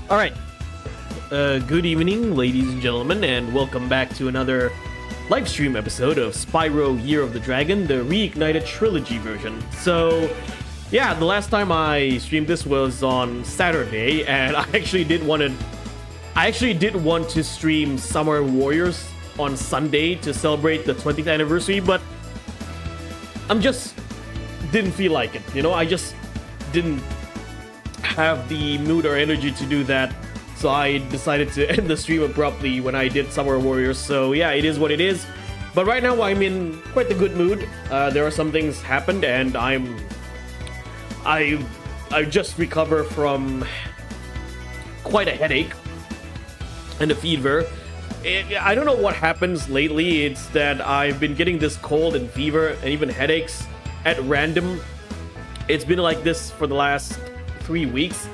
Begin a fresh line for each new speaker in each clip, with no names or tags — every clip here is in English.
All right. Good evening, ladies and gentlemen, and welcome back to another live stream episode of Spyro Year of the Dragon, the Reignited Trilogy version. So, yeah, the last time I streamed this was on Saturday, and I actually did want to stream Summer Warriors on Sunday to celebrate the 20th anniversary, but didn't feel like it. You know, I just didn't have the mood or energy to do that, so I decided to end the stream abruptly when I did Summer Warriors. So yeah, it is what it is. But right now I'm in quite a good mood. There are some things happened, and I just recovered from quite a headache and a fever. I don't know what happens lately. It's that I've been getting this cold and fever and even headaches at random. It's been like this for the last 3 weeks.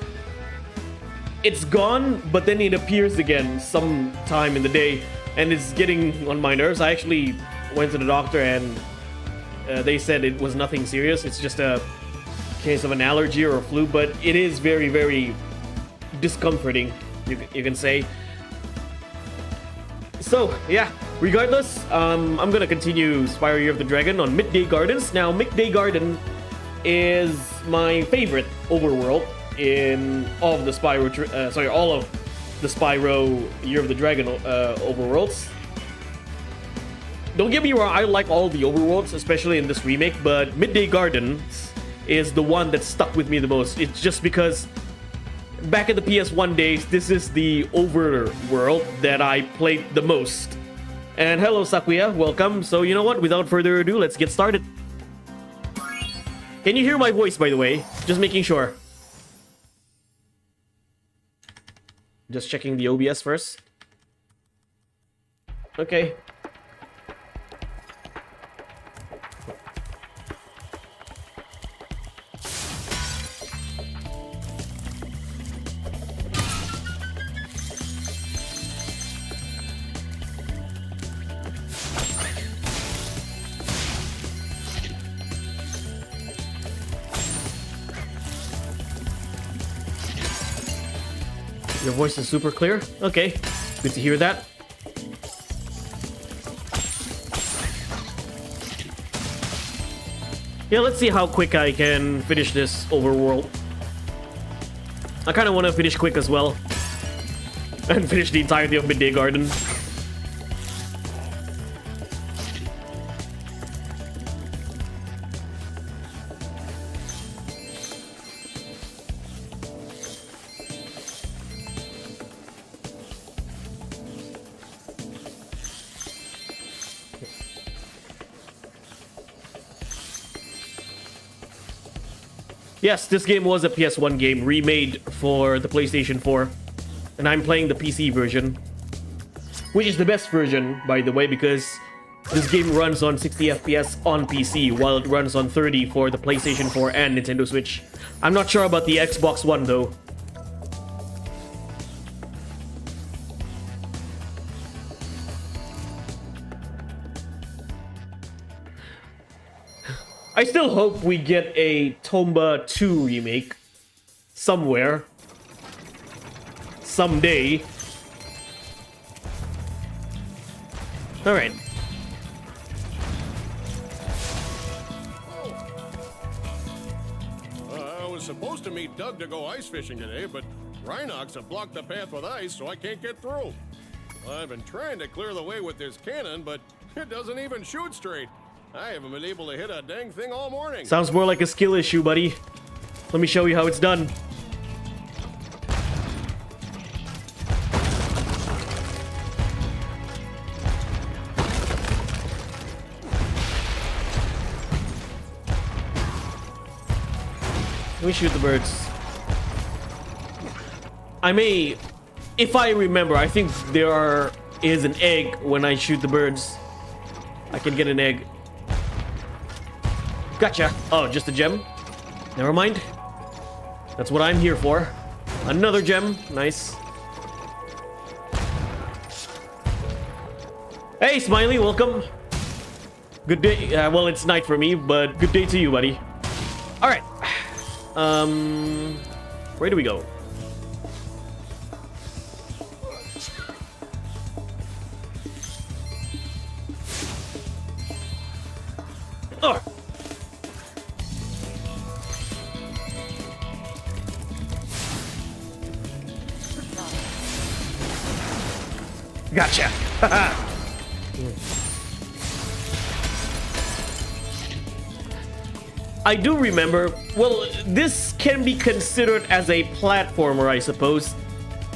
It's gone, but then it appears again sometime in the day, and it's getting on my nerves. I actually went to the doctor, and they said it was nothing serious. It's just a case of an allergy or a flu, but it is very, very discomforting, you can say. So, yeah, regardless, I'm gonna continue Spyro Year of the Dragon on Midday Gardens. Now, Midday Garden is my favorite overworld in all of the all of the Spyro Year of the Dragon overworlds. Don't get me wrong, I like all the overworlds, especially in this remake, but Midday Gardens is the one that stuck with me the most. It's just because back in the PS1 days, this is the overworld that I played the most. And hello, Sakuya, welcome. So you know what, without further ado, let's get started. Can you hear my voice, by the way? Just making sure. Just checking the OBS first. Okay. Your voice is super clear? Okay, good to hear that. Yeah, let's see how quick I can finish this overworld. I kind of want to finish quick as well. And finish the entirety of Midday Garden. Yes, this game was a PS1 game remade for the PlayStation 4, and I'm playing the PC version, which is the best version, by the way, because this game runs on 60 FPS on PC, while it runs on 30 for the PlayStation 4 and Nintendo Switch. I'm not sure about the Xbox One, though. I still hope we get a Tomba 2 remake somewhere, someday. Alright.
I was supposed to meet Doug to go ice fishing today, but Rhinox have blocked the path with ice, so I can't get through. I've been trying to clear the way with this cannon, but it doesn't even shoot straight. I haven't been able to hit a dang thing all morning.
Sounds more like a skill issue, buddy. Let me show you how it's done. Let me shoot the birds. If I remember, I think there is an egg when I shoot the birds. I can get an egg. Gotcha. Oh, just a gem? Never mind. That's what I'm here for. Another gem. Nice. Hey, Smiley, welcome. Good day. Well, it's night for me, but good day to you, buddy. All right. Where do we go? Gotcha. I do remember, well, this can be considered as a platformer, I suppose.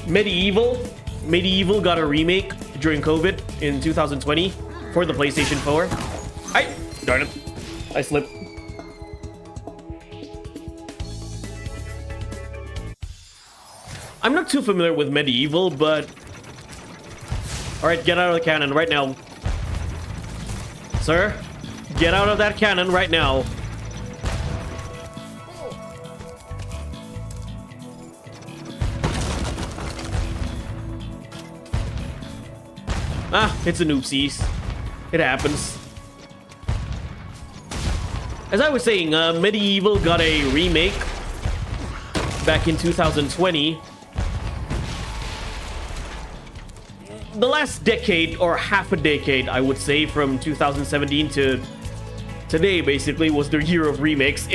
Medieval got a remake during COVID in 2020 for the PlayStation 4. Darn it. I slipped. I'm not too familiar with Medieval, but... Alright, get out of the cannon right now. Sir, get out of that cannon right now. It's an oopsies. It happens. As I was saying, Medieval got a remake back in 2020. The last decade, or half a decade, I would say, from 2017 to today, basically, was the year of remakes.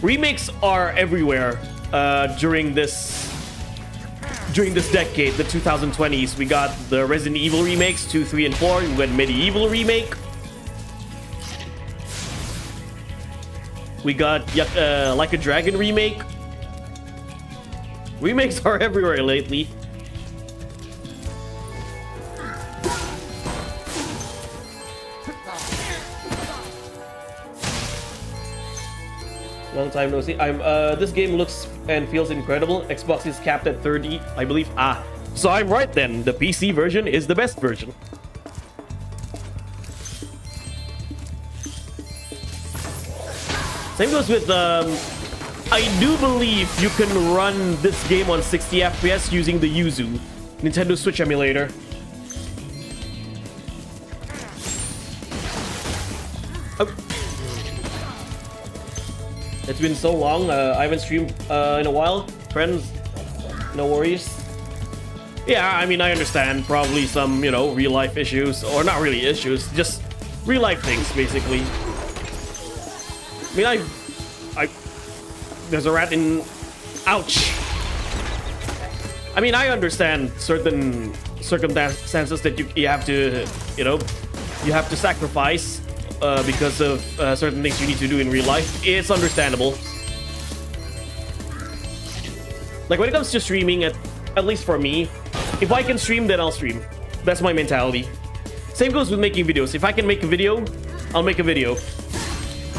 Remakes are everywhere during this decade, the 2020s. We got the Resident Evil remakes, 2, 3, and 4. We got Medieval remake. We got Like a Dragon remake. Remakes are everywhere lately. Long time no see. This game looks and feels incredible. Xbox is capped at 30, I believe. So I'm right then. The PC version is the best version. Same goes with, I do believe you can run this game on 60 FPS using the Yuzu Nintendo Switch emulator. It's been so long. I haven't streamed in a while. Friends, no worries. Yeah, I mean, I understand. Probably some, you know, real life issues. Or not really issues. Just real life things, basically. I mean, there's a rat in... Ouch! I mean, I understand certain circumstances that you have to, you know, you have to sacrifice because of certain things you need to do in real life. It's understandable. Like, when it comes to streaming, at least for me, if I can stream, then I'll stream. That's my mentality. Same goes with making videos. If I can make a video, I'll make a video.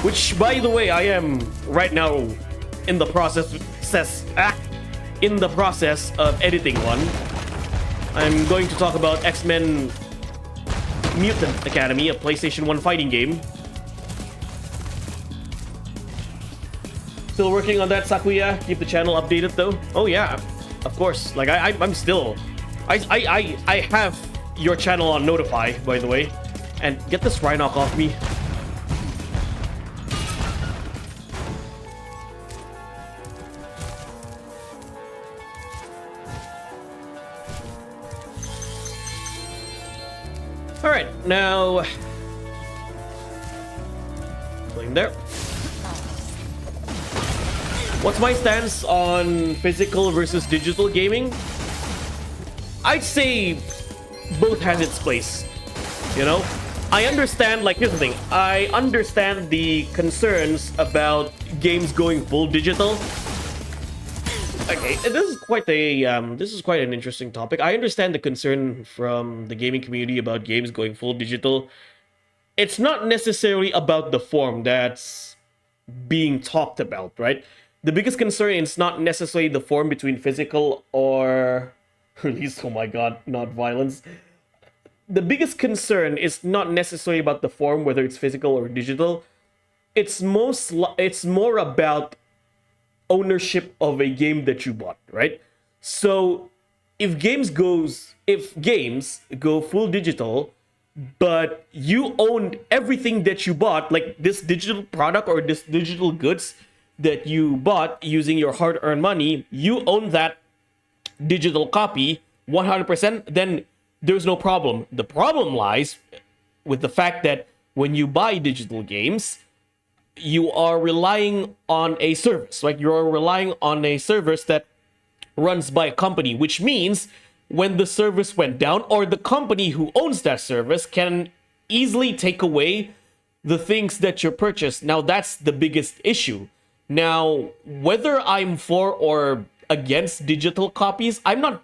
Which, by the way, I am right now in the process of editing one. I'm going to talk about X-Men Mutant Academy, a PlayStation 1 fighting game. Still working on that, Sakuya. Keep the channel updated though. Oh yeah, of course. Like I'm still, I have your channel on notify, by the way. And get this Rhinoc off me. All right, now playing there. What's my stance on physical versus digital gaming? I'd say both has its place. You know, I understand. Like, here's the thing: I understand the concerns about games going full digital. Okay, this is quite an interesting topic. I understand the concern from the gaming community about games going full digital. It's not necessarily about the form that's being talked about, right? The biggest concern is not necessarily the form between physical or release. Oh my god, not violence. The biggest concern is not necessarily about the form, whether it's physical or digital. It's more about ownership of a game that you bought, right? So if games go full digital, but you own everything that you bought, like this digital product or this digital goods that you bought using your hard-earned money, you own that digital copy 100%, then there's no problem. The problem lies with the fact that when you buy digital games, you are relying on a service, like you're relying on a service that runs by a company, which means when the service went down, or the company who owns that service can easily take away the things that you purchased. Now, that's the biggest issue. Now, whether I'm for or against digital copies, I'm not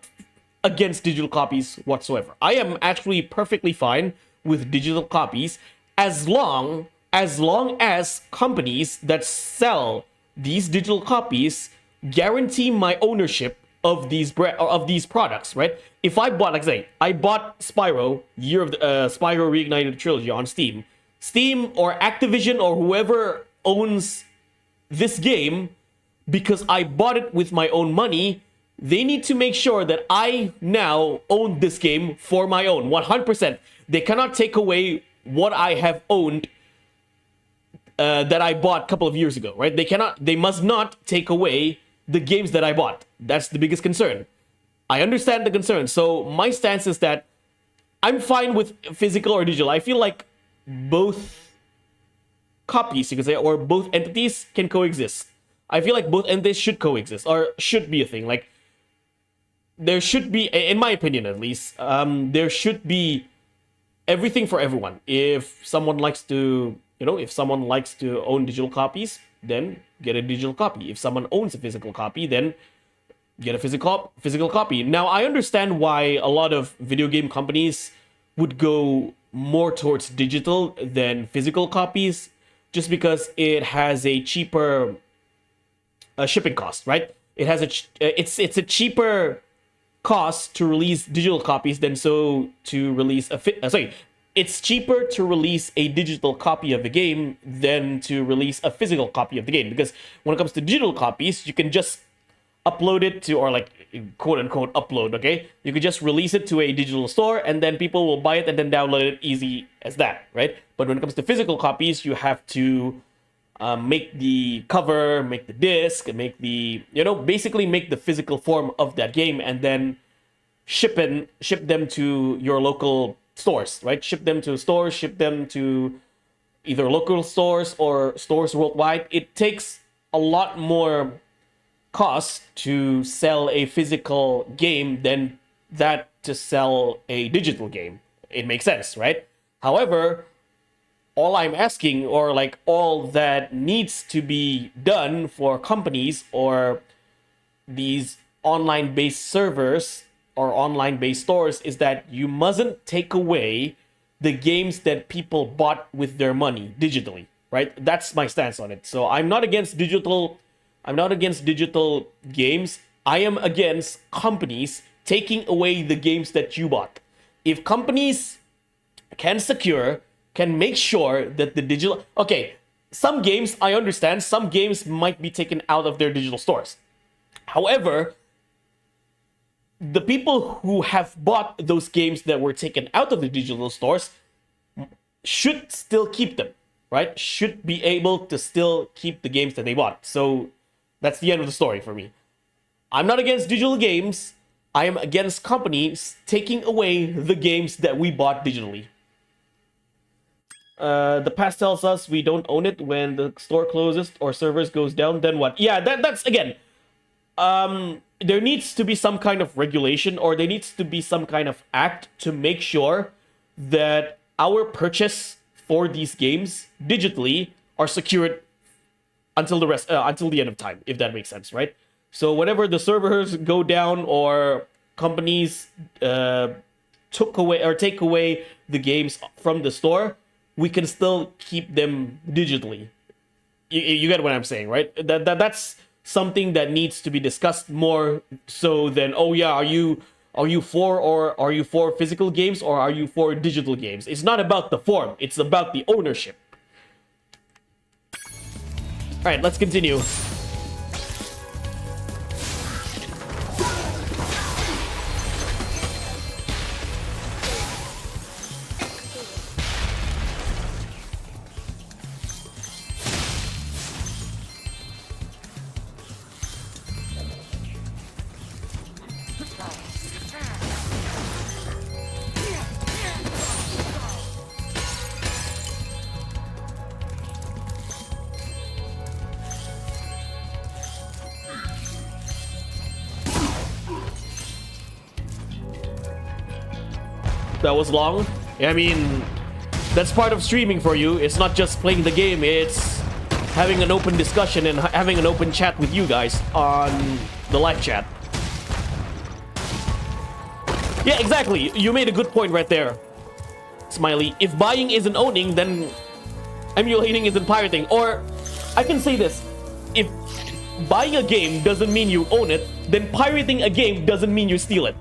against digital copies whatsoever. I am actually perfectly fine with digital copies as long as companies that sell these digital copies guarantee my ownership of these products, right? If I bought, like say, I bought Spyro Spyro Reignited Trilogy on Steam or Activision or whoever owns this game, because I bought it with my own money, they need to make sure that I now own this game for my own 100%. They cannot take away what I have owned that I bought a couple of years ago, right? They must not take away the games that I bought. That's the biggest concern. I understand the concern. So my stance is that I'm fine with physical or digital. I feel like both copies, you could say, or both entities can coexist. I feel like both entities should coexist, or should be a thing. Like, there should be, in my opinion at least, there should be everything for everyone. If someone likes to, own digital copies, then get a digital copy. If someone owns a physical copy, then get a physical copy. Now, I understand why a lot of video game companies would go more towards digital than physical copies, just because it has a cheaper shipping cost, right? It has it's a cheaper cost to release digital copies than to release it's cheaper to release a digital copy of the game than to release a physical copy of the game, because when it comes to digital copies, you can just upload it to, or like quote unquote upload, okay? You could just release it to a digital store and then people will buy it and then download it, easy as that, right? But when it comes to physical copies, you have to make the cover, make the disc, make the, basically make the physical form of that game and then ship them to your local stores, right? Ship them to stores, ship them to either local stores or stores worldwide. It takes a lot more cost to sell a physical game than that to sell a digital game. It makes sense, right? However, all I'm asking, or like all that needs to be done for companies or these online-based servers or online-based stores, is that you mustn't take away the games that people bought with their money digitally, right? That's my stance on it. So I'm not against digital games. I am against companies taking away the games that you bought. If companies can make sure that the digital... Okay, some games, I understand, some games might be taken out of their digital stores. However, the people who have bought those games that were taken out of the digital stores should still keep them, right? Should be able to still keep the games that they bought. So that's the end of the story for me. I'm not against digital games. I am against companies taking away the games that we bought digitally. The past tells us we don't own it. When the store closes or servers goes down, then what? Yeah, that's again. There needs to be some kind of regulation, or there needs to be some kind of act to make sure that our purchase for these games digitally are secured until the end of time, if that makes sense, right? So whenever the servers go down or companies take away the games from the store, we can still keep them digitally. You get what I'm saying, right? That's something that needs to be discussed more. So then, oh yeah, are you for physical games or are you for digital games? It's not about the form, it's about the ownership. All right, let's continue. That was long. I mean, that's part of streaming for you. It's not just playing the game, it's having an open discussion and having an open chat with you guys on the live chat. Yeah, exactly. You made a good point right there, Smiley. If buying isn't owning, then emulating isn't pirating. Or I can say this: if buying a game doesn't mean you own it, then pirating a game doesn't mean you steal it.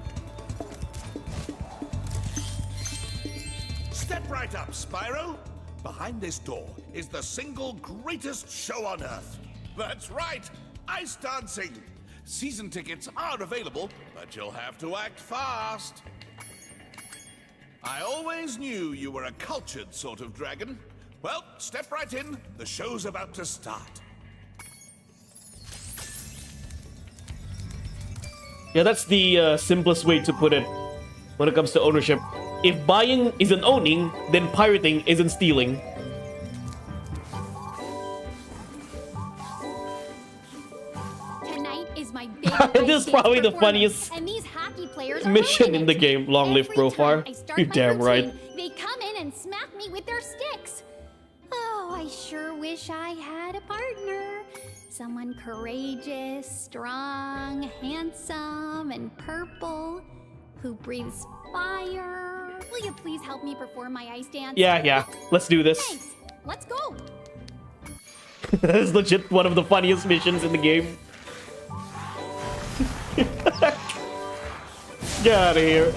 Step right up, Spyro. Behind this door is the single greatest show on Earth. That's right, ice dancing. Season tickets are available, but you'll have to act fast. I always knew you were a cultured sort of dragon. Well, step right in. The show's about to start.
Yeah, that's the simplest way to put it when it comes to ownership. If buying isn't owning, then pirating isn't stealing.
Tonight is my big
This is probably the funniest
and these hockey players
mission
are
in the game. Long live Profar.
You're
damn right.
They come in and smack me with their sticks. Oh, I sure wish I had a partner. Someone courageous, strong, handsome, and purple, who breathes fire. Will you please help me perform my ice dance?
Yeah. Let's do this.
Thanks. Let's go.
That is legit one of the funniest missions in the game. Get out of here.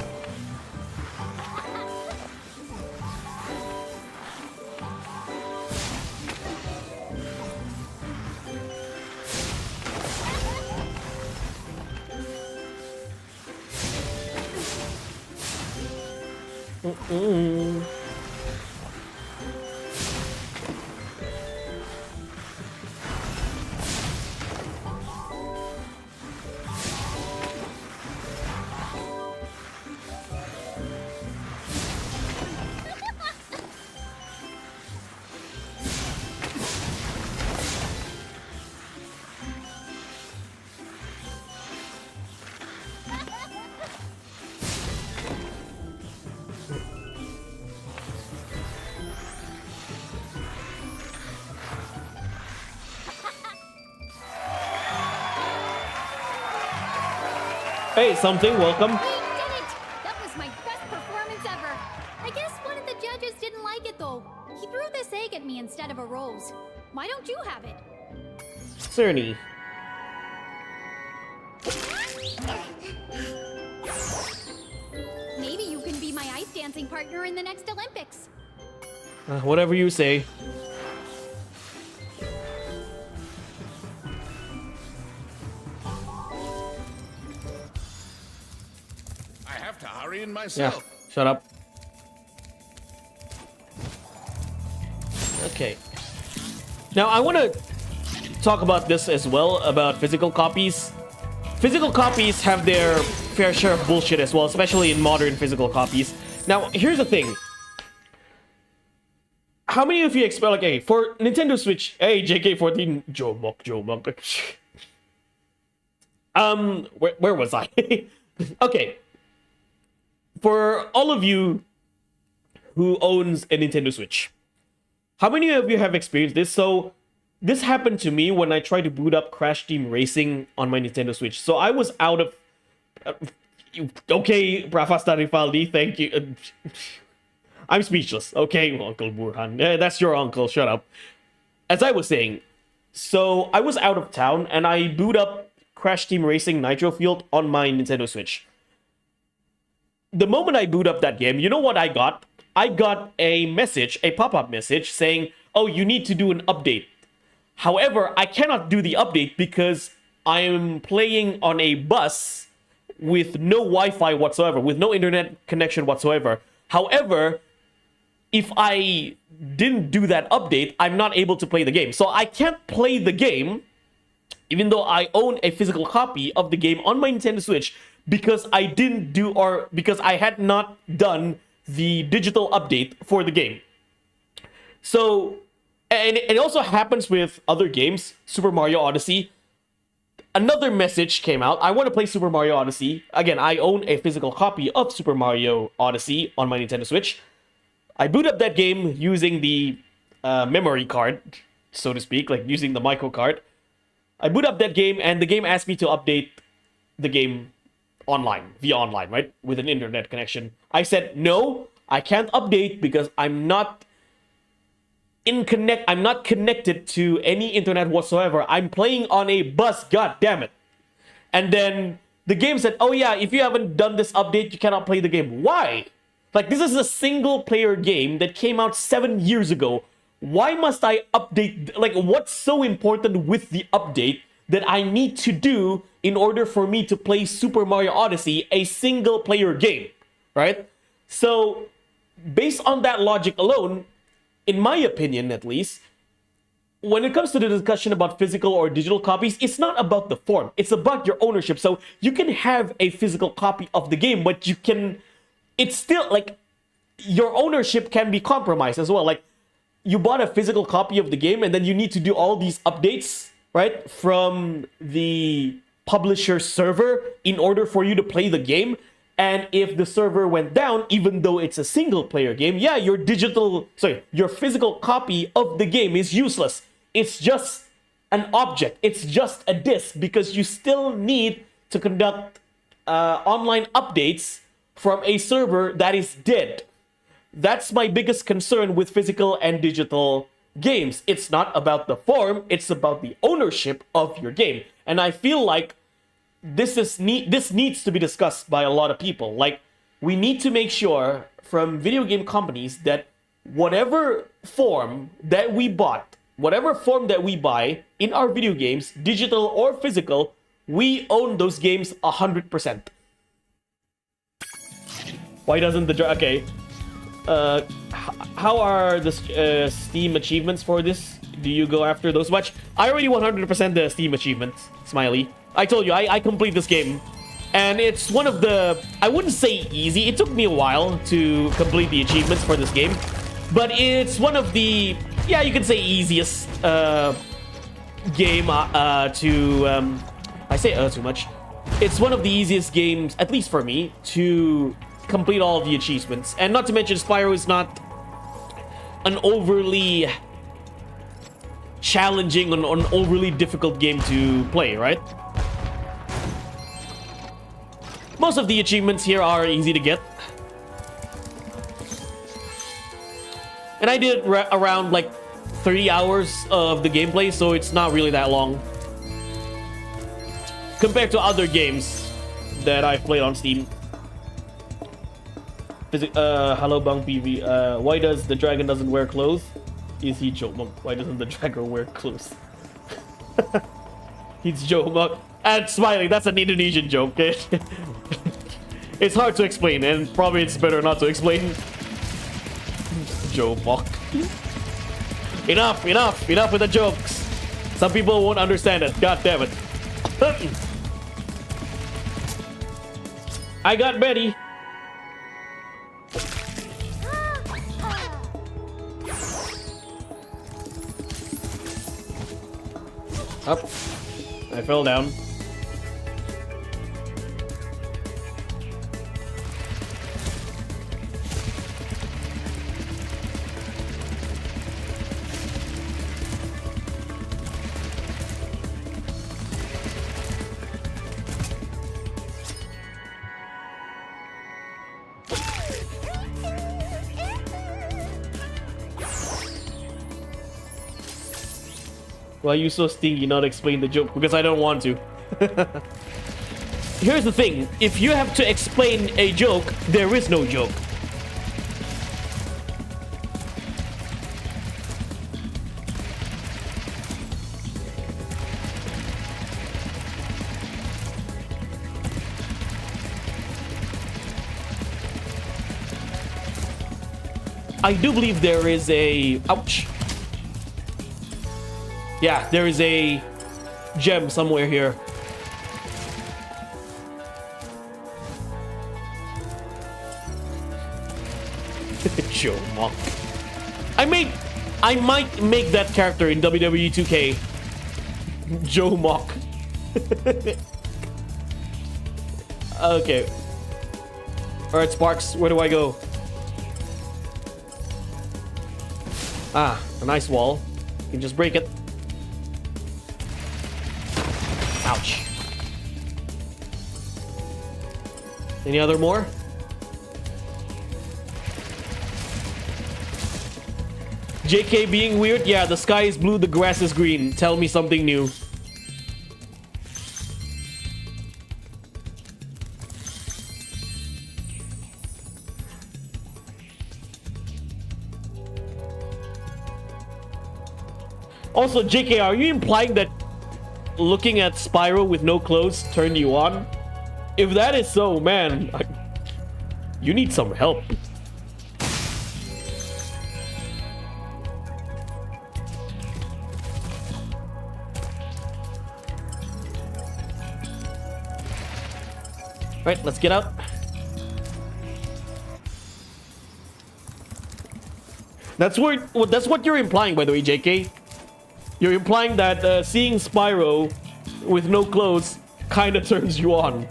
Hey, something, welcome.
We did it! That was my best performance ever. I guess one of the judges didn't like it though. He threw this egg at me instead of a rose. Why don't you have it?
Cerny.
Maybe you can be my ice dancing partner in the next Olympics.
Whatever you say.
I have to hurry in
Yeah,
myself.
shut up. Okay. Now, I want to talk about this as well, about physical copies. Physical copies have their fair share of bullshit as well, especially in modern physical copies. Now, here's the thing. How many of you expect, like, hey, for Nintendo Switch, hey, JK14, Joe Mock. Where was I? Okay. For all of you who owns a Nintendo Switch, how many of you have experienced this? So, this happened to me when I tried to boot up Crash Team Racing on my Nintendo Switch. So, I was out of... okay, Profar Starifaldi, thank you. I'm speechless. Okay, Uncle Burhan. That's your uncle, shut up. As I was saying, so I was out of town and I boot up Crash Team Racing Nitro Field on my Nintendo Switch. The moment I boot up that game, you know what I got? I got a message, a pop-up message saying, oh, you need to do an update. However, I cannot do the update because I am playing on a bus with no Wi-Fi whatsoever, with no internet connection whatsoever. However, if I didn't do that update, I'm not able to play the game. So I can't play the game, even though I own a physical copy of the game on my Nintendo Switch, because I didn't do, or because I had not done the digital update for the game. So, and it also happens with other games, Super Mario Odyssey. another message came out. I want to play Super Mario Odyssey. Again, I own a physical copy of Super Mario Odyssey on my Nintendo Switch. I boot up that game using the memory card, so to speak, like using the micro card. I boot up that game, and the game asked me to update the game via online, right? With an internet connection. I said, no, I can't update because I'm not connected to any internet whatsoever. I'm playing on a bus, god damn it. And then the game said, oh yeah, if you haven't done this update, you cannot play the game. Why? Like, this is a single player game that came out 7 years ago. Why must I update? Like, what's so important with the update that I need to do in order for me to play Super Mario Odyssey, a single player game, right? So, based on that logic alone, in my opinion at least, when it comes to the discussion about physical or digital copies, it's not about the form. It's about your ownership. So, you can have a physical copy of the game, but it's still, like, your ownership can be compromised as well. Like, you bought a physical copy of the game, and then you need to do all these updates, right, from the publisher server in order for you to play the game. And if the server went down, even though it's a single player game, yeah, your physical copy of the game is useless. It's just an object. It's just a disc, because you still need to conduct online updates from a server that is dead. That's my biggest concern with physical and digital games. It's not about the form, it's about the ownership of your game. And I feel like this needs to be discussed by a lot of people. Like, we need to make sure from video game companies that whatever form that we bought, whatever form that we buy in our video games, digital or physical, we own those games 100%. Why doesn't the... Okay. How are the Steam achievements for this? Do you go after those much? I already 100% the Steam achievements, Smiley. I told you, I complete this game. And it's one of the... I wouldn't say easy. It took me a while to complete the achievements for this game. But it's one of the... Yeah, you can say easiest game to... I say too much. It's one of the easiest games, at least for me, to complete all of the achievements. And not to mention, Spyro is not an overly challenging and an overly difficult game to play, right? Most of the achievements here are easy to get. And I did around like 30 hours of the gameplay, so it's not really that long compared to other games that I've played on Steam. Hello Bang PV. Why does the dragon doesn't wear clothes? Is he Joe Monk? Why doesn't the dragon wear clothes? He's Joe Monk. And Smiley, that's an Indonesian joke, okay? It's hard to explain, and probably it's better not to explain. Joe Monk. Enough with the jokes. Some people won't understand it. God damn it. I got Betty. Up. I fell down. Why are you so stingy not explain the joke? Because I don't want to. Here's the thing. If you have to explain a joke, there is no joke. I do believe there is a... Ouch. Yeah, there is a gem somewhere here. Joe Monk. I might make that character in WWE 2K. Joe Monk. Okay. Alright, Sparks, where do I go? Ah, a nice wall. You can just break it. Ouch. Any other more? JK being weird? Yeah, the sky is blue, the grass is green. Tell me something new. Also, JK, are you implying that looking at Spyro with no clothes turned you on? If that is so, man, you need some help. Right, let's get out. That's what you're implying, by the way, JK. You're implying that seeing Spyro with no clothes kind of turns you on.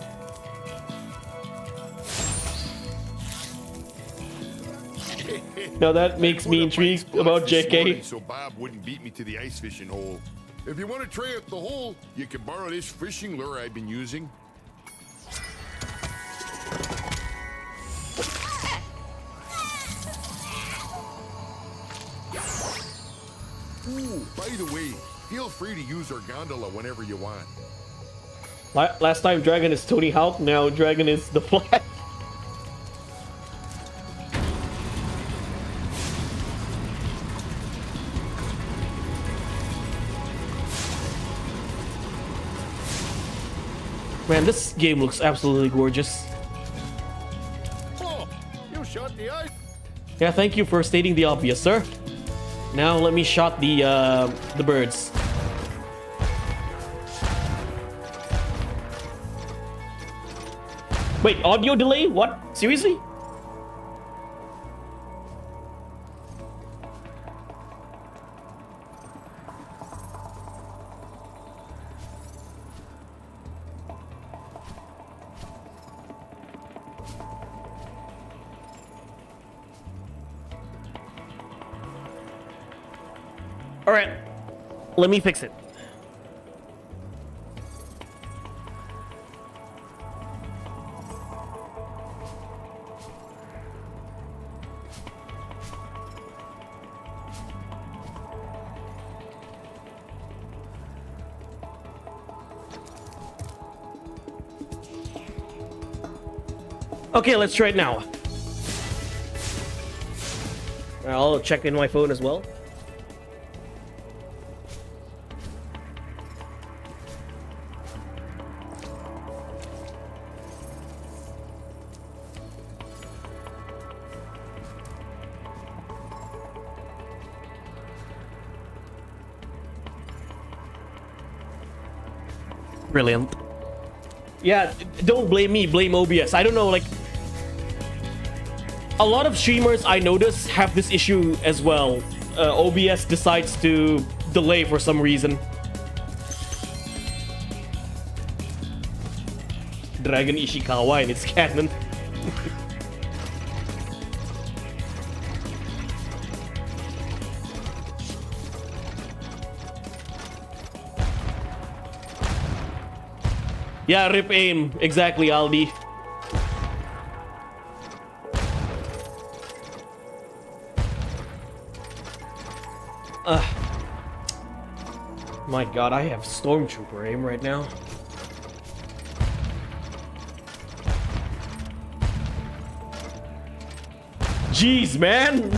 Now that makes me intrigued about JK.
So Bob wouldn't beat me to the ice fishing hole. If you want to try out the hole, you can borrow this fishing lure I've been using. Ooh, by the way, feel free to use our gondola whenever you want.
Last time Dragon is Tony Hawk, now Dragon is the Flash. Man, this game looks absolutely gorgeous.
Oh, you shot the ice.
Yeah, thank you for stating the obvious, sir. Now let me shot the birds. Wait, audio delay? What? Seriously? All right, let me fix it. Okay, let's try it now. I'll check in my phone as well. Brilliant. Yeah, don't blame me, blame OBS. I don't know, like, a lot of streamers I notice have this issue as well. OBS decides to delay for some reason. Dragon Ishikawa and its canon. Yeah, rip aim. Exactly, Aldi. My god, I have Stormtrooper aim right now. Jeez, man!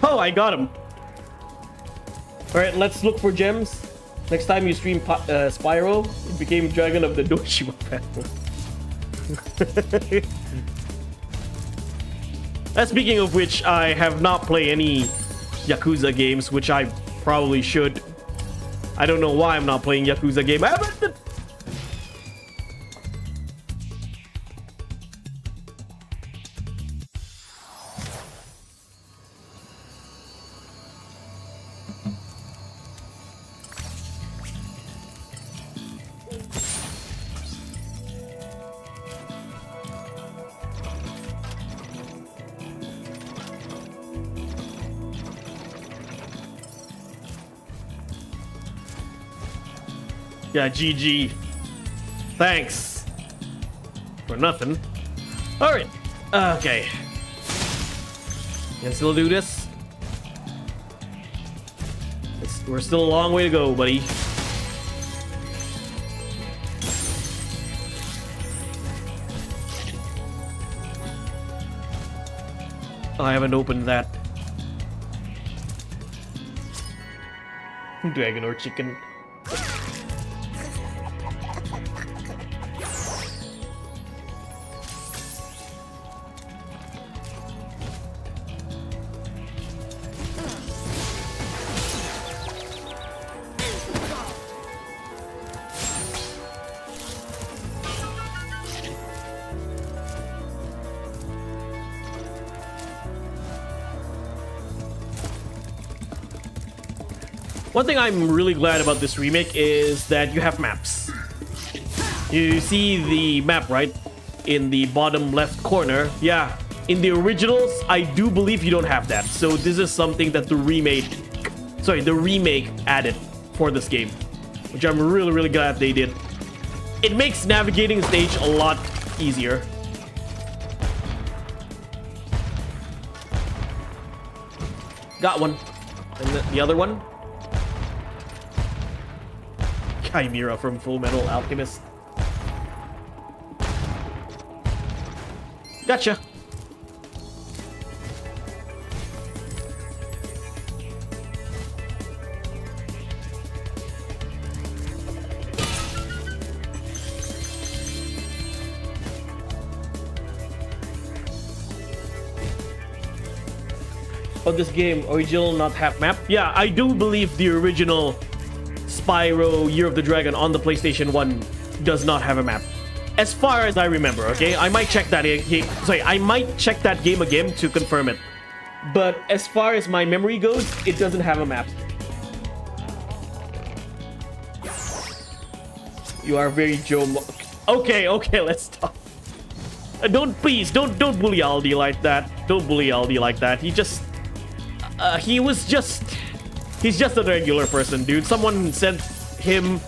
Oh, I got him. Alright, let's look for gems. Next time you stream Spyro, it became Dragon of the Doshima family. Speaking of which, I have not played any Yakuza games, which I probably should. I don't know why I'm not playing Yakuza game. Yeah, GG. Thanks. For nothing. Alright. Okay. Can still do this. We're still a long way to go, buddy. I haven't opened that. Dragon or chicken. One thing I'm really glad about this remake is that you have maps. You see the map, right? In the bottom left corner. Yeah, in the originals, I do believe you don't have that. So this is something that the remake added for this game, which I'm really glad they did. It makes navigating the stage a lot easier. Got one. And the other one? Chimera from Full Metal Alchemist. Gotcha. Oh, this game, original not have map? Yeah, I do believe the original Spyro Year of the Dragon on the PlayStation 1 does not have a map. As far as I remember, okay? I might check that I might check that game again to confirm it. But as far as my memory goes, it doesn't have a map. You are very Okay, let's stop. Please don't bully Aldi like that. Don't bully Aldi like that. He's just a regular person, dude. Someone sent him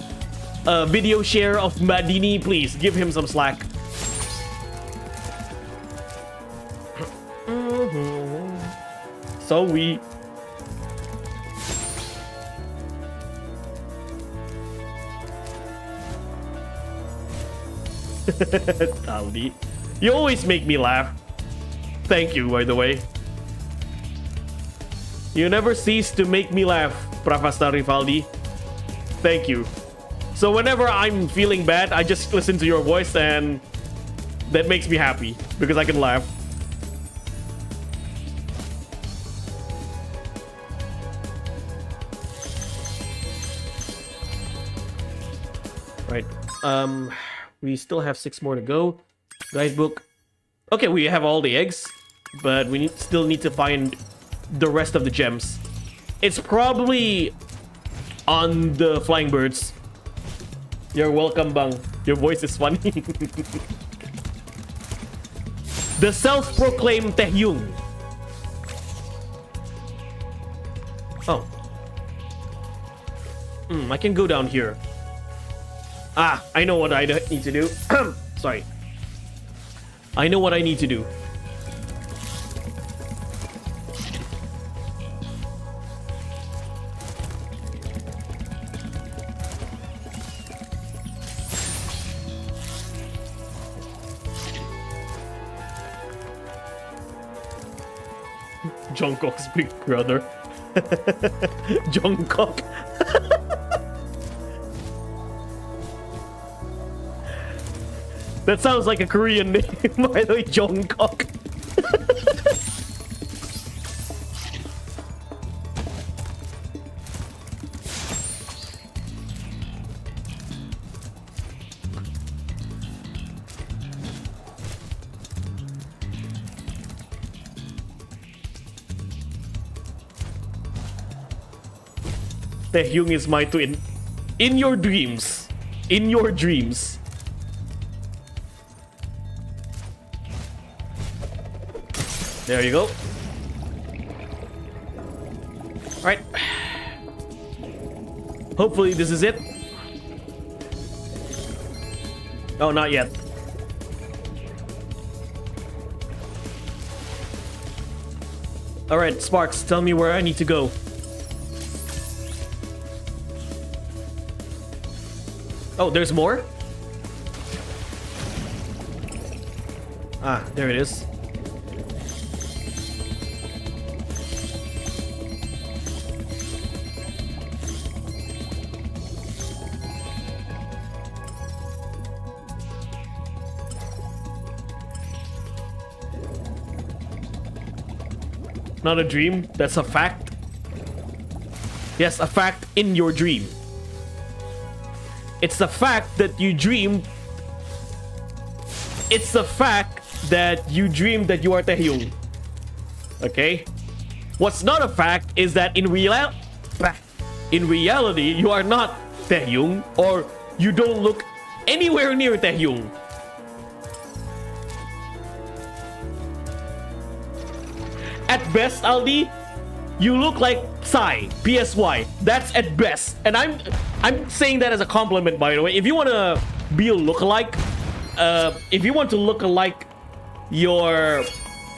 a video share of Madini. Please give him some slack. So we. Aldi, you always make me laugh. Thank you, by the way. You never cease to make me laugh, Profar Rivaldi. Thank you. So whenever I'm feeling bad, I just listen to your voice and that makes me happy because I can laugh. Right. We still have 6 more to go. Guidebook. Okay, we have all the eggs, but we still need to find the rest of the gems. It's probably on the flying birds. You're welcome, Bang. Your voice is funny. The self-proclaimed Taehyung. Oh. I can go down here. Ah, I know what I need to do. Sorry. I know what I need to do. Jungkook's big brother. Jungkook. That sounds like a Korean name, by the way, Jungkook. Taehyung is my twin. In your dreams. In your dreams. There you go. Alright. Hopefully this is it. Oh, not yet. Alright, Sparks, tell me where I need to go. Oh, there's more? Ah, there it is. Not a dream, that's a fact. Yes, a fact in your dream. It's the fact that you dreamed. It's the fact that you dreamed that you are Taehyung. Okay? What's not a fact is that in reality, you are not Taehyung, or you don't look anywhere near Taehyung. At best, Aldi, you look like Psy, PSY. That's at best. And I'm saying that as a compliment, by the way. If you want to be a lookalike, if you want to look like your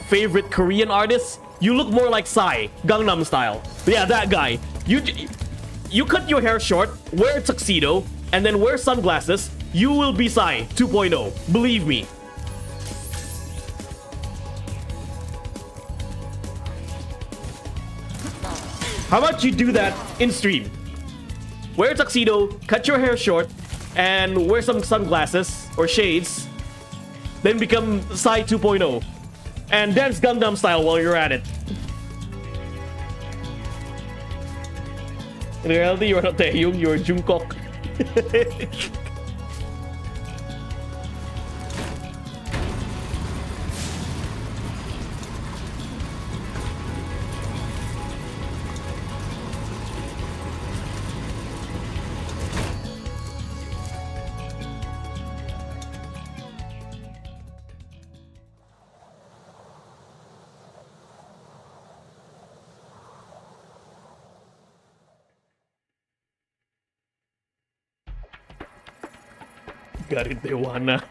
favorite Korean artist, you look more like Psy, Gangnam Style. Yeah, that guy. You cut your hair short, wear a tuxedo, and then wear sunglasses. You will be Psy 2.0. Believe me. How about you do that in stream? Wear a tuxedo, cut your hair short, and wear some sunglasses or shades. Then become Psy 2.0. And dance Gangnam Style while you're at it. In reality, you're not Taehyung, you're Jungkook. Garit Dewana.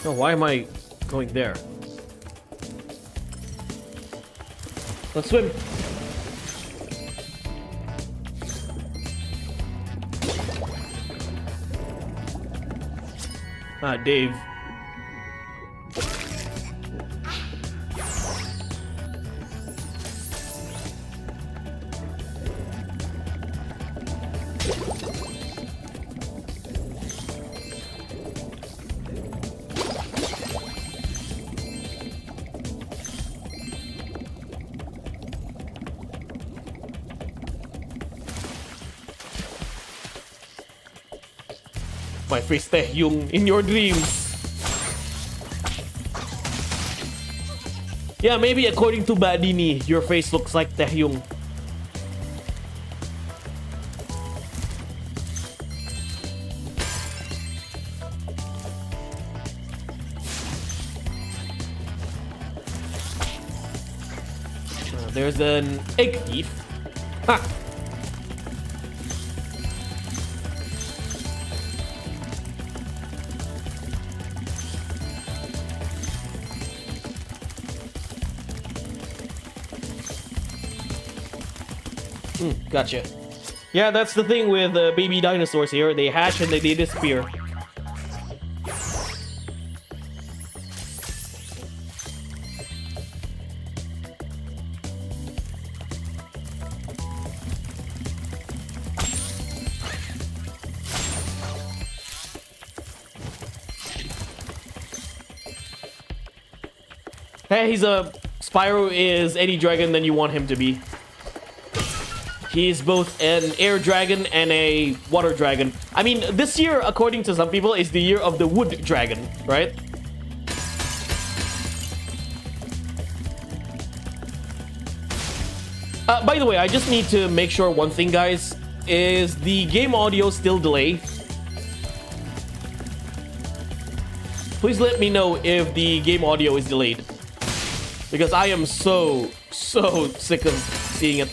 Oh, why am I going there? Let's swim. Ah, Dave. My face Taehyung in your dreams. Yeah, maybe according to Badini, your face looks like Taehyung. There's an egg thief. Ha! Gotcha. Yeah, that's the thing with baby dinosaurs here. They hatch and they disappear. Hey, Spyro is any dragon than you want him to be. He's both an air dragon and a water dragon. I mean, this year, according to some people, is the year of the wood dragon, right? By the way, I just need to make sure one thing, guys. Is the game audio still delayed? Please let me know if the game audio is delayed. Because I am so sick of seeing it.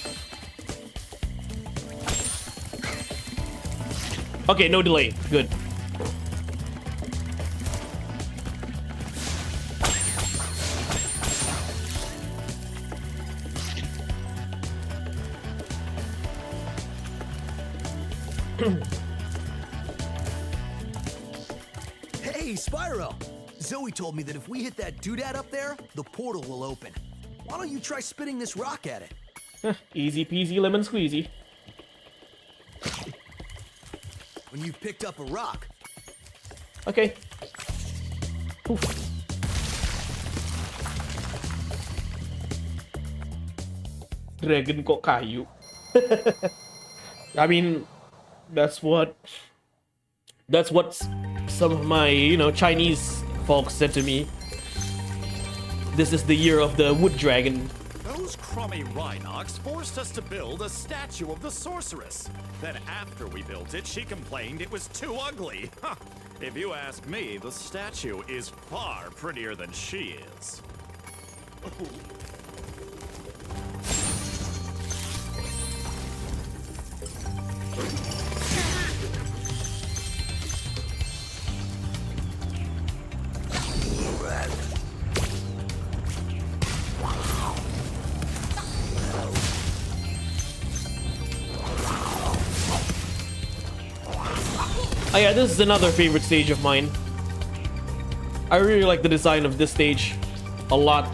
Okay, no delay. Good.
Hey, Spyro! Zoe told me that if we hit that doodad up there, the portal will open. Why don't you try spitting this rock at it?
Easy peasy lemon squeezy.
When you've picked up a rock.
Okay. Poof. Dragon kok kayu. I mean, that's what some of my, Chinese folks said to me. This is the year of the wood dragon.
Those crummy Rhinox forced us to build a statue of the sorceress. Then after we built it, she complained it was too ugly. Huh. If you ask me, the statue is far prettier than she is.
Oh yeah, this is another favorite stage of mine. I really like the design of this stage a lot.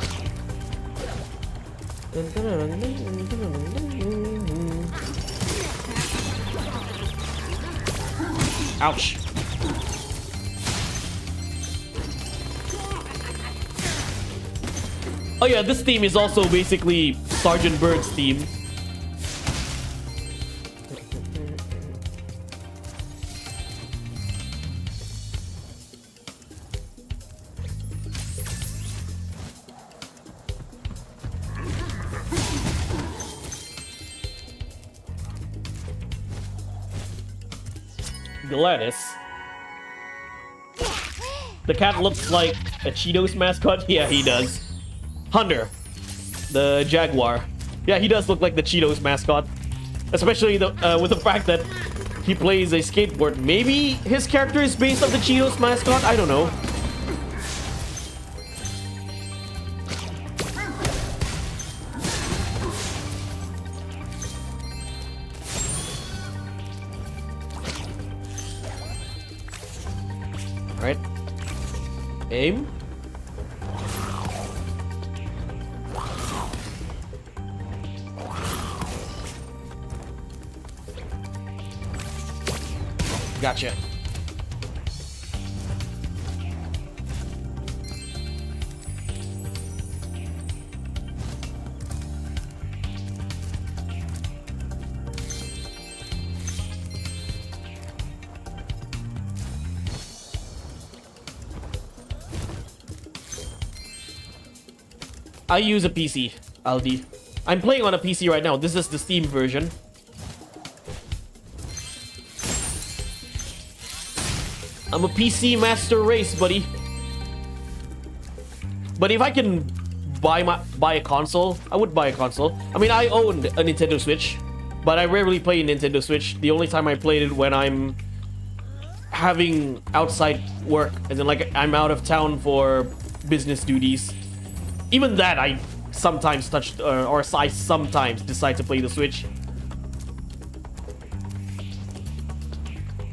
Ouch. Oh yeah, this theme is also basically Sergeant Bird's theme. Gladys. The cat looks like a Cheetos mascot. Yeah, he does. Hunter, the jaguar. Yeah, he does look like the Cheetos mascot. Especially with the fact that he plays a skateboard. Maybe his character is based on the Cheetos mascot? I don't know. Alright. Aim. Gotcha. I use a PC, Aldi. I'm playing on a PC right now. This is the Steam version. I'm a PC master race, buddy. But if I can buy a console, I would buy a console. I mean, I owned a Nintendo Switch, but I rarely play Nintendo Switch. The only time I played it when I'm having outside work, and then like I'm out of town for business duties. Even that, I sometimes touch, or I sometimes decide to play the Switch.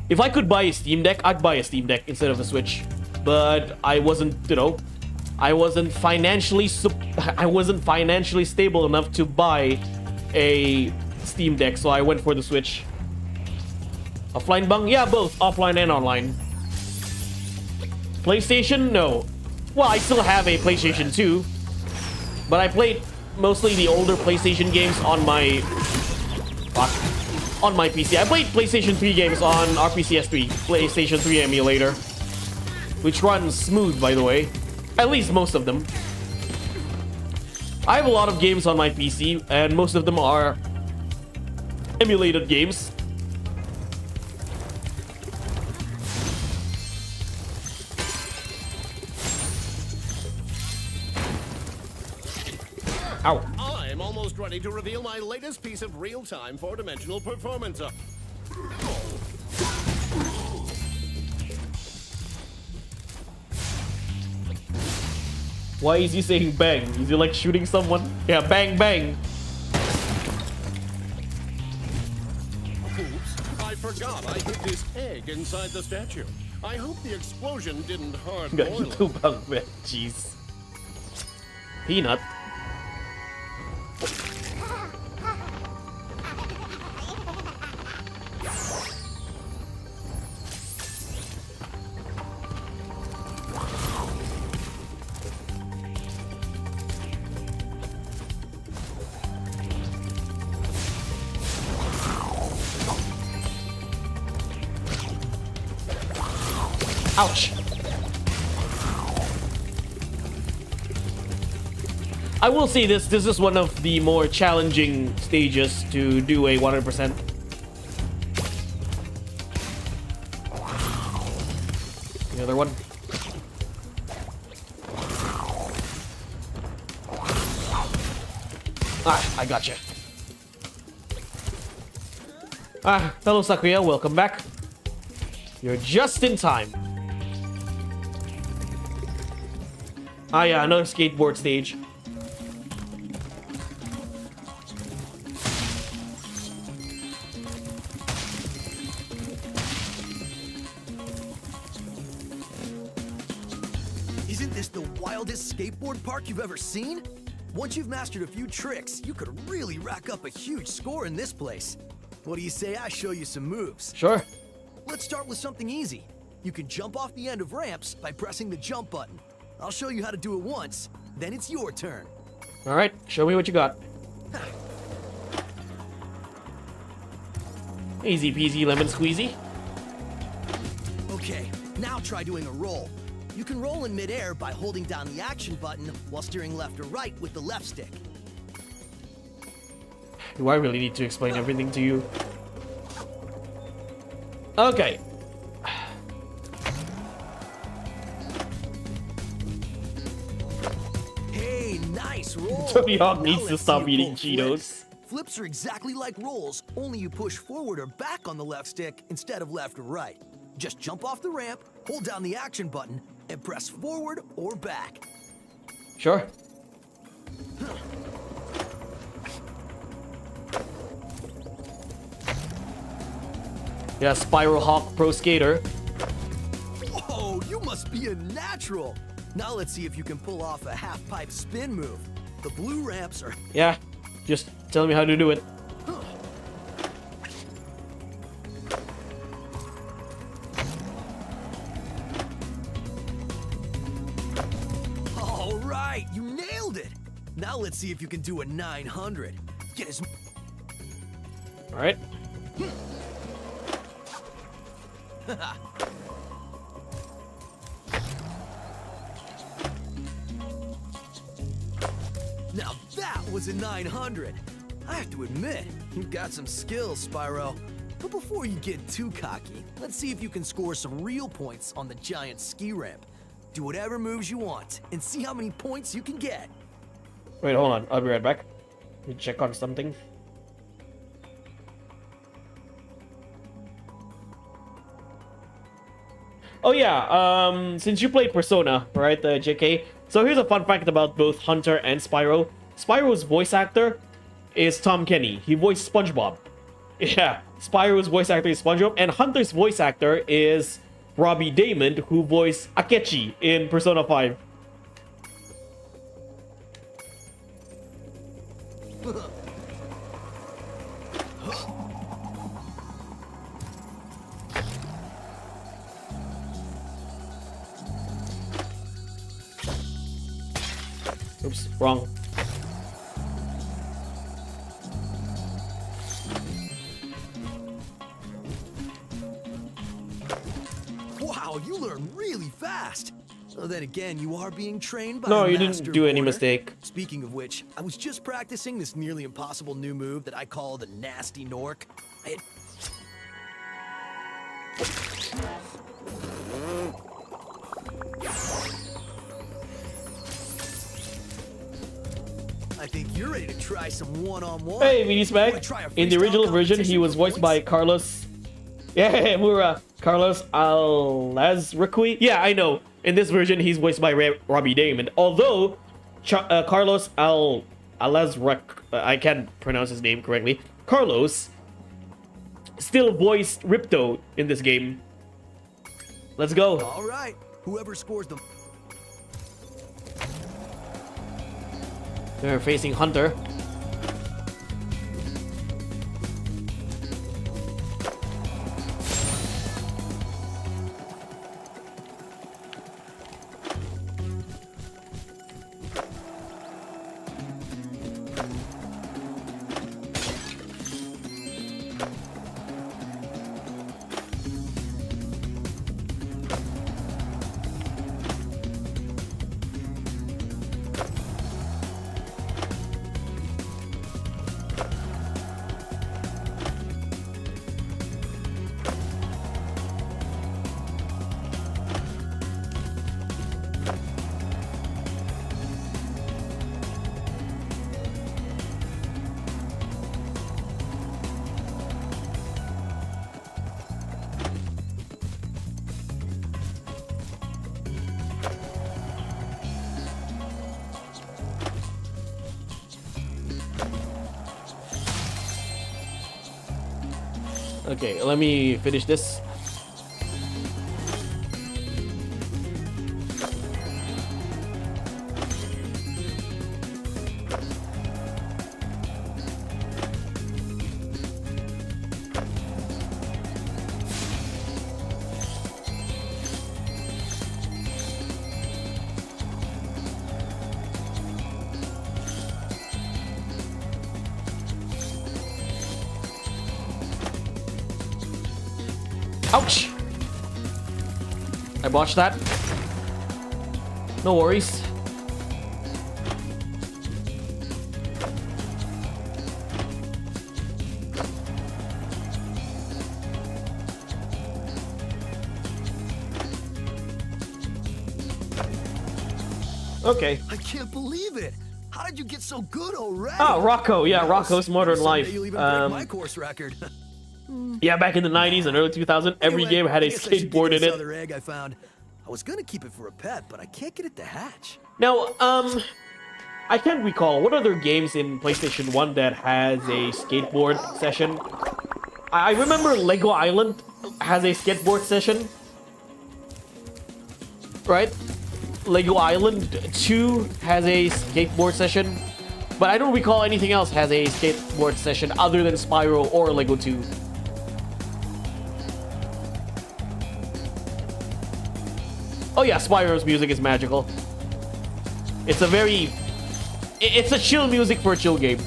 If I could buy a Steam Deck, I'd buy a Steam Deck instead of a Switch. But I wasn't, I wasn't financially stable enough to buy a Steam Deck, so I went for the Switch. Offline bang? Yeah, both offline and online. PlayStation? No. Well, I still have a PlayStation 2. But I played mostly the older PlayStation games on my PC. I played PlayStation 3 games on RPCS3, PlayStation 3 emulator, which runs smooth, by the way. At least most of them. I have a lot of games on my PC, and most of them are emulated games. Ow.
I'm almost ready to reveal my latest piece of real-time four-dimensional performance.
Why is he saying bang? Is he like shooting someone? Yeah, bang, bang.
Oops, I forgot I hid this egg inside the statue. I hope the explosion didn't hard boil it.
Jeez. Peanut. Ouch. I will say this is one of the more challenging stages to do a 100%. The other one. Ah, I gotcha. Ah, hello Sakuya, welcome back. You're just in time. Ah yeah, another skateboard stage.
Isn't this the wildest skateboard park you've ever seen? Once you've mastered a few tricks, you could really rack up a huge score in this place. What do you say I show you some moves?
Sure.
Let's start with something easy. You can jump off the end of ramps by pressing the jump button. I'll show you how to do it once, then it's your turn.
Alright, show me what you got. Easy peasy lemon squeezy.
Okay, now try doing a roll. You can roll in midair by holding down the action button while steering left or right with the left stick.
Do I really need to explain everything to you? Okay.
Hey, nice roll!
Tony Hawk
Now
needs to
let's
stop
see you
eating
pull
Cheetos.
flips. Flips are exactly like rolls, only you push forward or back on the left stick instead of left or right. Just jump off the ramp, hold down the action button, and press forward or back.
Sure. Yeah, Spyro Hawk Pro Skater.
Whoa, you must be a natural! Now let's see if you can pull off a half-pipe spin move. The blue ramps are...
Yeah, just tell me how to do it.
All right, you nailed it! Now let's see if you can do a 900. Get as...
Alright.
Now that was a 900. I have to admit, you've got some skills, Spyro. But before you get too cocky, let's see if you can score some real points on the giant ski ramp. Do whatever moves you want, and see how many points you can get.
Wait, hold on. I'll be right back. Let me check on something. Oh yeah, since you played Persona, right, JK? So here's a fun fact about both Hunter and Spyro. Spyro's voice actor is Tom Kenny. He voiced SpongeBob. Yeah, Spyro's voice actor is SpongeBob, and Hunter's voice actor is Robbie Damon, who voiced Akechi in Persona 5. Oops, wrong.
Wow, you learn really fast. Well, then again, you are being trained by
No,
a
you
master
didn't do any
boarder.
mistake.
Speaking of which, I was just practicing this nearly impossible new move that I call the Nasty Nork. I think you're ready to try some one-on-one.
Hey, Mini
Wanna
Spec.
try a
In the
freestyle
original version, he
competition
was
for
voiced by
points?
Carlos. Yeah, Mura. Carlos Alazraqui. Yeah, I know. In this version, he's voiced by Robbie Damon. Although Carlos Alazraq, I can't pronounce his name correctly. Carlos still voiced Ripto in this game. Let's go.
All right, whoever scores the...
They're facing Hunter. Okay, let me finish this. Ouch! I botched that. No worries. Okay.
I can't believe it. How did you get so good already?
Oh, Rocco. Yeah,
Yes.
Rocco's Modern
Someday
Life.
You'll even break my course record.
Yeah, back in the 90s and early 2000s, every
Anyway,
game had a
I guess I should give
skateboard
you
in
this
it.
Other egg I found. I was gonna keep it for a pet, but I can't get it to hatch.
Now, I can't recall what other games in PlayStation 1 that has a skateboard session. I remember Lego Island has a skateboard session. Right? Lego Island 2 has a skateboard session. But I don't recall anything else has a skateboard session other than Spyro or Lego 2. Oh yeah, Spyro's music is magical. It's a very... It's a chill music for a chill game.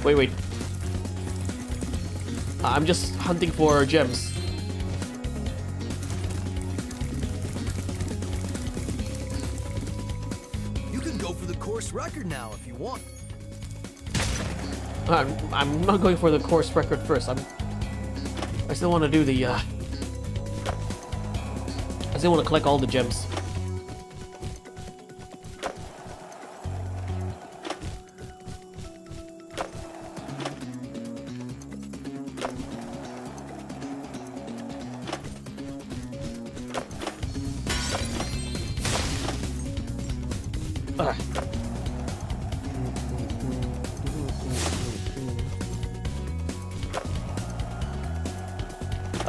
Wait. I'm just hunting for gems.
You can go for the course record now if you want.
I'm not going for the course record first. I still want to do the, I still want to collect all the gems.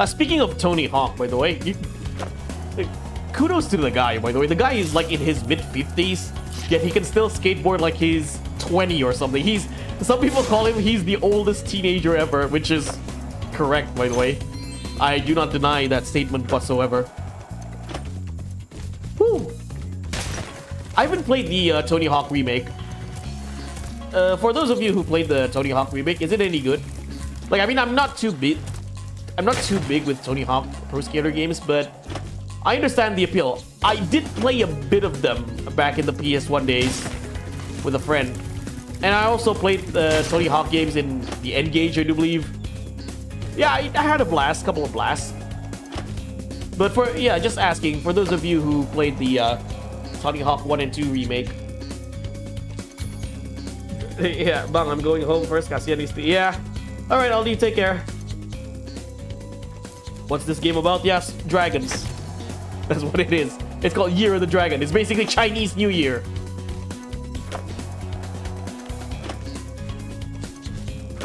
Speaking of Tony Hawk, by the way, kudos to the guy, by the way. The guy is like in his mid-50s, yet he can still skateboard like he's 20 or something. Some people call him, he's the oldest teenager ever, which is correct, by the way. I do not deny that statement whatsoever. Whew. I haven't played the Tony Hawk remake. For those of you who played the Tony Hawk remake, is it any good? Like, I mean, I'm not too big I'm not too big with Tony Hawk Pro Skater games, but I understand the appeal. I did play a bit of them back in the PS1 days with a friend. And I also played the Tony Hawk games in the N-Gage, I do believe. Yeah, I had a blast, couple of blasts. But for, yeah, just asking, for those of you who played the Tony Hawk 1 and 2 remake. Yeah, Bang, I'm going home first. Yeah. Alright, Aldi, take care. What's this game about? Yes, dragons. That's what it is. It's called Year of the Dragon. It's basically Chinese New Year.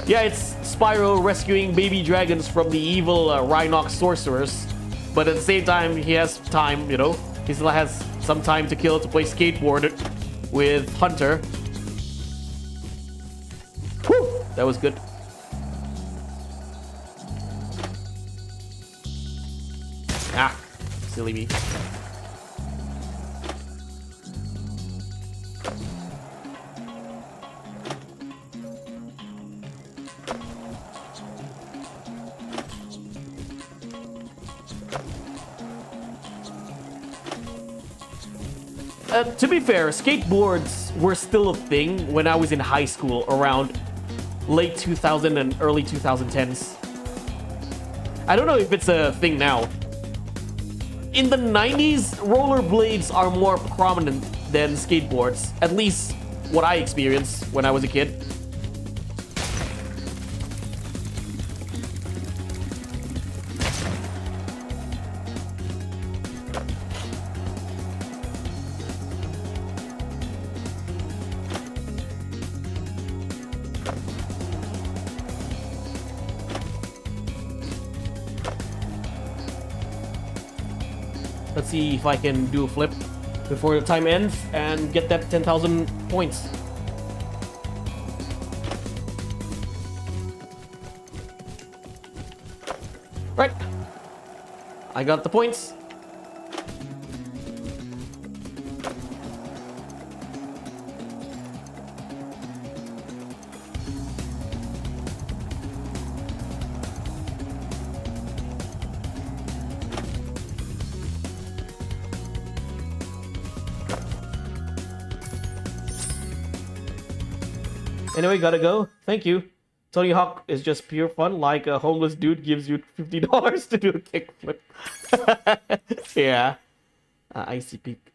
Yeah, it's Spyro rescuing baby dragons from the evil Rhinox sorcerers. But at the same time, he has time, you know. He still has some time to kill to play skateboard with Hunter. Whew, that was good. Ah, silly me. To be fair, skateboards were still a thing when I was in high school around late 2000 and early 2010s. I don't know if it's a thing now. In the 90s, rollerblades are more prominent than skateboards. At least what I experienced when I was a kid. Let's see if I can do a flip before the time ends and get that 10,000 points. Right. I got the points. Anyway, gotta go. Thank you. Tony Hawk is just pure fun, like a homeless dude gives you $50 to do a kickflip. Yeah. Icy Peak.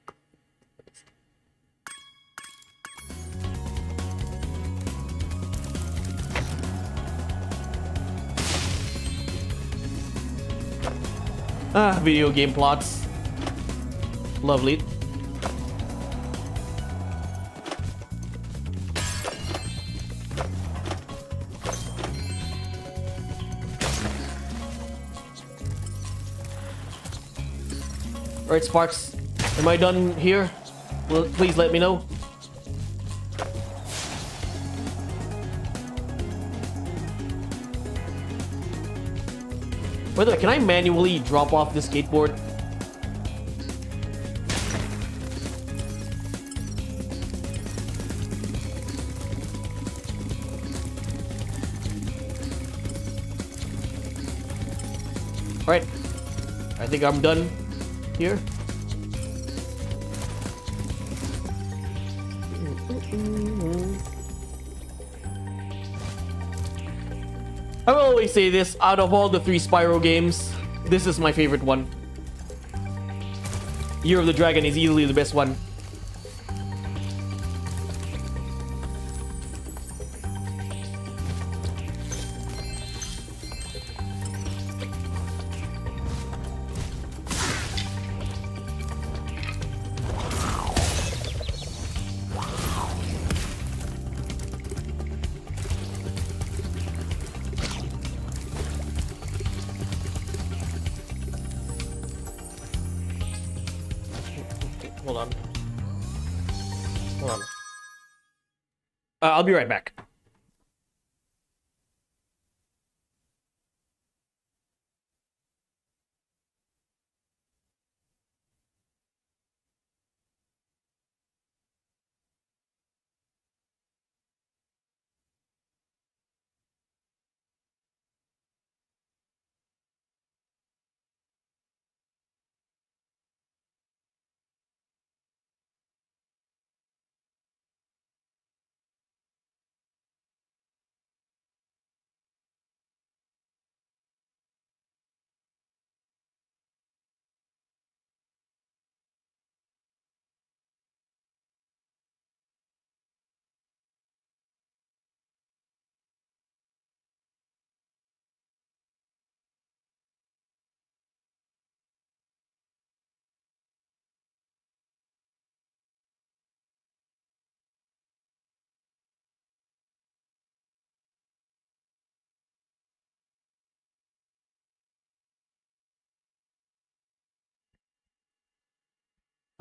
Video game plots. Lovely. Alright, Sparks. Am I done here? Well, please let me know. By the way, can I manually drop off the skateboard? Alright. I think I'm done here. I will always say this, out of all the 3 Spyro games, this is my favorite one. Year of the Dragon is easily the best one. Hold on. Hold on. I'll be right back.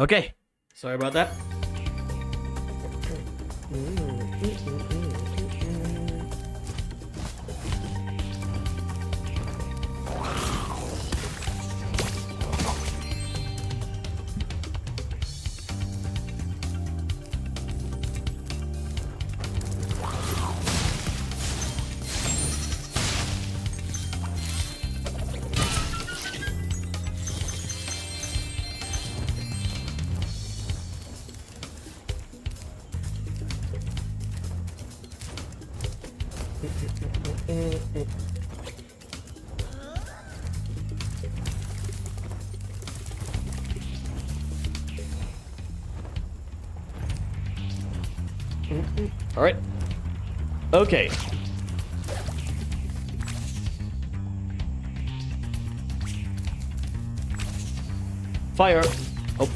Okay, sorry about that. All right. Okay. Fire. Oh.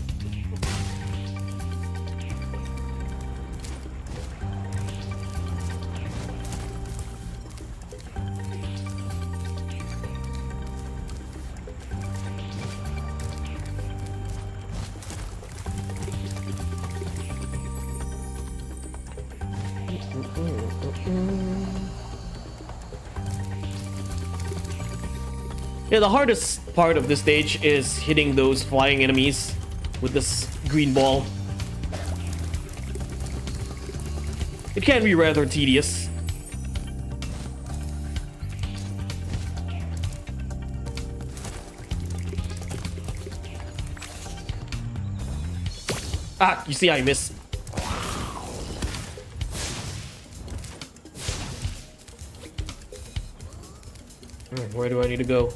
Yeah, the hardest part of this stage is hitting those flying enemies with this green ball. It can be rather tedious. Ah, you see I miss. Where do I need to go?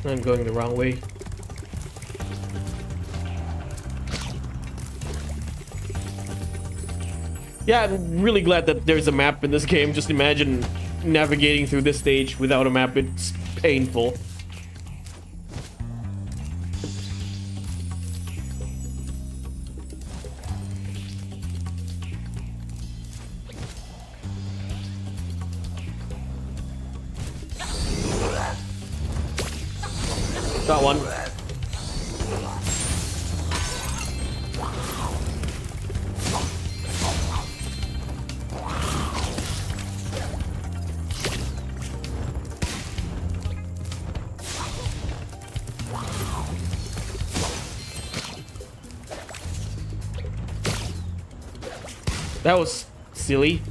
I'm going the wrong way. Yeah, I'm really glad that there's a map in this game. Just imagine navigating through this stage without a map. It's painful. Got one. That was silly.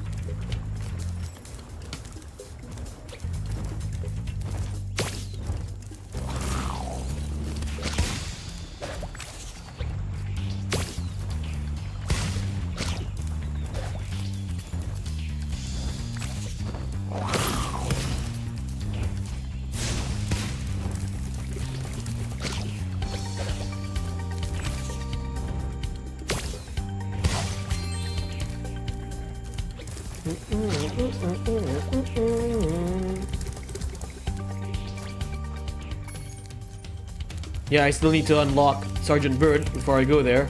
Yeah, I still need to unlock Sergeant Bird before I go there.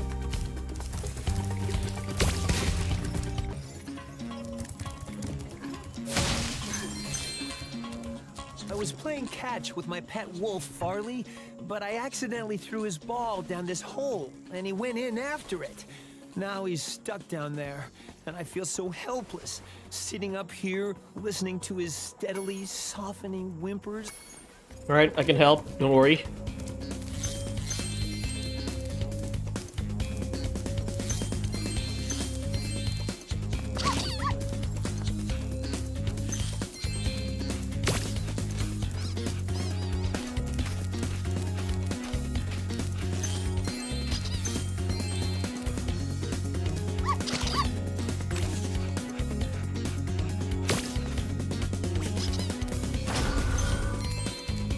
I was playing catch with my pet wolf, Farley, but I accidentally threw his ball down this hole, and he went in after it. Now he's stuck down there, and I feel so helpless, sitting up here, listening to his steadily softening whimpers.
Alright, I can help, don't worry.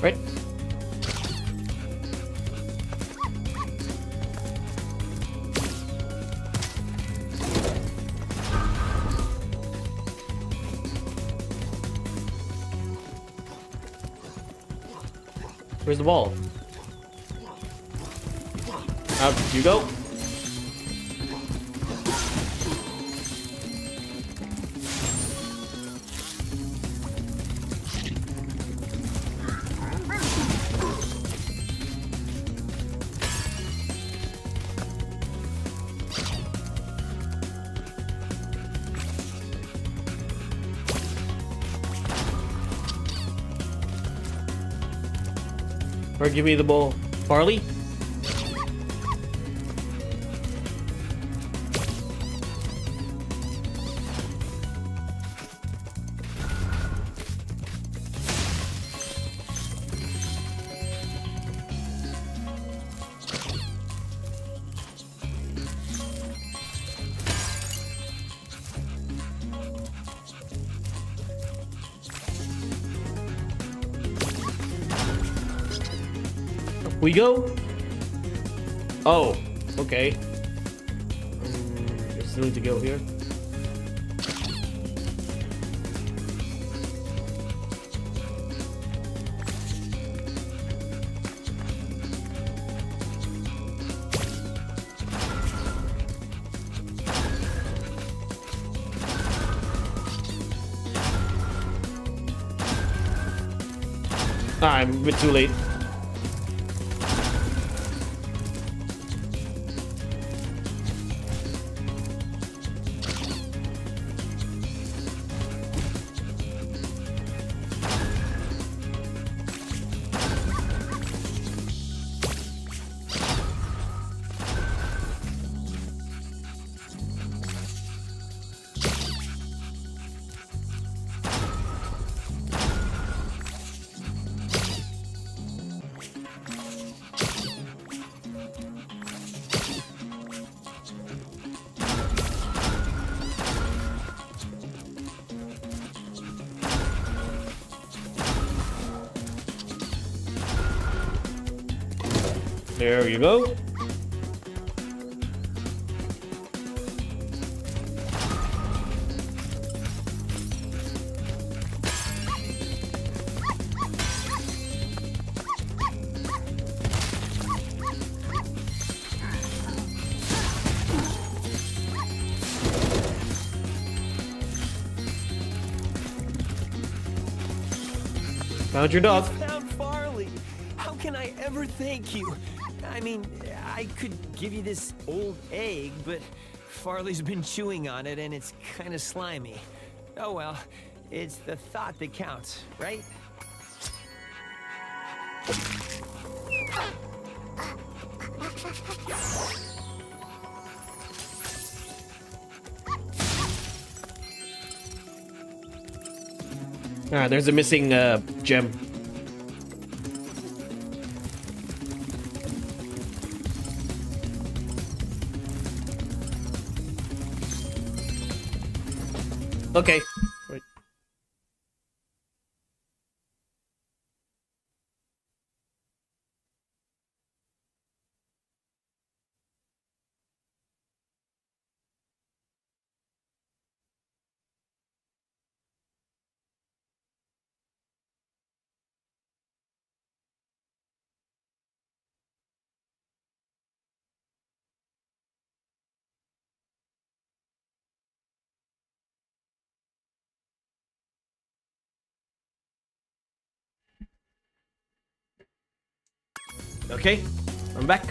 Right. Where's the ball? Out you go. Or give me the ball. Farley? We go? Oh, okay. I still need to go here. I'm a bit too late. There you go. Found your dog.
Found Farley. How can I ever thank you? I mean, I could give you this old egg, but Farley's been chewing on it and it's kind of slimy. Oh well, it's the thought that counts, right?
Ah, there's a missing gem. Okay. Right. Okay, I'm back.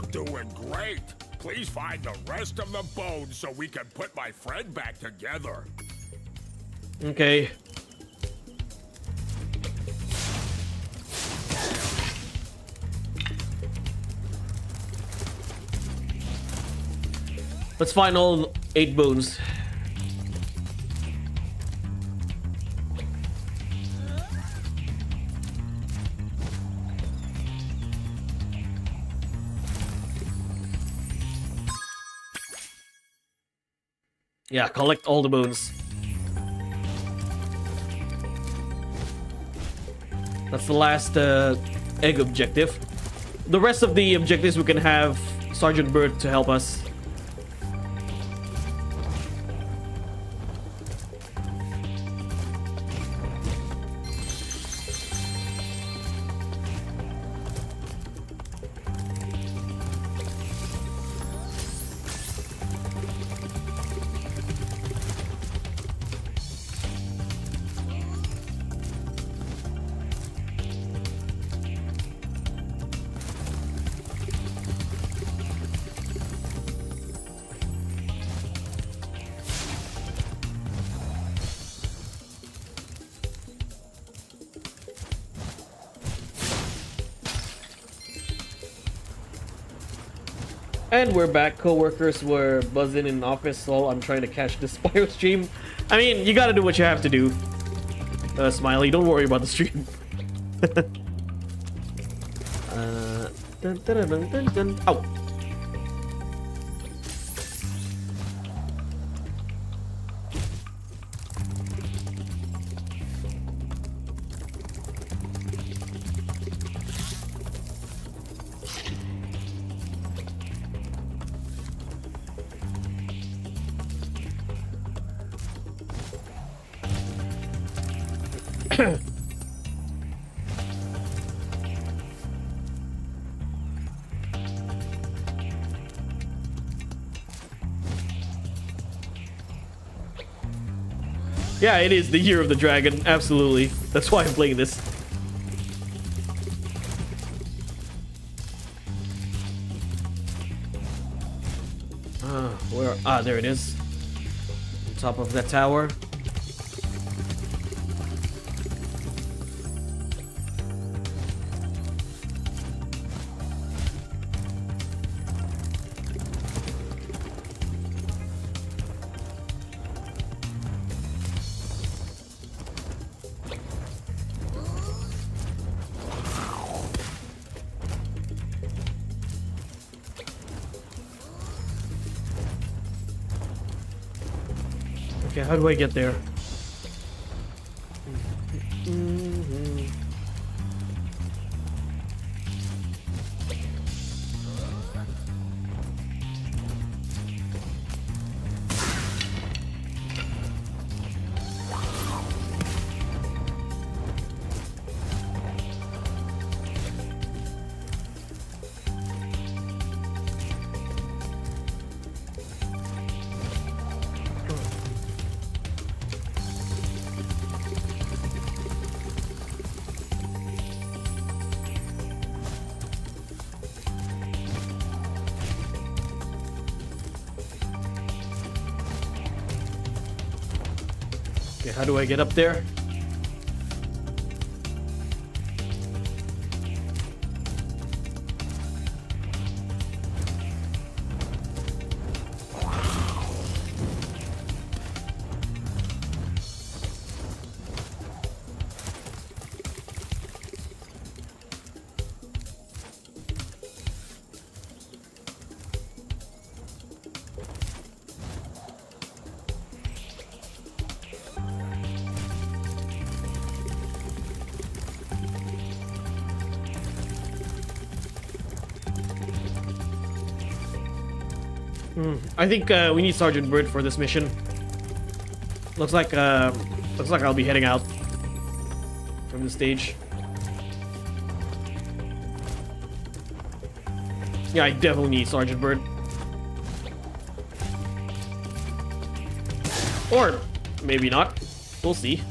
We're doing great. Please find the rest of the bones so we can put my friend back together.
Okay. Let's find all 8 bones. Yeah, collect all the bones. That's the last egg objective. The rest of the objectives we can have Sergeant Bird to help us. And we're back. Co-workers were buzzing in office while I'm trying to catch the Spyro stream. I mean, you gotta do what you have to do. Smiley, don't worry about the stream. Dun, dun, dun, dun, dun. Ow. Yeah, it is the year of the dragon. Absolutely. That's why I'm playing this. Where? Ah, there it is. On top of that tower. Okay, how do I get there? Okay, how do I get up there? I think we need Sergeant Bird for this mission. Looks like I'll be heading out from the stage. Yeah, I definitely need Sergeant Bird. Or maybe not. We'll see.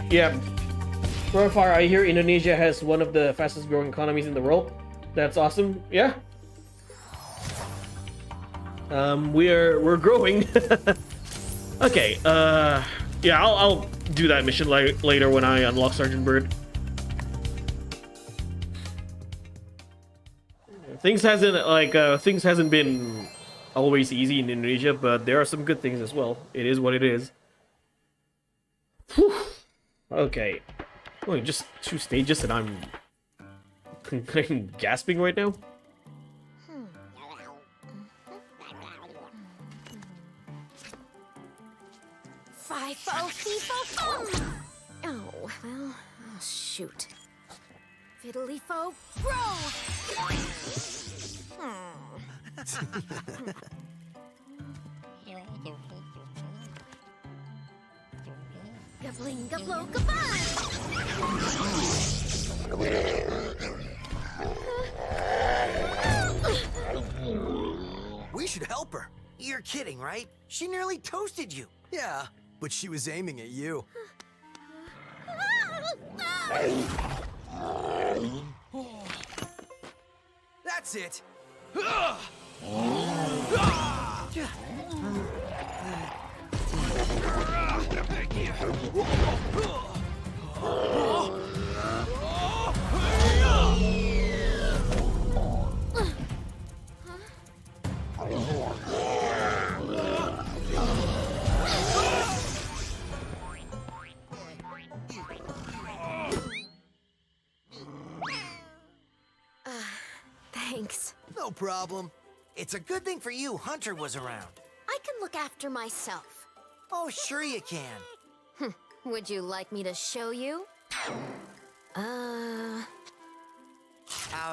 Yeah. Profar, I hear Indonesia has one of the fastest growing economies in the world. That's awesome. Yeah. We're growing. Okay. Yeah, I'll do that mission later when I unlock Sergeant Bird. Things hasn't been always easy in Indonesia, but there are some good things as well. It is what it is. Whew. Okay. Oh, just 2 stages and I'm gasping right now.
Fifo, fifo, fum! Oh, well, oh, shoot. Fiddly-fo, grow! Gabling, gablo,
We should help her. You're kidding, right? She nearly toasted you. Yeah, but she was aiming at you. That's it.
Thanks.
No problem. It's a good thing for you Hunter was around.
I can look after myself.
Oh, sure you can.
Would you like me to show you?
Out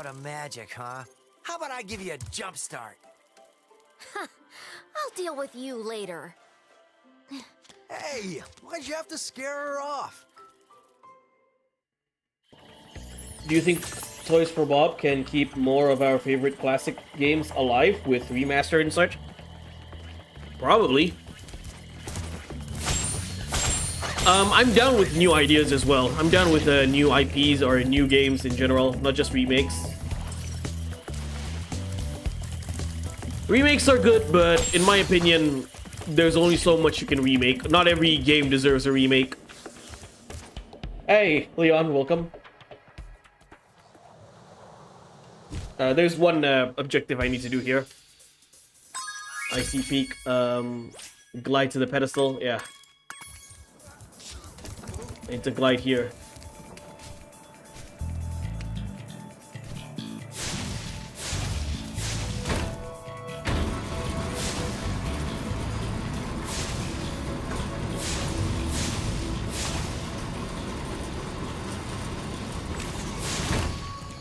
of magic, huh? How about I give you a jump start?
I'll deal with you later.
Hey, why'd you have to scare her off?
Do you think Toys for Bob can keep more of our favorite classic games alive with remastered and such? Probably. I'm down with new ideas as well. I'm down with new IPs or new games in general, not just remakes. Remakes are good, but in my opinion, there's only so much you can remake. Not every game deserves a remake. Hey, Leon, welcome. There's one objective I need to do here. Icy Peak, glide to the pedestal, yeah. I need to glide here.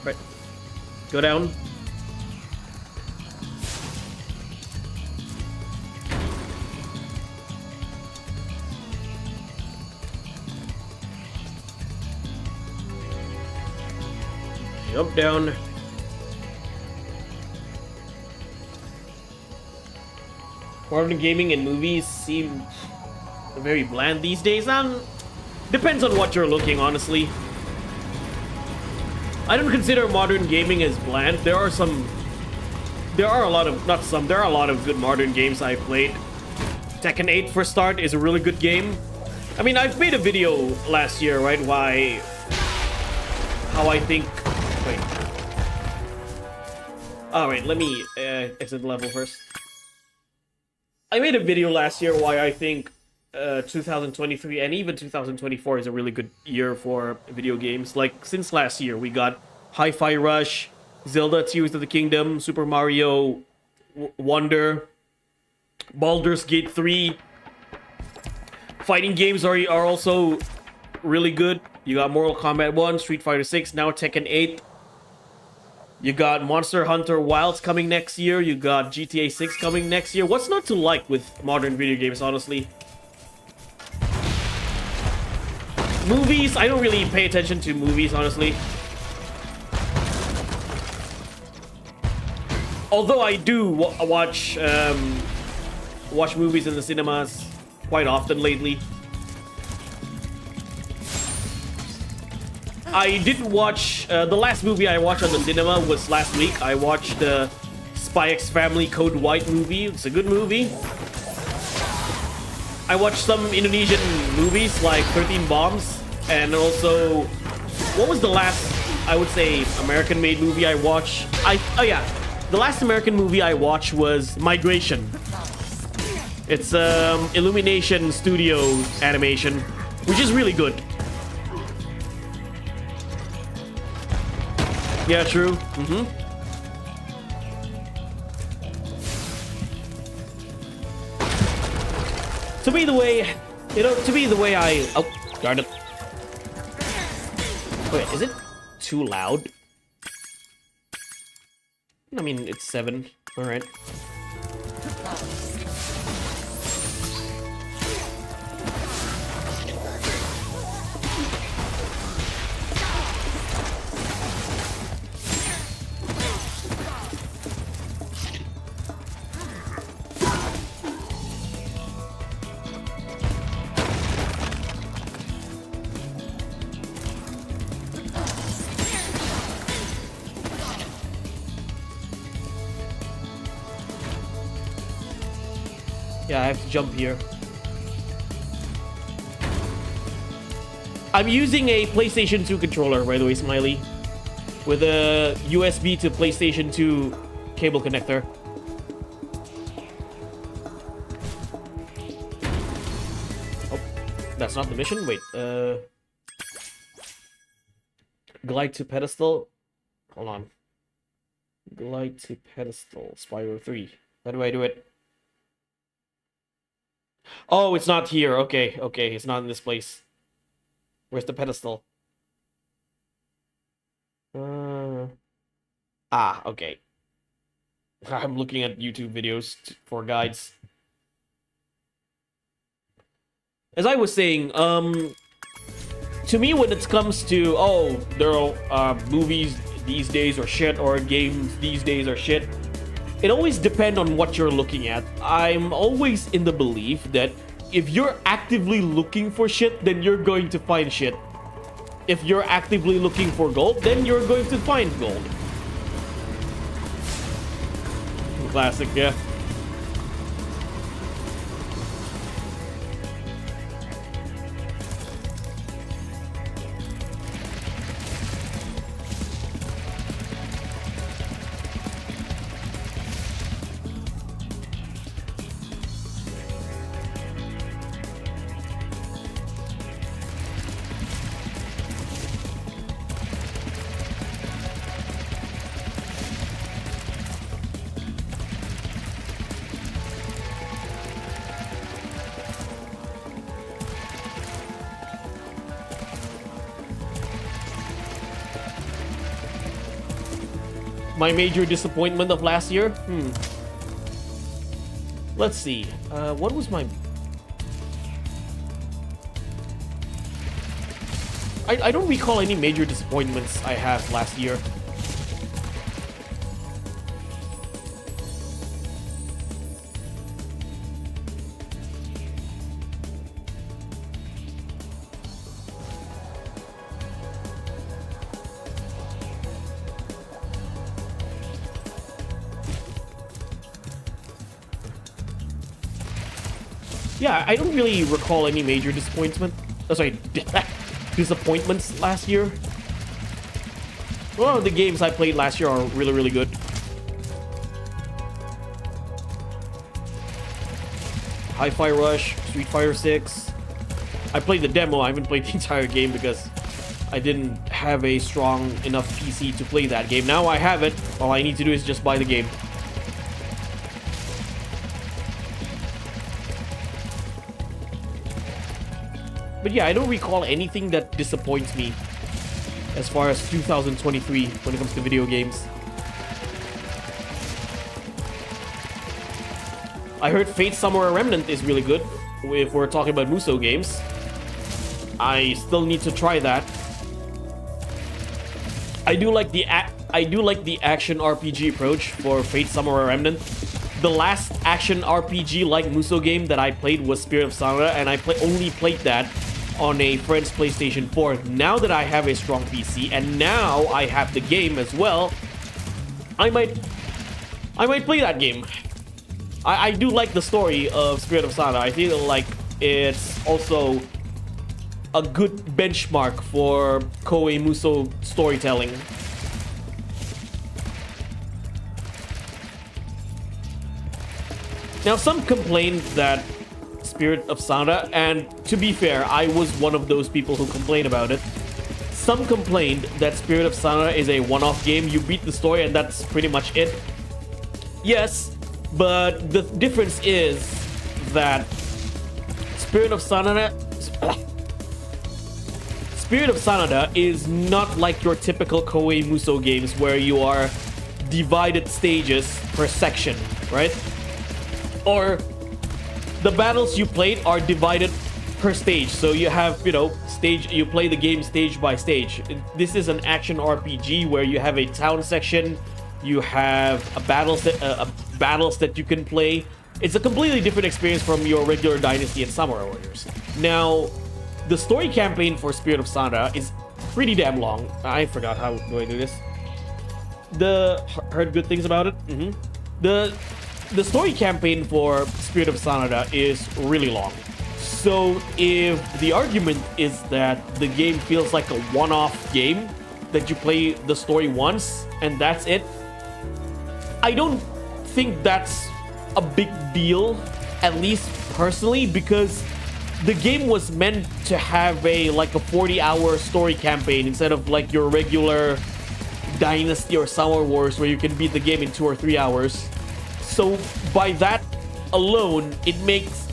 Right. Go down. Jump down. Modern gaming and movies seem very bland these days. Depends on what you're looking, honestly. I don't consider modern gaming as bland. There are a lot of good modern games I've played. Tekken 8 for start is a really good game. I mean, I've made a video last year, right? How I think. Wait. Alright, let me exit the level first. I made a video last year why I think 2023 and even 2024 is a really good year for video games. Like, since last year, we got Hi-Fi Rush, Zelda Tears of the Kingdom, Super Mario Wonder, Baldur's Gate 3. Fighting games are also really good. You got Mortal Kombat 1, Street Fighter 6, now Tekken 8. You got Monster Hunter Wilds coming next year. You got GTA 6 coming next year. What's not to like with modern video games, honestly? Movies, I don't really pay attention to movies, honestly. Although I do watch movies in the cinemas quite often lately. I didn't watch the last movie I watched on the cinema was last week. I watched the Spy X Family Code White movie. It's a good movie. I watched some Indonesian movies like 13 Bombs, and also what was the last, I would say, American-made movie I watched? Oh yeah, the last American movie I watched was Migration. It's Illumination Studio animation, which is really good. Yeah, true. To be the way, to be the way I... Oh, darn it. Wait, is it too loud? I mean, it's 7. All right. Yeah, I have to jump here. I'm using a PlayStation 2 controller, by the way, Smiley. With a USB to PlayStation 2 cable connector. Oh, that's not the mission? Wait, glide to pedestal. Hold on. Glide to pedestal. Spyro 3. How do I do it? Oh, it's not here. Okay, okay, it's not in this place. Where's the pedestal? Okay. I'm looking at YouTube videos for guides. As I was saying, to me, when it comes to, oh, there are movies these days are shit, or games these days are shit, it always depends on what you're looking at. I'm always in the belief that if you're actively looking for shit, then you're going to find shit. If you're actively looking for gold, then you're going to find gold. Classic, yeah. My major disappointment of last year? Let's see. What was my... I don't recall any major disappointments I had last year. Yeah, I don't really recall any major disappointment. Oh, sorry, disappointments last year. A lot of the games I played last year are really, really good. Hi-Fi Rush, Street Fighter 6. I played the demo. I haven't played the entire game because I didn't have a strong enough PC to play that game. Now I have it. All I need to do is just buy the game. But yeah, I don't recall anything that disappoints me as far as 2023 when it comes to video games. I heard Fate Samurai Remnant is really good if we're talking about Muso games. I still need to try that. I do like the action RPG approach for Fate Samurai Remnant. The last action RPG like Muso game that I played was Spirit of Samurai, and I only played that on a friend's PlayStation 4. Now that I have a strong PC and now I have the game as well, I might play that game. I do like the story of Spirit of Sana. I feel like it's also a good benchmark for Koei Muso storytelling. Now, some complained that Spirit of Sana, and to be fair, I was one of those people who complained about it. Some complained that Spirit of Sana is a one-off game. You beat the story and that's pretty much it. Yes, but the difference is that Spirit of Sanada is not like your typical Koei Muso games where you are divided stages per section, right? Or the battles you played are divided per stage. So you have, you play the game stage by stage. This is an action RPG where you have a town section, you have battles that you can play. It's a completely different experience from your regular Dynasty and Samurai Warriors. Now, the story campaign for Spirit of Sana is pretty damn long. I forgot how do I do this. Heard good things about it. The story campaign for Spirit of Sanada is really long. So if the argument is that the game feels like a one-off game, that you play the story once and that's it, I don't think that's a big deal, at least personally, because the game was meant to have a 40-hour story campaign instead of like your regular Dynasty or Summer Wars where you can beat the game in 2 or 3 hours. So by that alone, it makes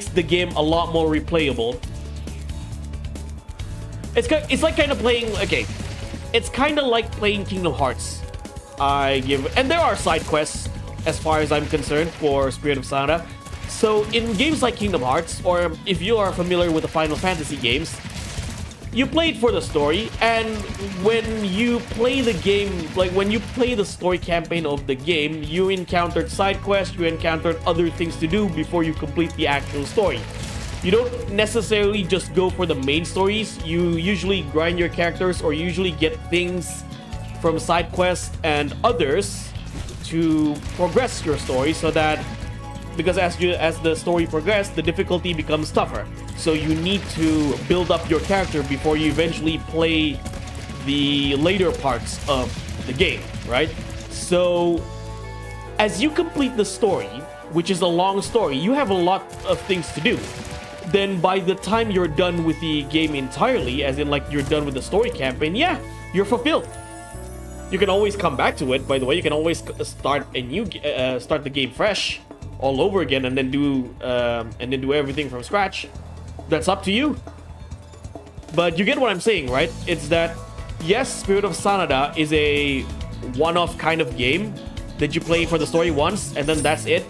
the game a lot more replayable. It's like kind of playing, okay, it's kind of like playing Kingdom Hearts. And there are side quests as far as I'm concerned for Spirit of Sana. So in games like Kingdom Hearts, or if you are familiar with the Final Fantasy games, you play it for the story, and when you play the game, when you play the story campaign of the game, you encountered side quests, you encountered other things to do before you complete the actual story. You don't necessarily just go for the main stories. You usually grind your characters or usually get things from side quests and others to progress your story, so that because as the story progresses, the difficulty becomes tougher. So you need to build up your character before you eventually play the later parts of the game, right? So as you complete the story, which is a long story, you have a lot of things to do. Then by the time you're done with the game entirely, as in you're done with the story campaign, yeah, you're fulfilled. You can always come back to it, by the way. You can always start the game fresh all over again and then do everything from scratch. That's up to you. But you get what I'm saying, right? It's that, yes, Spirit of Sanada is a one-off kind of game that you play for the story once and then that's it.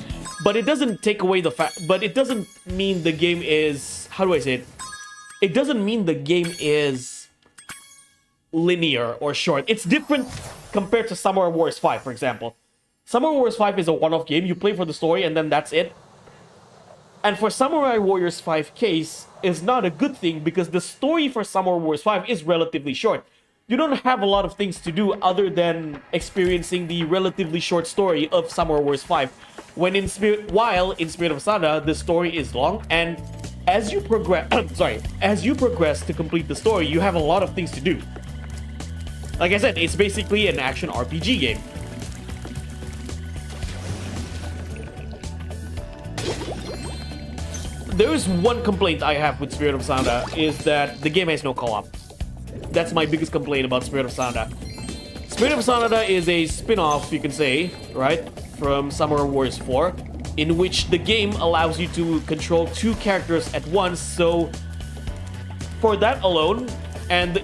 But it doesn't take away the fact, but it doesn't mean the game is, how do I say it? It doesn't mean the game is linear or short. It's different compared to Samurai Wars 5, for example. Samurai Wars 5 is a one-off game. You play for the story and then that's it. And for Samurai Warriors 5 case, is not a good thing because the story for Samurai Wars 5 is relatively short. You don't have a lot of things to do other than experiencing the relatively short story of Samurai Wars 5. While in Spirit of Sana, the story is long, and as you progress, to complete the story, you have a lot of things to do. Like I said, it's basically an action RPG game. There is one complaint I have with Spirit of Sana, is that the game has no co-op. That's my biggest complaint about Spirit of Sana. Spirit of Sanada is a spin-off, you can say, right, from Samurai Wars 4, in which the game allows you to control 2 characters at once. So for that alone, and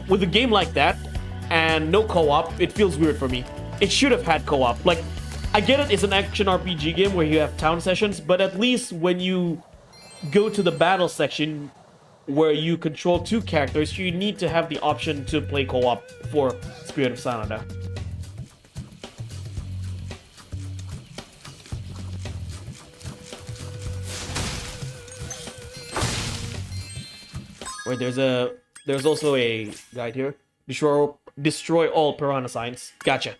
with a game like that and no co-op, it feels weird for me. It should have had co-op. I get it, it's an action RPG game where you have town sessions, but at least when you go to the battle section where you control 2 characters, you need to have the option to play co-op for Spirit of Sanada. Wait, there's also a guide here. Destroy all piranha signs. Gotcha.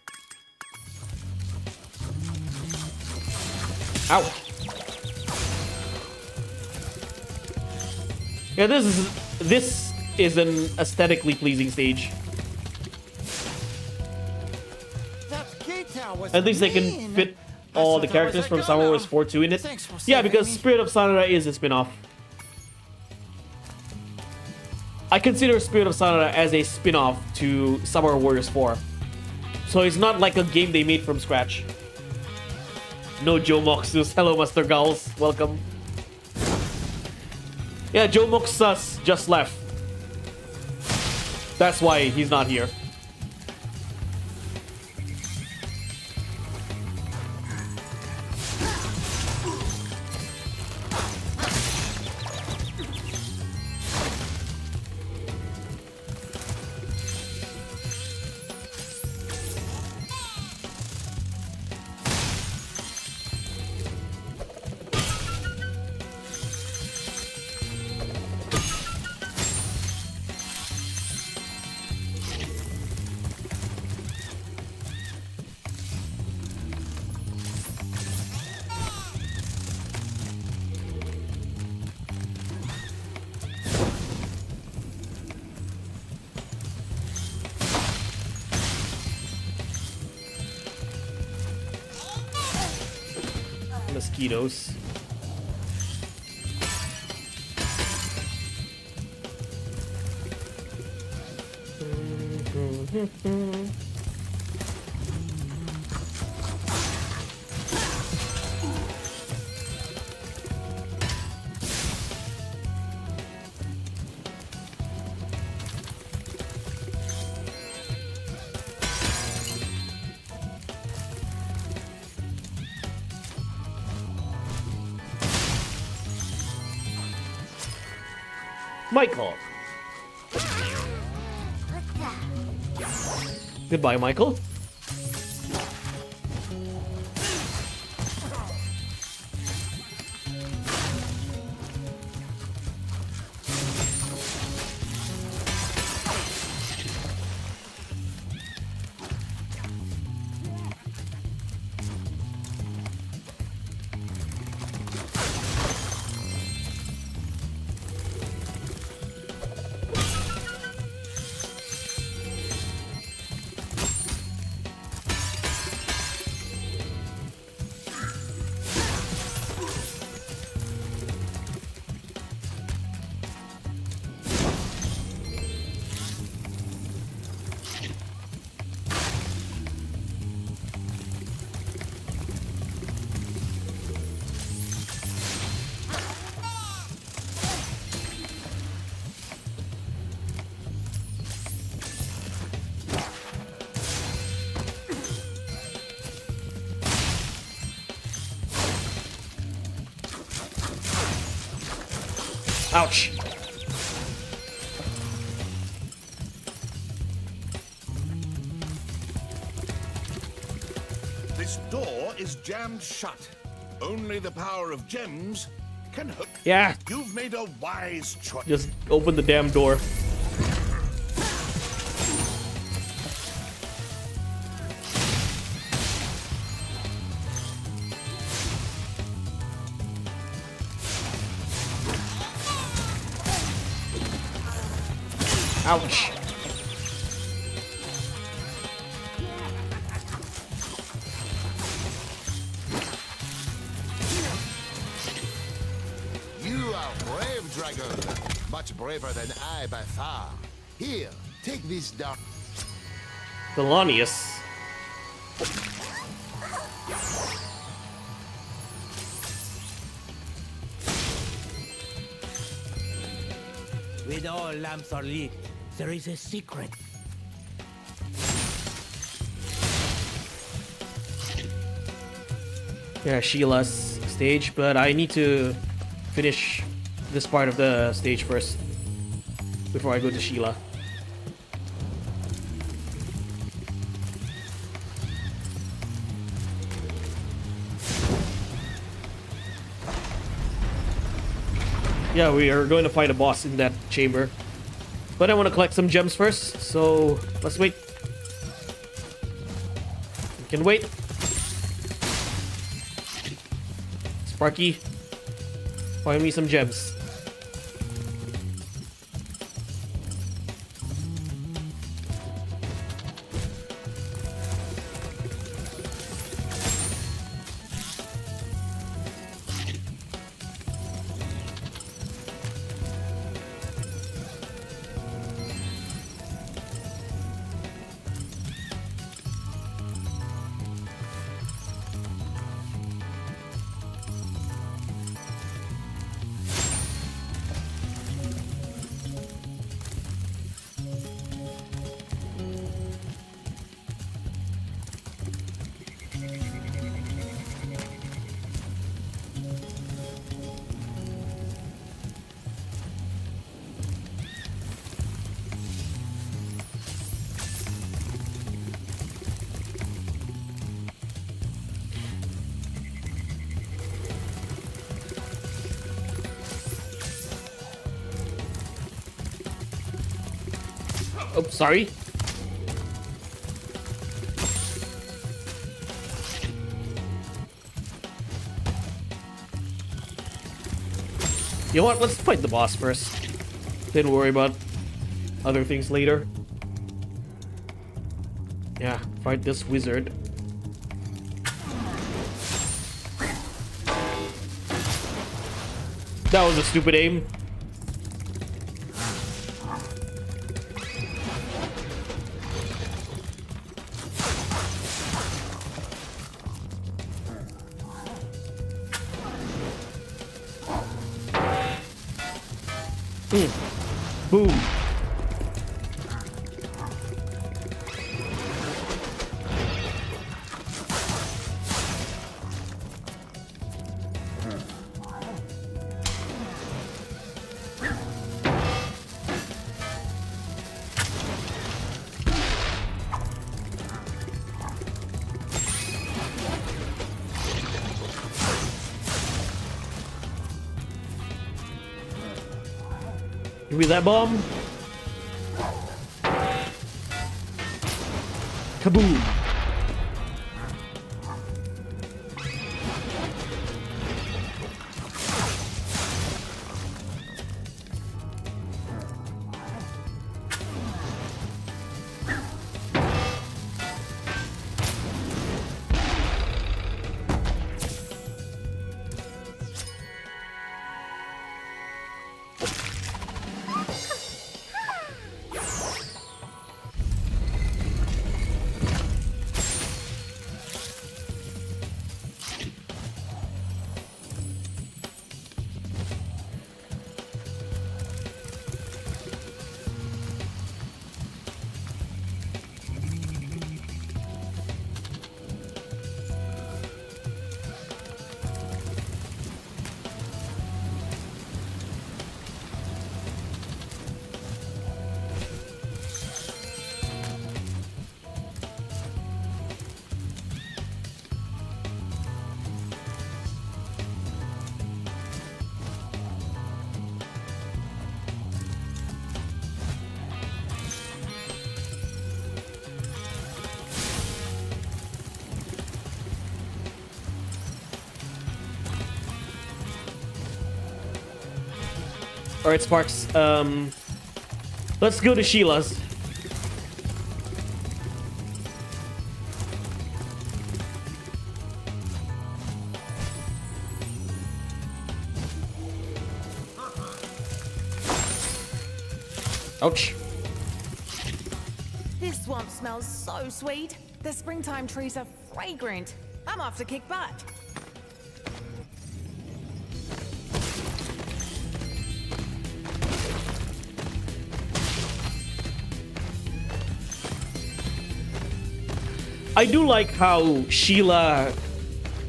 Ow. Yeah, this is an aesthetically pleasing stage. At least they can fit all the characters from Summer Wars 4-2 in it. Yeah, because Spirit of Sanada is a spin-off. I consider Spirit of Sanada as a spin-off to Summer Warriors 4. So it's not like a game they made from scratch. No Joe Moxus. Hello, Master Gauls. Welcome. Yeah, Joe Moxus just left. That's why he's not here. Mosquitoes. Michael. Goodbye, Michael. Ouch.
This door is jammed shut. Only the power of gems can hook.
Yeah,
You've made a wise choice.
just open the damn door. Ouch.
You are brave, Dragon. Much braver than I by far. Here, take this dark.
Thelonious.
With all lamps are lit, there is a secret.
Yeah, Sheila's stage, but I need to finish this part of the stage first before I go to Sheila. Yeah, we are going to fight a boss in that chamber. But I want to collect some gems first, so let's wait. We can wait. Sparky, find me some gems. Oh, sorry. You know what? Let's fight the boss first. Then worry about other things later. Yeah, fight this wizard. That was a stupid aim. Boom. Give me that bomb. Kaboom. Alright, Sparks. Let's go to Sheila's. Ouch.
This swamp smells so sweet. The springtime trees are fragrant. I'm off to kick butt.
I do like how Sheila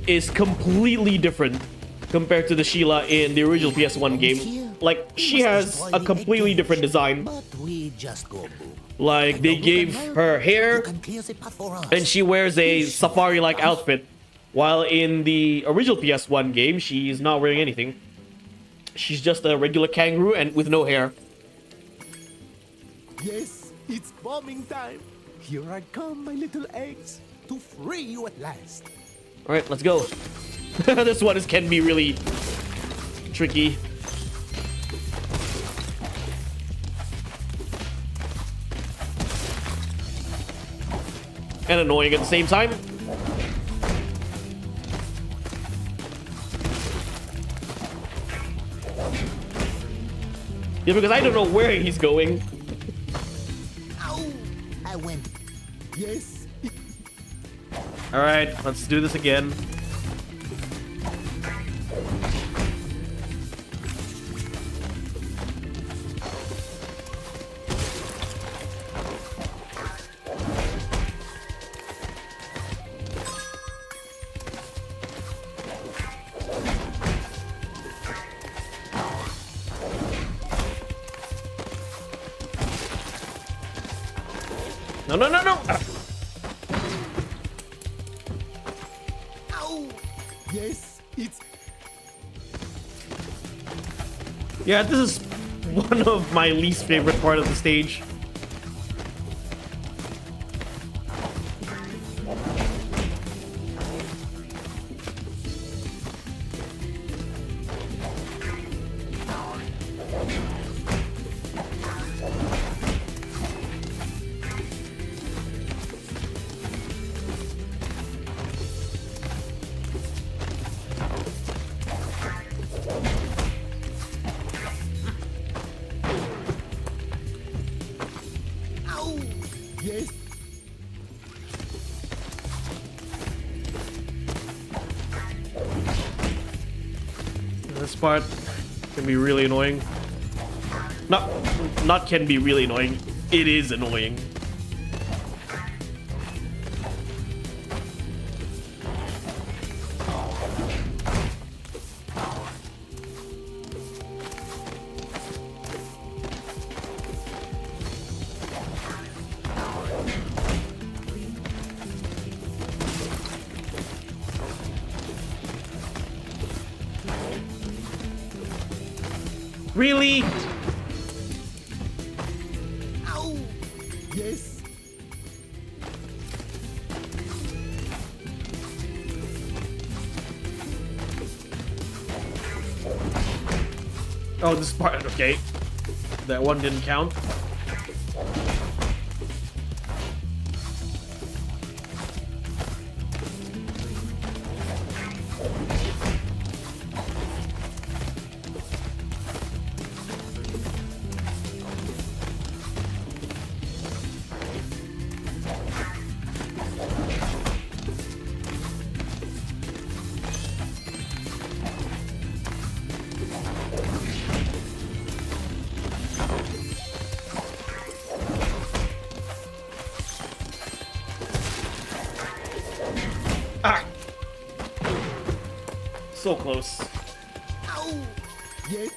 is completely different compared to the Sheila in the original PS1 game. Like, she has a completely different design. Like, they gave her hair and she wears a safari-like outfit. While in the original PS1 game, she's not wearing anything. she's just a regular kangaroo and with no hair.
Yes, it's bombing time. Here I come, my little eggs, to free you at last.
All right, let's go. This one can be really tricky. And annoying at the same time. Yeah, because I don't know where he's going.
Ow! I win. Yes.
All right, let's do this again. No, no, no, no!
Ow! Yes, it's...
Yeah, this is one of my least favorite part of the stage.
Yes.
This part can be really annoying. Not can be really annoying. It is annoying. Really?
Ow! Yes.
Oh, this part, okay. That one didn't count. Ah! So close.
Ow! Yes.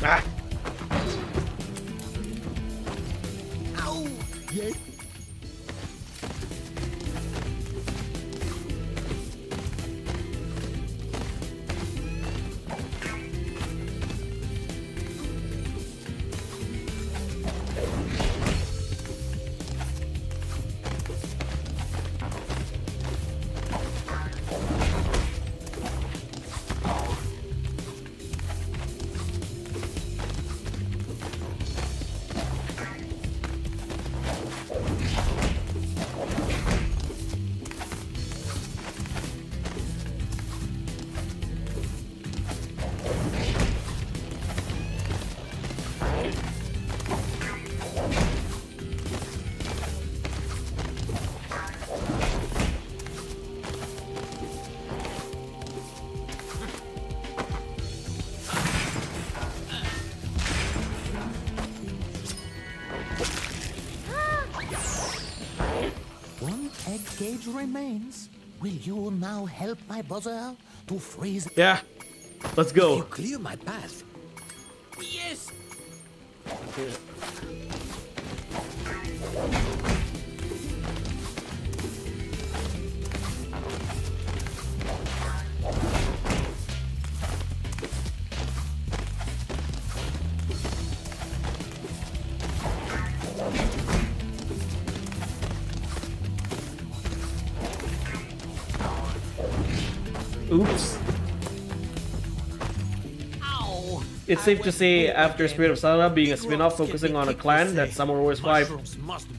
Ah!
Ow! Yes. egg gauge remains. Will you now help my buzzer to freeze?
Yeah, let's
You
go.
clear my path. Yes.
Oops.
Ow.
It's safe to say, after Spirit of Sana being a spin-off focusing on a clan, that Summer Wars 5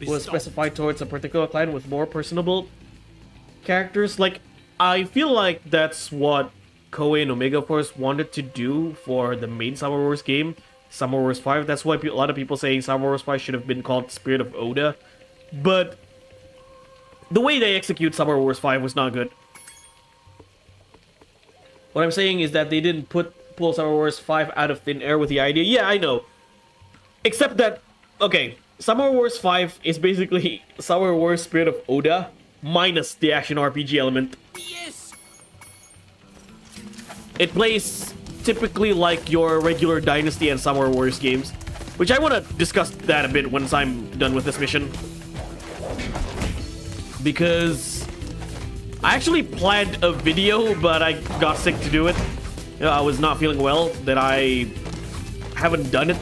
was specified towards a particular clan with more personable characters. Like, I feel like that's what Koei and Omega Force wanted to do for the main Summer Wars game, Summer Wars 5. That's why a lot of people saying Summer Wars 5 should have been called Spirit of Oda. But the way they execute Summer Wars 5 was not good. What I'm saying is that they didn't pull Summer Wars 5 out of thin air with the idea. Yeah, I know. Except that, okay, Summer Wars 5 is basically Summer Wars Spirit of Oda minus the action RPG element.
Yes.
It plays typically like your regular Dynasty and Summer Wars games, which I want to discuss that a bit once I'm done with this mission. Because I actually planned a video, but I got sick to do it. I was not feeling well, that I haven't done it,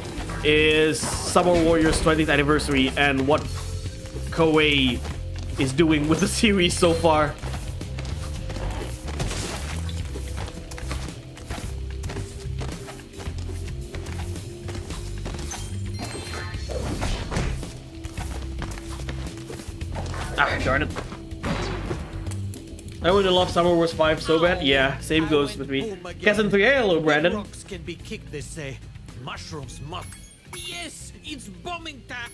is Summer Warriors 20th anniversary and what Koei is doing with the series so far. Ah, darn it. I would love Summer Wars 5 so bad. Yeah, same goes with me. Kesson 3, hello, Brandon.
Rocks can be kicked, they say. Mushrooms must. Yes, it's bombing time.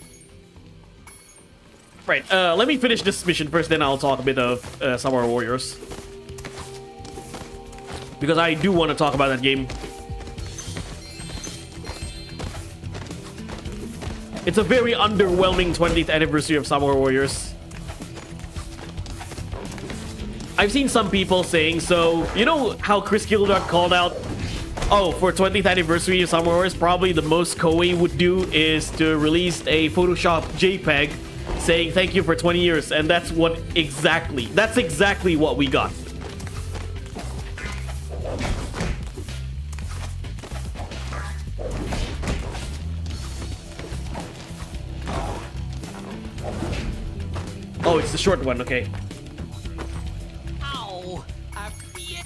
Right, let me finish this mission first, then I'll talk a bit of Summer Warriors. Because I do want to talk about that game. It's a very underwhelming 20th anniversary of Summer Warriors. I've seen some people saying, so, you know how Chris Gildart called out, oh, for 20th anniversary of Summer Wars, probably the most Koei would do is to release a Photoshop JPEG saying thank you for 20 years, and that's exactly what we got. Oh, it's the short one, okay.
Ow. I feel.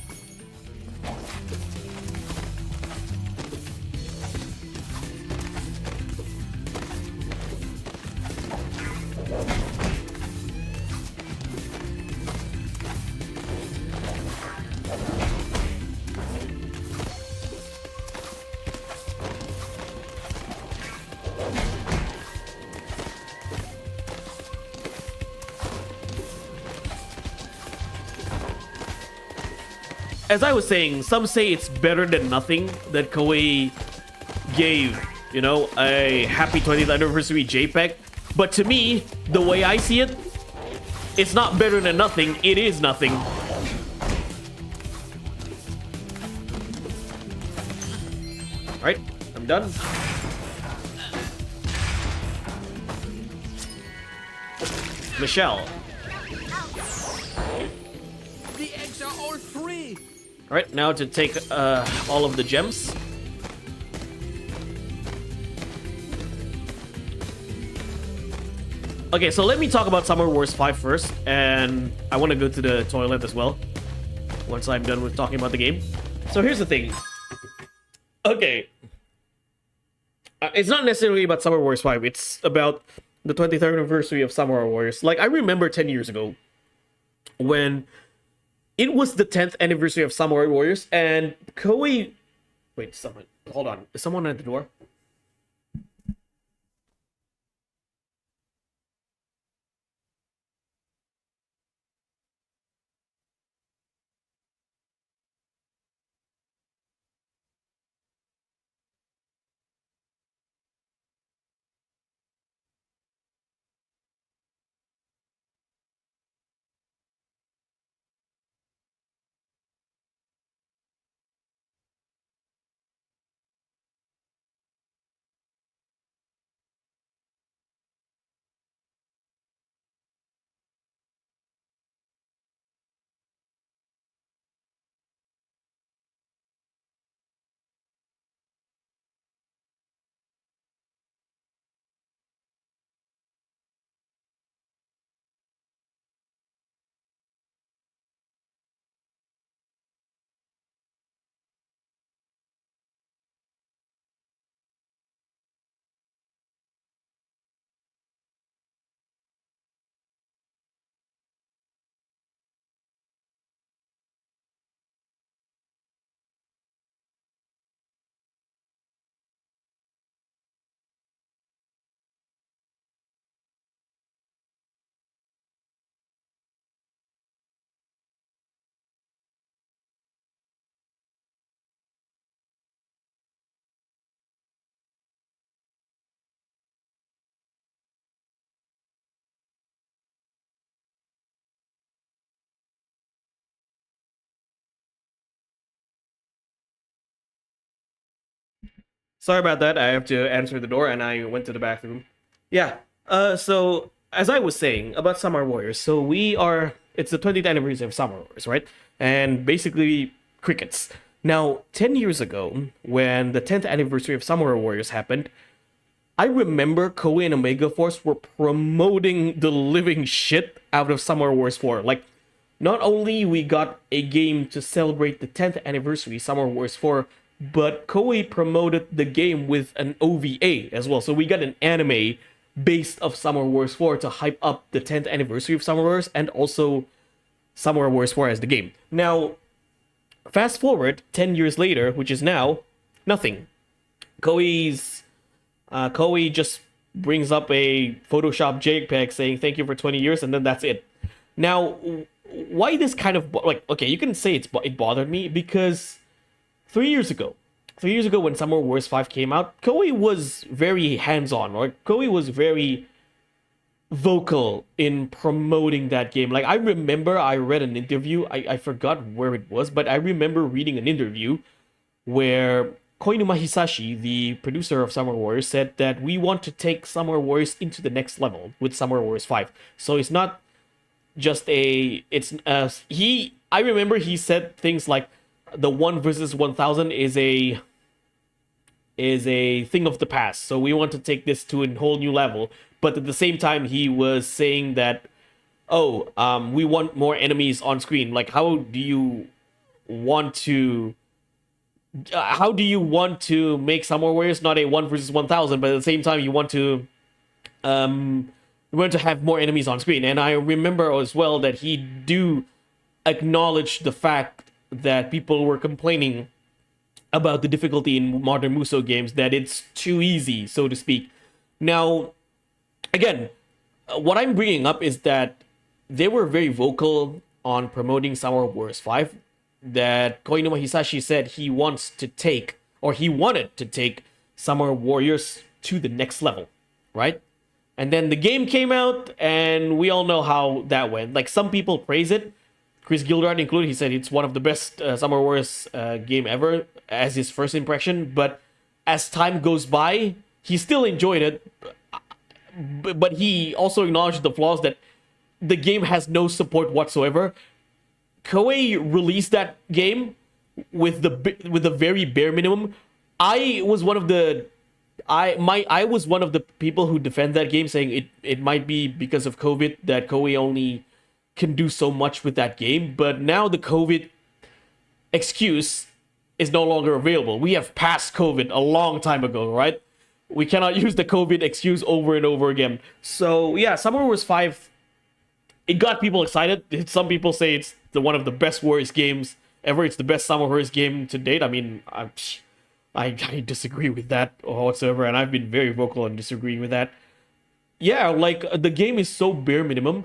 As I was saying, some say it's better than nothing that Koei gave, you know, a happy 20th anniversary JPEG. But to me, the way I see it, it's not better than nothing, it is nothing. Alright, I'm done. Michelle.
The eggs are all free.
Alright, now to take all of the gems. Okay, so let me talk about Summer Wars 5 first, and I want to go to the toilet as well once I'm done with talking about the game. So here's the thing. Okay. It's not necessarily about Summer Wars 5, it's about the 23rd anniversary of Summer Warriors. Like, I remember 10 years ago when it was the 10th anniversary of Samurai Warriors, and Koei... Wait, someone... Hold on. Is someone at the door? Sorry about that. I have to answer the door, and I went to the bathroom. Yeah. So as I was saying about Summer Warriors, so it's the 20th anniversary of Summer Warriors, right? And basically crickets. Now, 10 years ago, when the 10th anniversary of Summer Warriors happened, I remember Koei and Omega Force were promoting the living shit out of Summer Wars 4. Like, not only we got a game to celebrate the 10th anniversary, Summer Wars 4, but Koei promoted the game with an OVA as well. So we got an anime based of Summer Wars 4 to hype up the 10th anniversary of Summer Wars and also Summer Wars 4 as the game. Now, fast forward 10 years later, which is now, nothing. Koei just brings up a Photoshop JPEG saying thank you for 20 years, and then that's it. Now, why this kind of okay, you can say it bothered me because 3 years ago when Summer Wars 5 came out, Koei was very hands-on, right? Koei was very vocal in promoting that game. Like, I remember I read an interview, I forgot where it was, but I remember reading an interview where Koinuma Hisashi, the producer of Summer Warriors, said that we want to take Summer Warriors into the next level with Summer Warriors 5. So it's not just I remember he said things like the 1 versus 1000 is a thing of the past. So we want to take this to a whole new level. But at the same time, he was saying that, we want more enemies on screen. Like, how do you want to make Summer Warriors not a 1 versus 1000, but at the same time you want to have more enemies on screen? And I remember as well that he do acknowledge the fact that people were complaining about the difficulty in modern Musou games, that it's too easy, so to speak. Now, again, what I'm bringing up is that they were very vocal on promoting Summer Wars 5, that Koinuma Hisashi said he wanted to take Summer Warriors to the next level, right? And then the game came out, and we all know how that went. Like, some people praise it, Chris Gilrod included. He said it's one of the best Summer Wars game ever as his first impression, but as time goes by, he still enjoyed it, but he also acknowledged the flaws, that the game has no support whatsoever. Koei released that game with the very bare minimum. I was one of the people who defend that game, saying it might be because of COVID that Koei only can do so much with that game. But now the COVID excuse is no longer available. We have passed COVID a long time ago, right? We cannot use the COVID excuse over and over again. So yeah, Summer Wars 5, it got people excited. Some people say it's one of the best Warriors games ever. It's the best Summer Warriors game to date. I mean, I disagree with that whatsoever, and I've been very vocal in disagreeing with that. Yeah, like, the game is so bare minimum.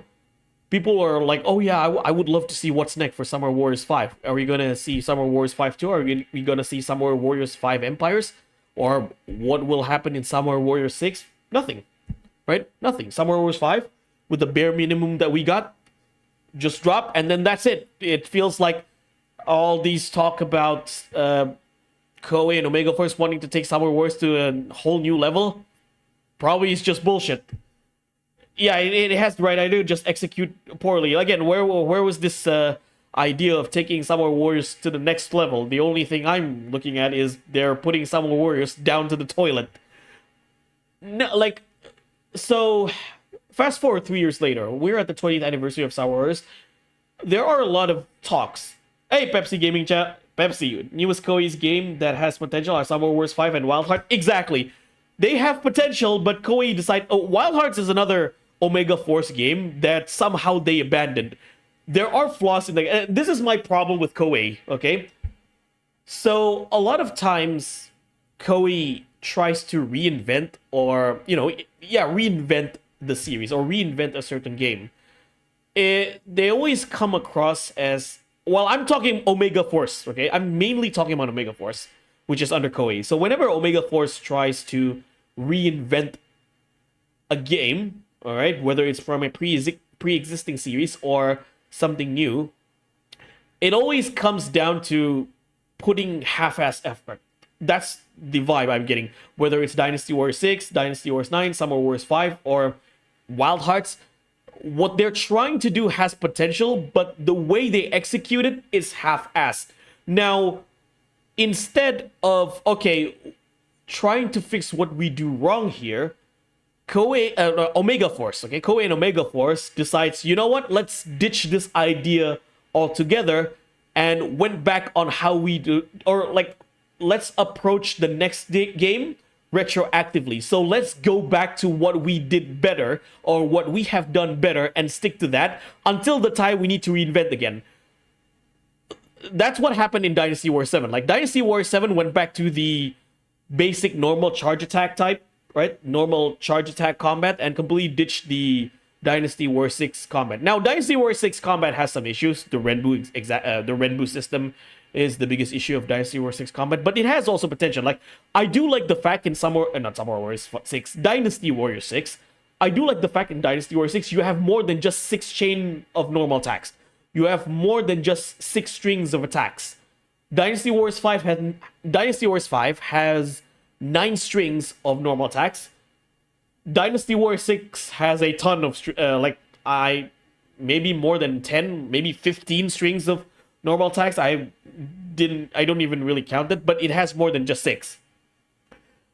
People are like, oh yeah, I would love to see what's next for Summer Warriors 5. Are we gonna see Summer Warriors 5 2? Are we gonna see Summer Warriors 5 Empires? Or what will happen in Summer Warriors 6? Nothing. Right? Nothing. Summer Warriors 5, with the bare minimum that we got, just drop, and then that's it. It feels like all these talk about Koei and Omega Force wanting to take Summer Wars to a whole new level probably is just bullshit. Yeah, it has the right idea, just execute poorly. Again, where was this idea of taking Summer Warriors to the next level? The only thing I'm looking at is they're putting Summer Warriors down to the toilet. No, like, so fast forward 3 years later, we're at the 20th anniversary of Summer Warriors. There are a lot of talks. Hey, Pepsi Gaming Chat. Pepsi, newest Koei's game that has potential are Summer Wars 5 and Wild Heart. Exactly. They have potential, but Koei decide, Wild Hearts is another Omega Force game that somehow they abandoned. There are flaws in the... this is my problem with Koei, okay? So, a lot of times, Koei tries to reinvent or, reinvent the series or reinvent a certain game. They always come across as... Well, I'm talking Omega Force, okay? I'm mainly talking about Omega Force, which is under Koei. So whenever Omega Force tries to reinvent a game, all right, whether it's from a pre-existing series or something new, it always comes down to putting half-ass effort That's the vibe I'm getting. Whether it's Dynasty Warriors 6, Dynasty Warriors 9, Summer Wars 5, or Wild Hearts, what they're trying to do has potential, but the way they execute it is half-assed. Now, instead of, okay, trying to fix what we do wrong here, Omega Force, okay, Koei and Omega Force decides, you know what, let's ditch this idea altogether, and went back on how we do, or like, let's approach the next game retroactively. So let's go back to what we did better, or what we have done better, and stick to that until the time we need to reinvent again. That's what happened in Dynasty Warriors 7. Like, Dynasty Warriors 7 went back to the basic normal charge attack type, right? Normal charge attack combat, and completely ditched the Dynasty Warriors 6 combat. Now, Dynasty Warriors 6 combat has some issues. The Renbu system is the biggest issue of Dynasty Warriors 6 combat, but it has also potential. Like, I do like the fact in not Summer Warriors 6, Dynasty Warriors 6, I do like the fact in Dynasty Warriors 6 you have more than just 6 chain of normal attacks. You have more than just 6 strings of attacks. Dynasty Warriors 5 has 9 strings of normal attacks. Dynasty Warriors 6 has a ton of maybe more than 10, maybe 15 strings of normal attacks. I don't even really count it, but it has more than just 6.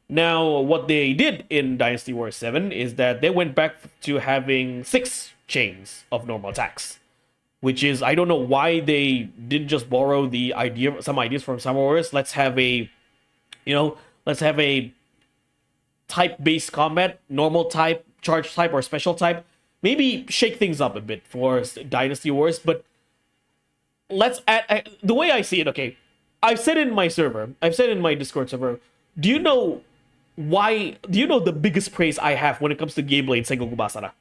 Now, what they did in Dynasty Warriors 7 is that they went back to having 6 chains of normal attacks, which is, I don't know why they didn't just borrow some ideas from Summer Warriors. Let's have a type-based combat, normal type, charge type, or special type. Maybe shake things up a bit for Dynasty Wars, but let's add, the way I see it, okay, I've said in my Discord server, do you know the biggest praise I have when it comes to gameplay in Sengoku Basara?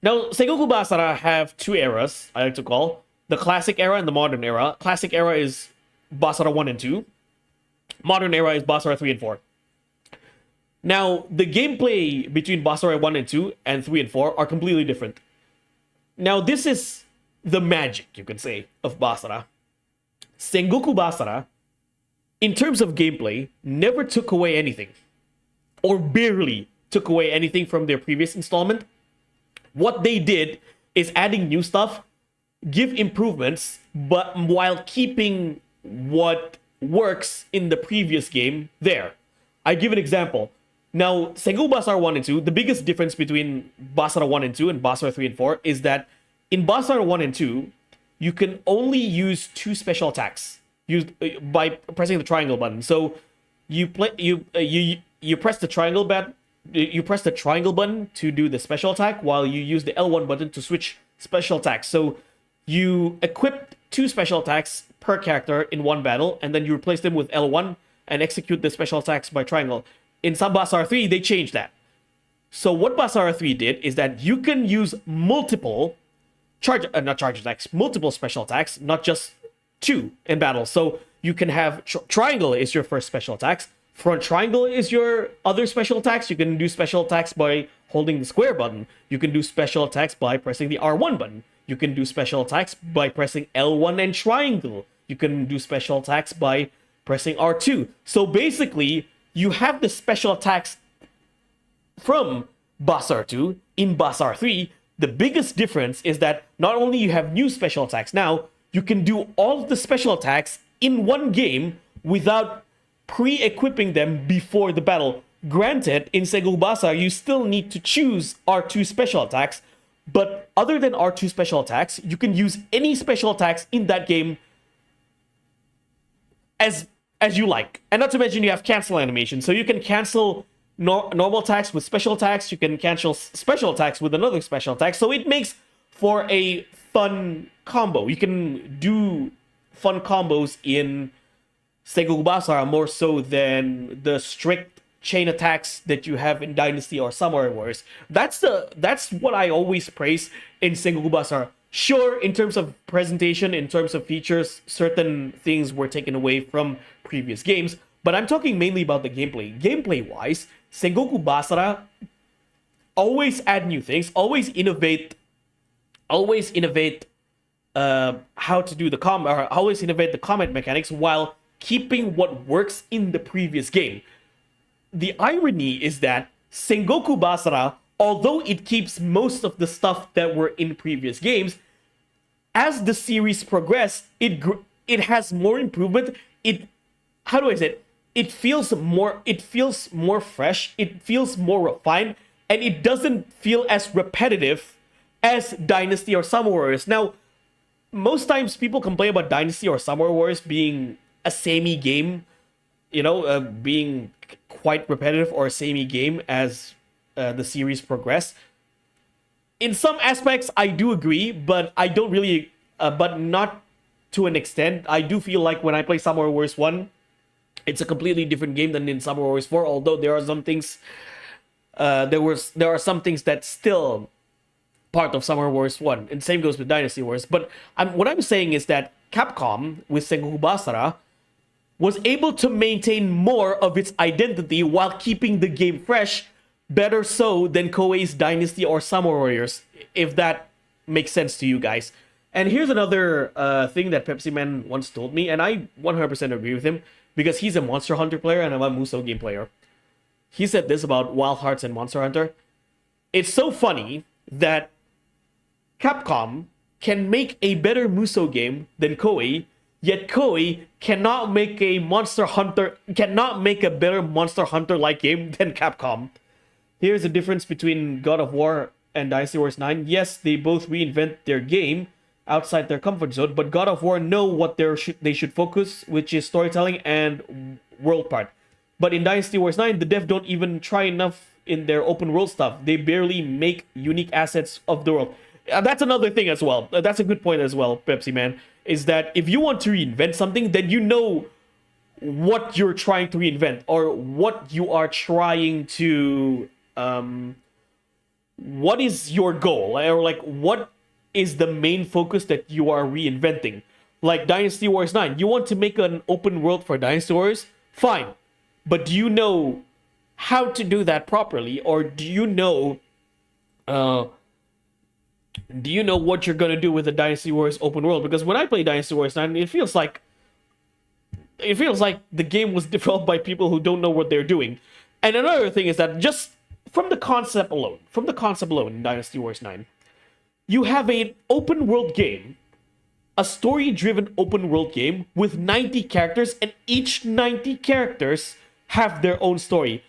Now, Sengoku Basara have 2 eras, I like to call, the classic era and the modern era. Classic era is Basara 1 and 2. Modern era is Basara 3 and 4. Now, the gameplay between Basara 1 and 2 and 3 and 4 are completely different. Now, this is the magic, you could say, of Basara. Sengoku Basara, in terms of gameplay, never took away anything, or barely took away anything from their previous installment. What they did is adding new stuff, give improvements, but while keeping what works in the previous game there. I give an example. Now, Sengoku Basara 1 and 2, the biggest difference between Basara 1 and 2 and Basara 3 and 4 is that in Basara 1 and 2, you can only use 2 special attacks by pressing the triangle button. So you press the triangle button. You press the triangle button to do the special attack, while you use the L1 button to switch special attacks. So you equip 2 special attacks per character in one battle, and then you replace them with L1 and execute the special attacks by triangle. In some Basara 3, they changed that. So what Basara 3 did is that you can use multiple multiple special attacks, not just 2 in battle. So you can have triangle is your first special attacks. Front triangle is your other special attacks. You can do special attacks by holding the square button. You can do special attacks by pressing the R1 button. You can do special attacks by pressing L1 and triangle. You can do special attacks by pressing R2. So basically, you have the special attacks from Basara 2 in Basara 3. The biggest difference is that not only you have new special attacks now, you can do all of the special attacks in one game without pre-equipping them before the battle. Granted, in Sengoku Basara, you still need to choose R2 special attacks, but other than R2 special attacks, you can use any special attacks in that game as you like. And not to mention you have cancel animation, so you can cancel normal attacks with special attacks, you can cancel special attacks with another special attack, so it makes for a fun combo. You can do fun combos in Sengoku Basara more so than the strict chain attacks that you have in Dynasty or Samurai Warriors. That's what I always praise in Sengoku Basara. Sure, in terms of presentation, in terms of features, certain things were taken away from previous games, but I'm talking mainly about the gameplay. Gameplay-wise, Sengoku Basara always add new things, always innovate how to do the always innovate the combat mechanics while keeping what works in the previous game. The irony is that Sengoku Basara, although it keeps most of the stuff that were in previous games, as the series progressed, it has more improvement. How do I say it? It feels more fresh, it feels more refined, and it doesn't feel as repetitive as Dynasty or Summer Warriors. Now, most times people complain about Dynasty or Summer Warriors being a samey game, being quite repetitive or a samey game as the series progressed. In some aspects, I do agree, but I don't really, but not to an extent. I do feel like when I play Summer Warriors 1, it's a completely different game than in Summer Warriors 4, although there are some things, there are some things that's still part of Summer Wars 1, and same goes with Dynasty Wars. But what I'm saying is that Capcom, with Sengoku Basara, was able to maintain more of its identity while keeping the game fresh, better so than Koei's Dynasty or Summer Warriors, if that makes sense to you guys. And here's another thing that Pepsi Man once told me, and I 100% agree with him, because he's a Monster Hunter player and I'm a Musou game player. He said this about Wild Hearts and Monster Hunter. It's so funny that Capcom can make a better Musou game than Koei, yet Koei cannot make a better Monster Hunter-like game than Capcom. Here's the difference between God of War and Dynasty Wars 9. Yes, they both reinvent their game outside their comfort zone, but God of War know what they should focus, which is storytelling and world part. But in Dynasty Wars 9, the dev don't even try enough in their open world stuff. They barely make unique assets of the world. That's another thing as well. That's a good point as well, Pepsi Man, is that if you want to reinvent something, then you know what you're trying to reinvent, or what you are trying to what is your goal, or like what is the main focus that you are reinventing. Like Dynasty Wars 9, you want to make an open world for Dynasty Wars? Fine. But do you know how to do that properly, or do you know what you're gonna do with the Dynasty Wars open world? Because when I play Dynasty Wars 9, it feels like the game was developed by people who don't know what they're doing. And another thing is that just from the concept alone in Dynasty Wars 9, you have an open world game, a story-driven open world game with 90 characters, and each 90 characters have their own story.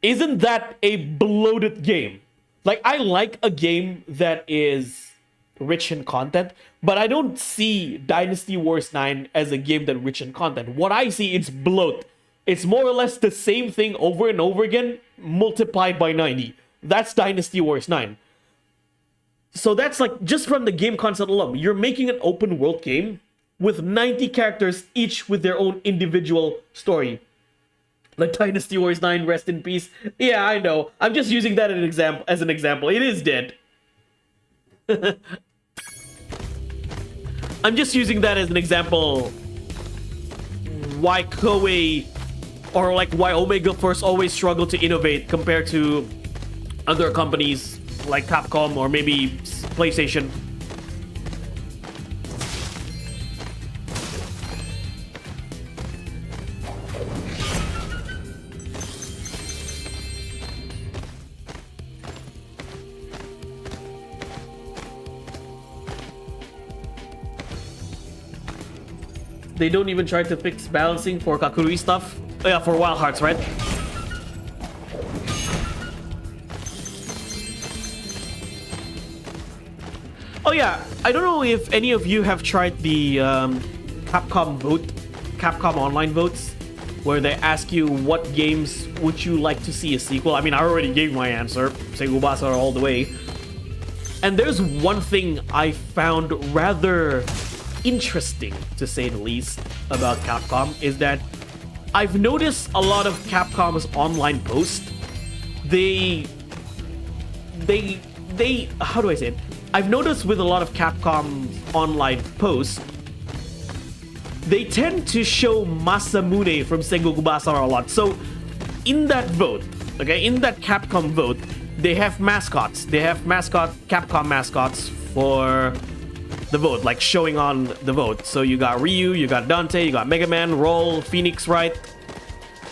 Isn't that a bloated game? Like, I like a game that is rich in content, but I don't see Dynasty Wars 9 as a game that's rich in content. What I see, it's bloat. It's more or less the same thing over and over again, multiplied by 90. That's Dynasty Wars 9. So that's like, just from the game concept alone, you're making an open world game with 90 characters, each with their own individual story. Like Dynasty Wars 9, rest in peace. Yeah, I know. I'm just using that as an example. It is dead. I'm just using that as an example why Koei, or like why Omega Force always struggle to innovate compared to other companies like Capcom or maybe PlayStation. They don't even try to fix balancing for Kakurui stuff. Oh, yeah, for Wild Hearts, right? Oh yeah, I don't know if any of you have tried the Capcom online votes, where they ask you what games would you like to see a sequel. I mean, I already gave my answer, Sengoku Basara all the way. And there's one thing I found rather interesting, to say the least, about Capcom, is that I've noticed a lot of Capcom's online posts. They how do I say it? I've noticed with a lot of Capcom's online posts, they tend to show Masamune from Sengoku Basara a lot. So in that vote, okay, in that Capcom vote, they have mascots. They have Capcom mascots for the vote, like showing on the vote. So you got Ryu, you got Dante, you got Mega Man, Roll, Phoenix, right?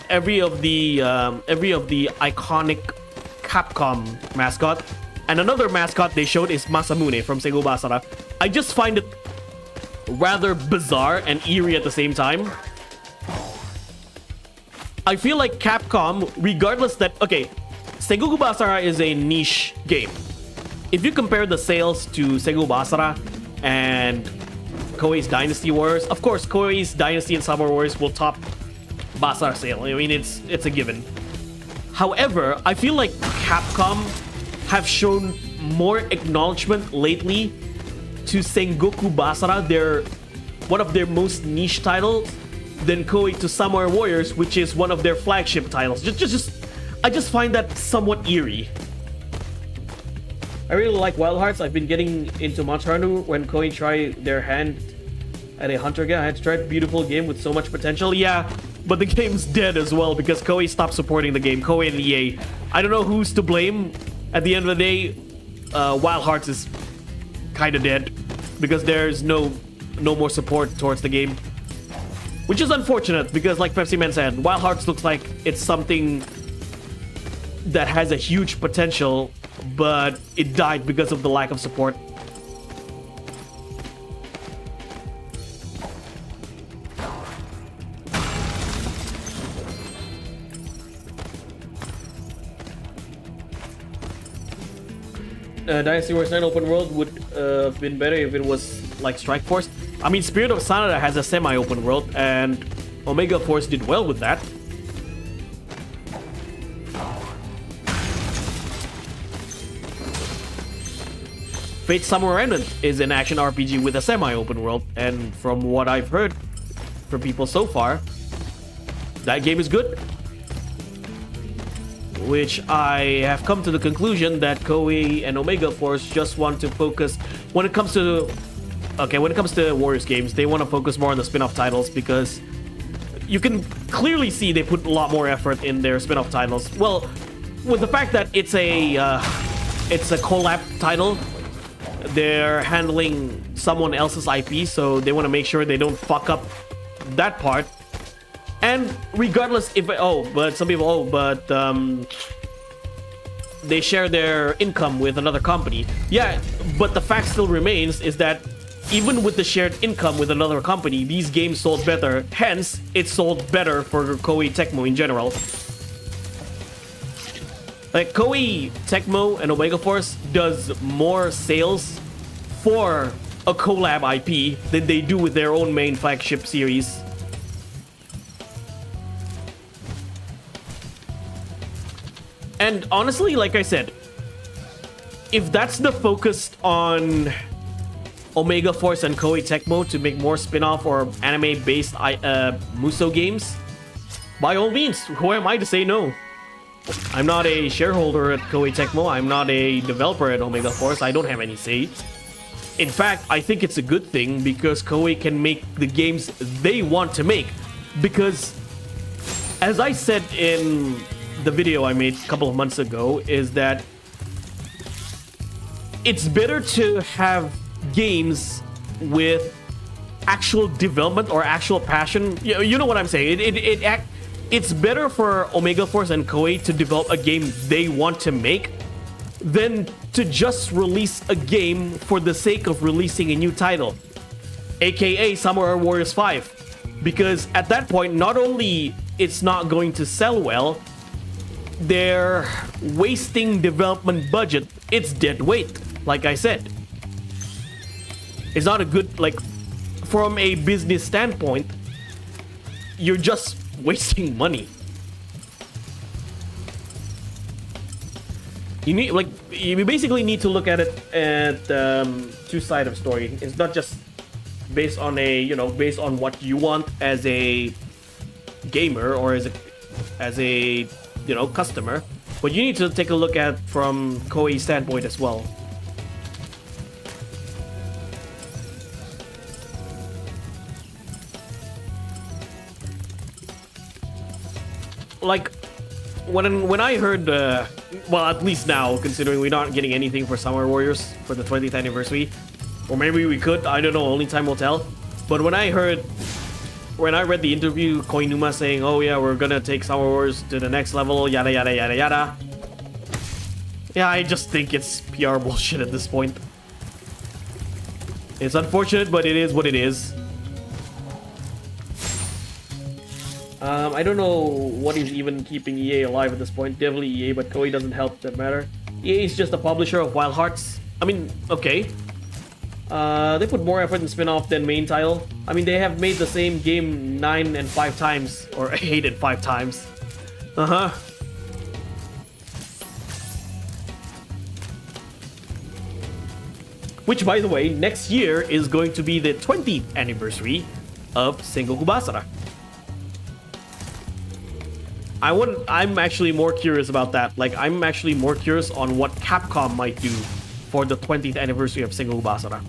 Every of the iconic Capcom mascot. And another mascot they showed is Masamune from Segu Basara. I just find it rather bizarre and eerie at the same time. I feel like Capcom, regardless that... Okay, Segu Basara is a niche game. If you compare the sales to Segu Basara and Koei's Dynasty Warriors, of course, Koei's Dynasty and Summer Warriors will top Basara sale. I mean, it's a given. However, I feel like Capcom have shown more acknowledgement lately to Sengoku Basara, one of their most niche titles, than Koei to Samurai Warriors, which is one of their flagship titles. I just find that somewhat eerie. I really like Wild Hearts. I've been getting into Monster Hunter when Koei tried their hand at a hunter game. I had to try a beautiful game with so much potential. Yeah, but the game's dead as well because Koei stopped supporting the game. Koei and EA. I don't know who's to blame. At the end of the day, Wild Hearts is kind of dead because there's no more support towards the game, which is unfortunate because, like Pepsi Man said, Wild Hearts looks like it's something that has a huge potential, but it died because of the lack of support. Dynasty Warriors 9 open world would have been better if it was like Strike Force. I mean, Spirit of Sanada has a semi-open world, and Omega Force did well with that. Fate Samurai Remnant is an action RPG with a semi-open world, and from what I've heard from people so far, that game is good. Which I have come to the conclusion that Koei and Omega Force just want to focus when it comes to Warriors games. They want to focus more on the spin-off titles because you can clearly see they put a lot more effort in their spin-off titles. Well, with the fact that it's a collab title, they're handling someone else's IP, so they want to make sure they don't fuck up that part. And regardless if they share their income with another company. Yeah, but the fact still remains is that even with the shared income with another company, these games sold better. Hence, it sold better for Koei Tecmo in general. Like Koei Tecmo and Omega Force does more sales for a collab IP than they do with their own main flagship series. And honestly, like I said, if that's the focus on Omega Force and Koei Tecmo to make more spin-off or anime-based Muso games, by all means, who am I to say no? I'm not a shareholder at Koei Tecmo. I'm not a developer at Omega Force. I don't have any say. In fact, I think it's a good thing because Koei can make the games they want to make. Because, as I said in the video I made a couple of months ago, is that it's better to have games with actual development or actual passion. You know what I'm saying? It's better for Omega Force and Koei to develop a game they want to make than to just release a game for the sake of releasing a new title, aka Samurai Warriors 5. Because at that point, not only it's not going to sell well, they're wasting development budget. It's dead weight, like I said. It's not a good, like, from a business standpoint, you're just wasting money. You basically need to look at it at two sides of story. It's not just based on based on what you want as a gamer or as a customer, but you need to take a look at from Koei's standpoint as well. Like when I heard well, at least now, considering we're not getting anything for Summer Warriors for the 20th anniversary, Or maybe we could, I don't know, only time will tell. But when I read the interview, Koinuma saying, oh yeah, we're gonna take Summer Wars to the next level, yada yada yada yada. Yeah, I just think it's PR bullshit at this point. It's unfortunate, but it is what it is. I don't know what is even keeping EA alive at this point. Definitely EA, but Koei doesn't help that matter. EA is just a publisher of Wild Hearts. I mean, okay. They put more effort in spin-off than main title. I mean, they have made the same game 9 and 5 times, or 8 and 5 times. Uh-huh. Which, by the way, next year is going to be the 20th anniversary of Sengoku Basara. I'm actually more curious about that. Like, I'm actually more curious on what Capcom might do for the 20th anniversary of Sengoku Basara.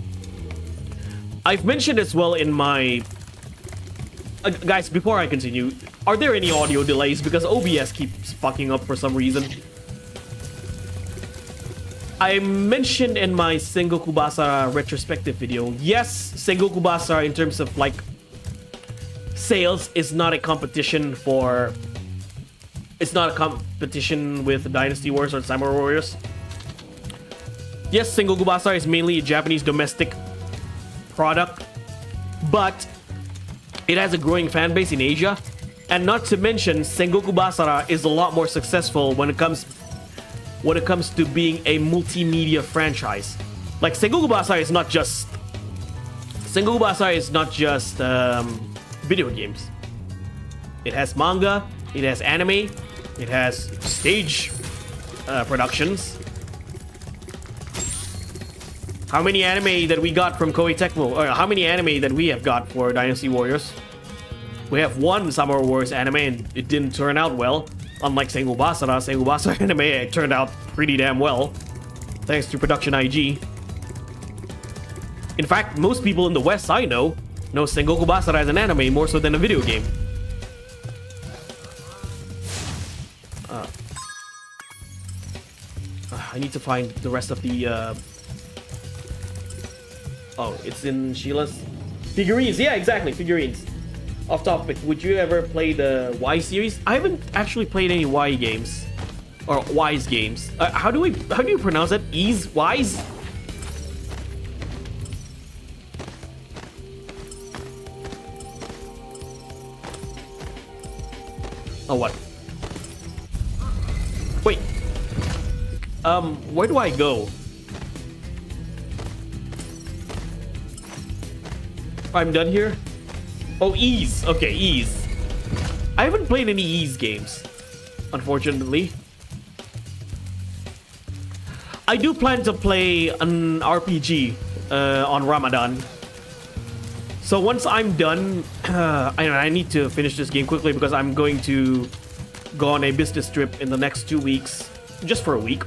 I've mentioned as well in my... guys, before I continue, are there any audio delays? Because OBS keeps fucking up for some reason. I mentioned in my Sengoku Basara retrospective video, yes, Sengoku Basara in terms of, like, sales is not a competition for... It's not a competition with Dynasty Wars or Samurai Warriors. Yes, Sengoku Basara is mainly a Japanese domestic product, but it has a growing fan base in Asia. And not to mention, Sengoku Basara is a lot more successful when it comes to being a multimedia franchise. Like, Sengoku Basara is not just video games. It has manga, it has anime, it has stage productions. How many anime that we got from Koei Tecmo, or how many anime that we have got for Dynasty Warriors? We have one Samurai Warriors anime and it didn't turn out well. Unlike Sengoku Basara anime, it turned out pretty damn well, thanks to Production IG. In fact, most people in the West I know Sengoku Basara as an anime more so than a video game. I need to find the rest of the... Oh, it's in Sheila's... Figurines, yeah, exactly, figurines. Off topic, would you ever play the Y series? I haven't actually played any Y games. Or Wise games. How do you pronounce that? Wise? Oh, what? Wait. Where do I go? I'm done here? Oh, Ease. Okay, Ease. I haven't played any Ease games, unfortunately. I do plan to play an RPG on Ramadan. So once I'm done, I need to finish this game quickly because I'm going to go on a business trip in the next 2 weeks, just for a week.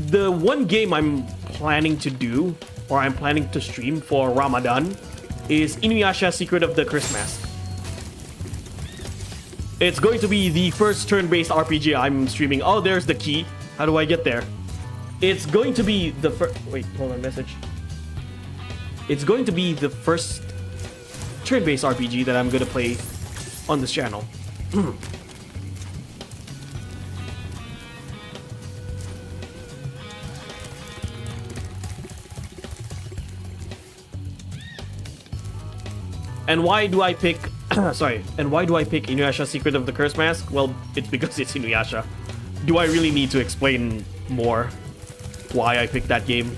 The one game I'm planning to do, or I'm planning to stream for Ramadan, is Inuyasha Secret of the Curse Mask. It's going to be the first turn-based RPG I'm streaming. Oh, there's the key. How do I get there? It's going to be the first... Wait, hold on, message. It's going to be the first turn-based RPG that I'm going to play on this channel. And why do I pick... sorry. And why do I pick Inuyasha Secret of the Curse Mask? Well, it's because it's Inuyasha. Do I really need to explain more why I picked that game?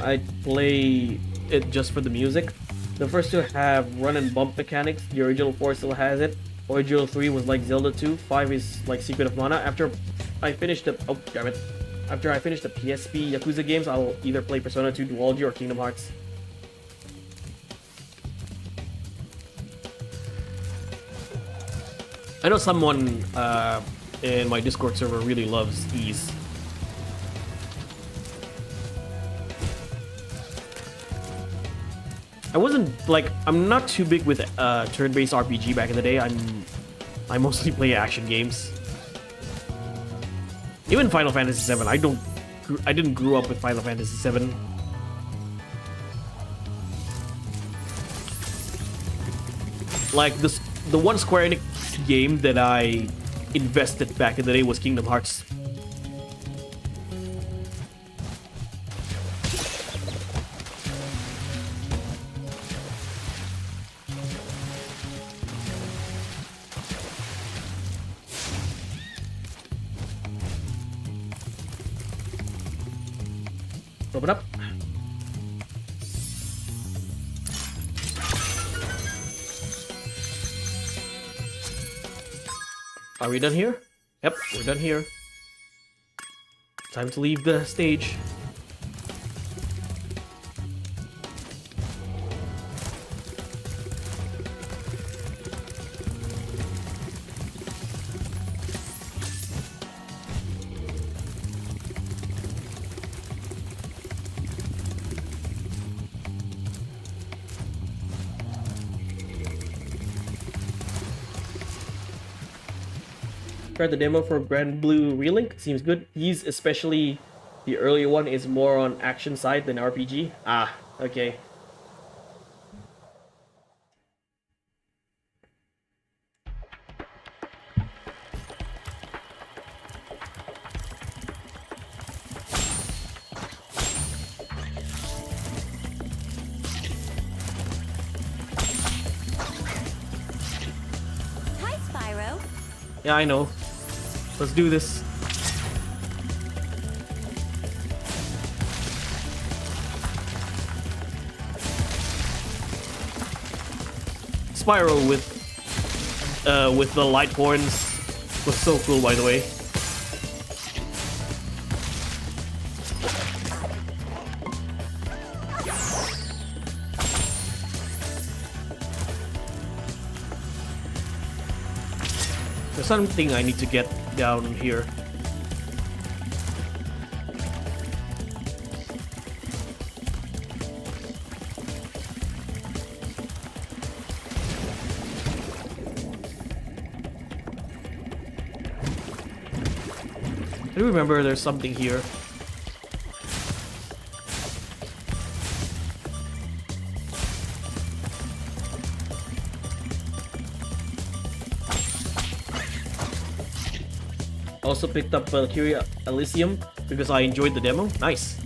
I play it just for the music. The first two have run and bump mechanics. The original 4 still has it. Original 3 was like Zelda 2. 5 is like Secret of Mana. After I finish the... Oh, damn it. After I finish the PSP Yakuza games, I'll either play Persona 2 Duology or Kingdom Hearts. I know someone in my Discord server really loves Ease. I wasn't like I'm not too big with turn-based RPG back in the day. I mostly play action games. Even Final Fantasy VII. I didn't grow up with Final Fantasy VII. Like the one Square Enix game that I invested back in the day was Kingdom Hearts. Open up. Are we done here? Yep, we're done here. Time to leave the stage. Tried the demo for Grand Blue Relink. Seems good. He's especially the earlier one is more on action side than RPG. Ah, okay.
Hi, Spyro.
Yeah, I know. Let's do this. Spyro with the light horns was so cool, by the way. There's something I need to get down here. I do remember there's something here. Also picked up Valkyria Elysium because I enjoyed the demo. Nice.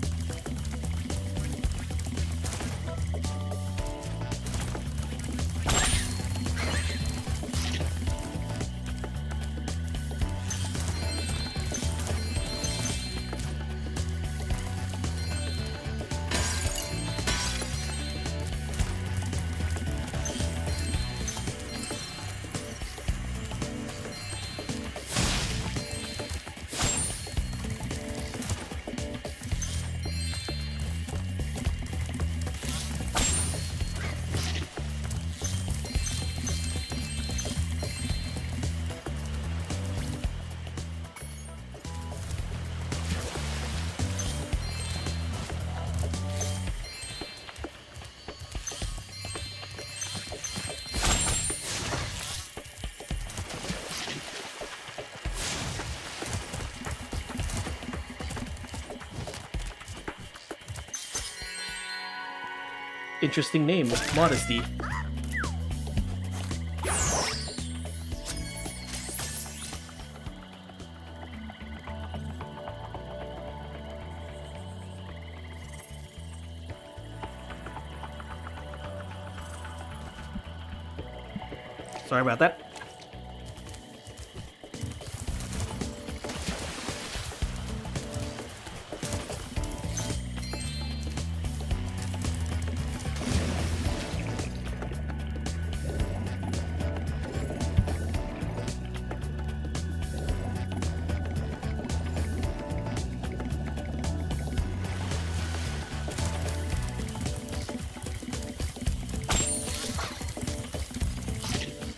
Interesting name, Modesty. Sorry about that.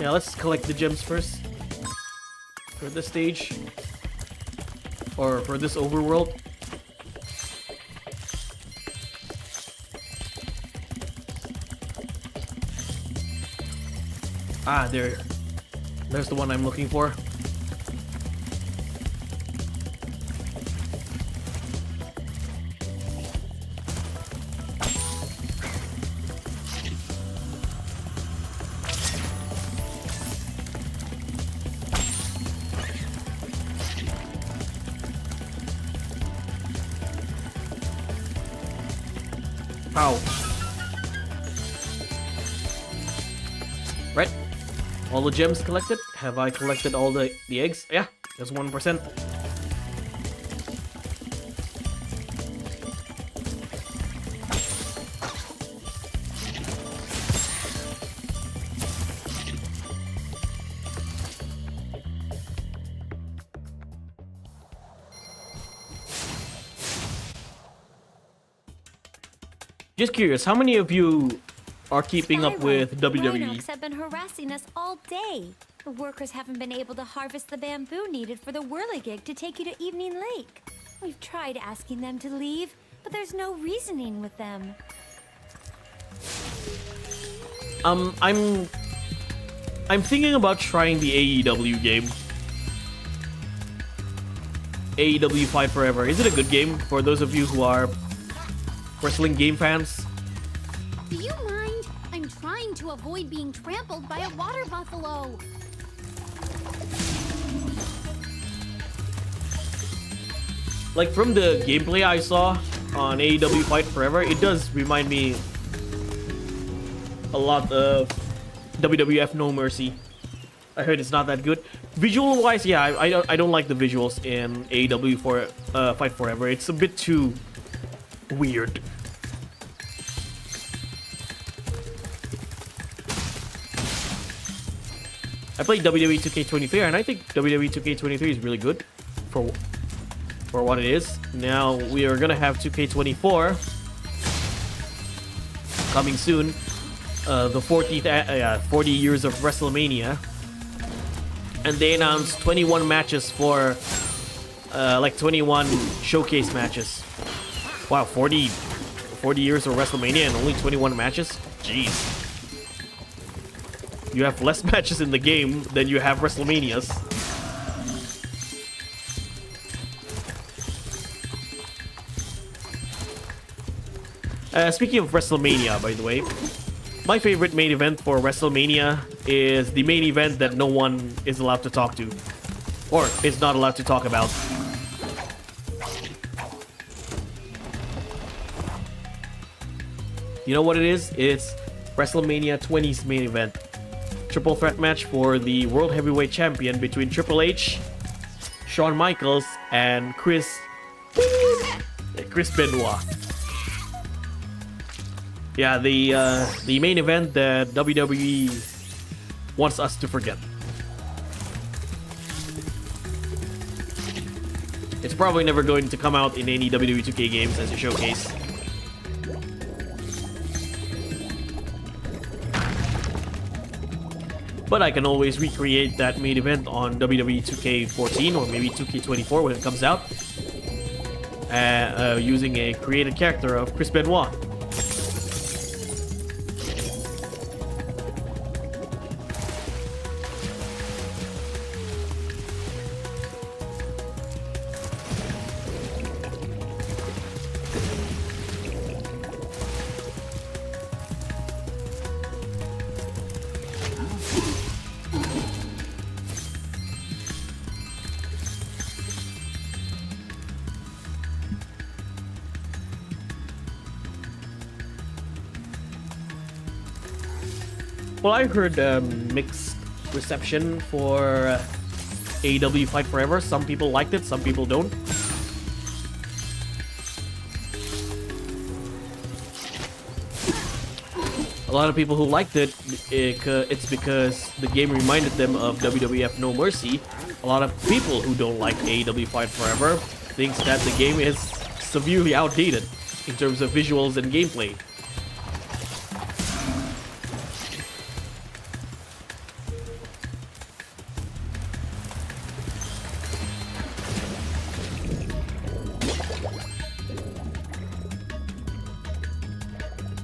Yeah, let's collect the gems first. for this stage. Or for this overworld. Ah, there's the one I'm looking for. Ow. Right. All the gems collected? Have I collected all the eggs? Yeah, there's 1%. Just curious, how many of you are keeping up with WWE?
Rhinox have been harassing us all day. The workers haven't been able to harvest the bamboo needed for the whirligig to take you to Evening Lake. We've tried asking them to leave, but there's no reasoning with them.
I'm thinking about trying the AEW game. AEW Fight Forever. Is it a good game for those of you who are wrestling game fans?
Do you mind? I'm trying to avoid being trampled by a water buffalo.
Like from the gameplay I saw on AEW Fight Forever, it does remind me a lot of WWF No Mercy. I heard it's not that good. Visual wise, yeah, I don't like the visuals in AEW for Fight Forever. It's a bit too weird. I played WWE 2K23 and I think WWE 2K23 is really good for what it is. Now we are gonna have 2K24 coming soon. The 40 years of WrestleMania, and they announced 21 matches for like 21 showcase matches. Wow, 40 years of WrestleMania and only 21 matches? Jeez. You have less matches in the game than you have WrestleManias. Speaking of WrestleMania, by the way, my favorite main event for WrestleMania is the main event that no one is allowed to talk to, or is not allowed to talk about. You know what it is? It's WrestleMania 20's main event. Triple threat match for the World Heavyweight Champion between Triple H, Shawn Michaels, and Chris Benoit. Yeah, the main event that WWE wants us to forget. It's probably never going to come out in any WWE 2K games as a showcase. But I can always recreate that main event on WWE 2K14 or maybe 2K24 when it comes out, using a created character of Chris Benoit. Well, I heard mixed reception for AEW Fight Forever. Some people liked it, some people don't. A lot of people who liked it, it's because the game reminded them of WWF No Mercy. A lot of people who don't like AEW Fight Forever thinks that the game is severely outdated in terms of visuals and gameplay.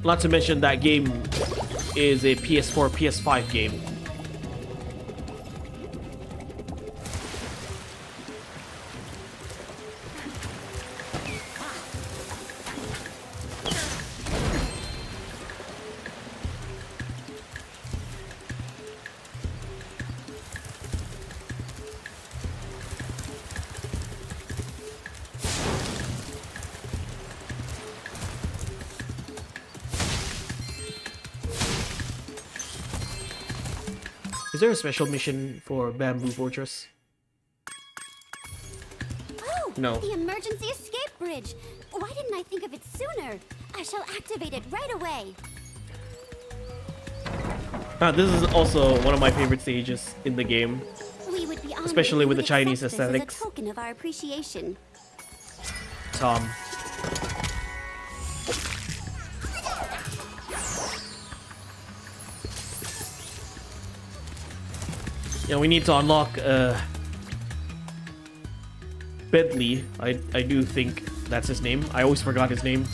Not to mention that game is a PS4, PS5 game. Is there a special mission for Bamboo Fortress?
Oh,
No.
the emergency escape bridge. Why didn't I think of it sooner? I shall activate it right away.
This is also one of my favorite stages in the game.
We would be honored
Especially
if
with
you
the
would
Chinese
accept this
aesthetics.
as a token of our appreciation.
Tom. Yeah, we need to unlock Bentley. I do think that's his name. I always forgot his name.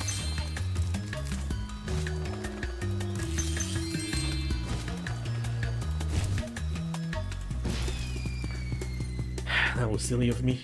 That was silly of me.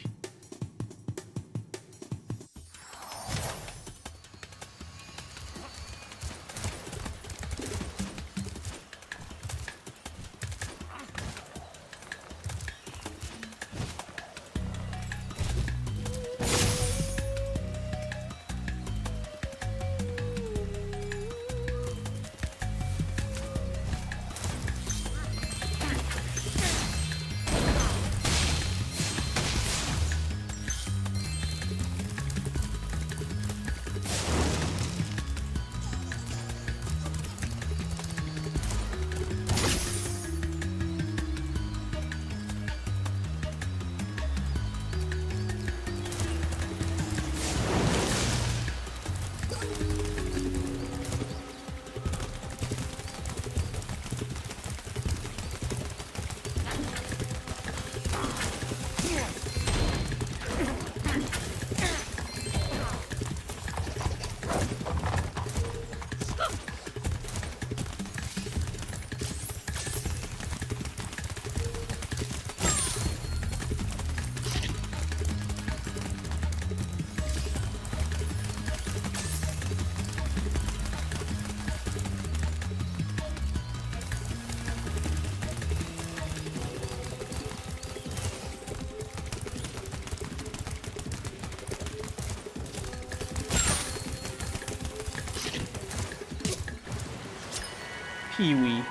Pee-wee.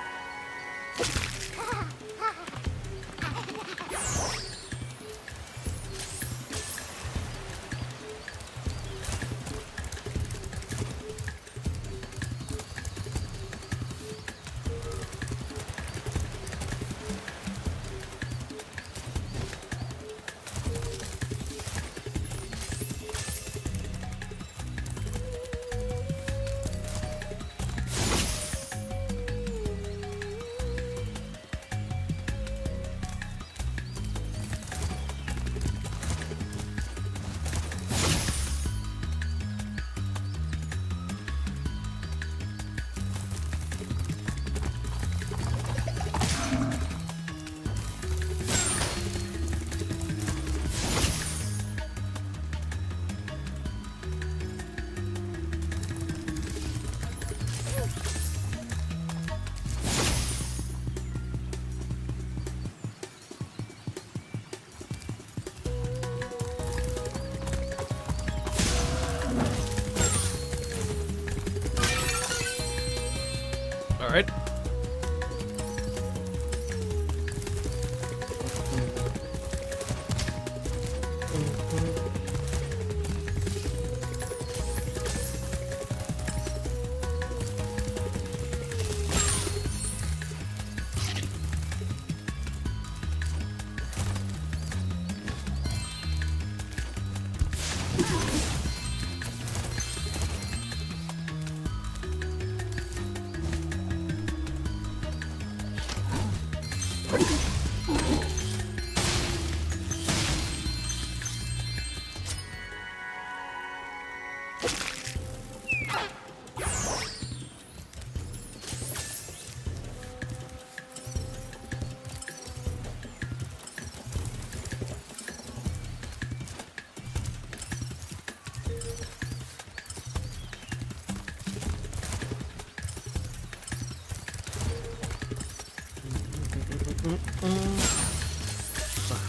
All right.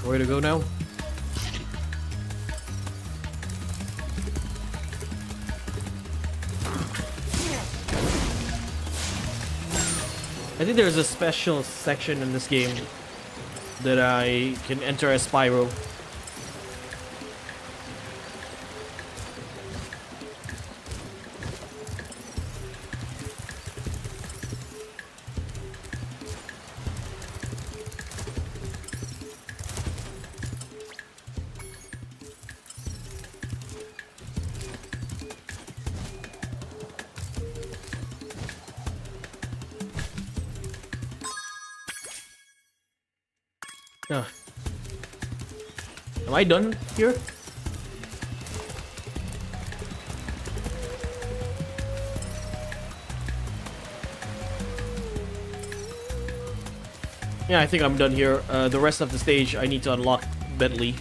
Where to go now? I think there's a special section in this game that I can enter as Spyro. Am I done here? Yeah, I think I'm done here. The rest of the stage I need to unlock Bentley.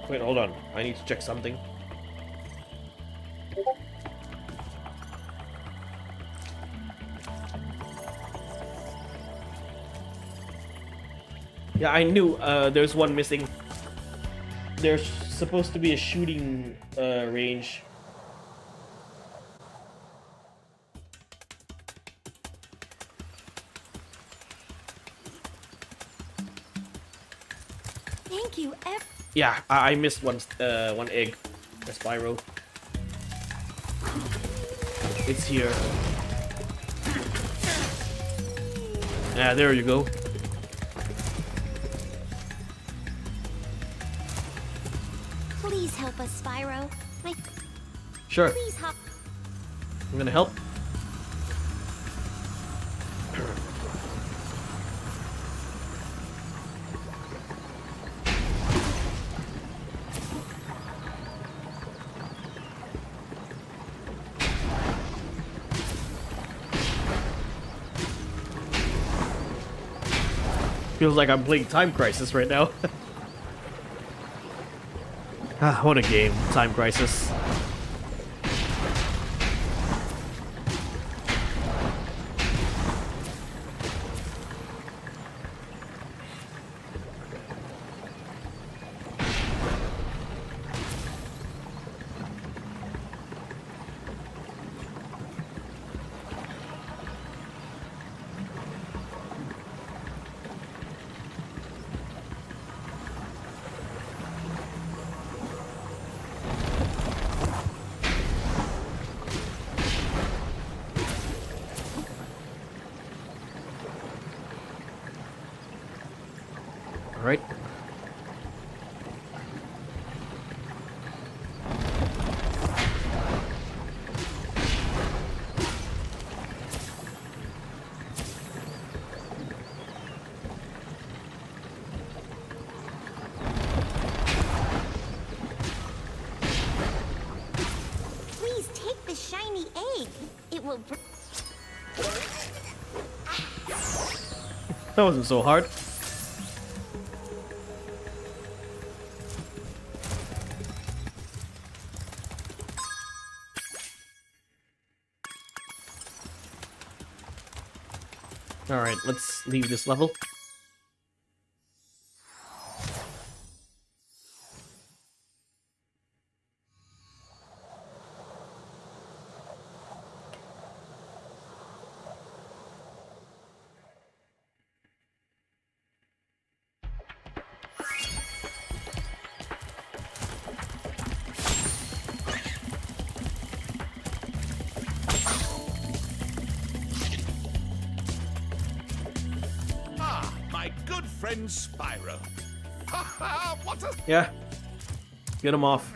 Wait, hold on. I need to check something. Yeah, I knew there's one missing. There's supposed to be a shooting range.
Thank you,
Yeah, I missed one egg. A Spyro. It's here. Yeah, there you go.
Please help us, Spyro.
Sure.
Please hop.
I'm gonna help. Feels like I'm playing Time Crisis right now. Ah, what a game, Time Crisis. Right.
Please take the shiny egg. It will.
That wasn't so hard. Alright, let's leave this level.
friend Spyro. Ha ha! What a...
Yeah. Get him off.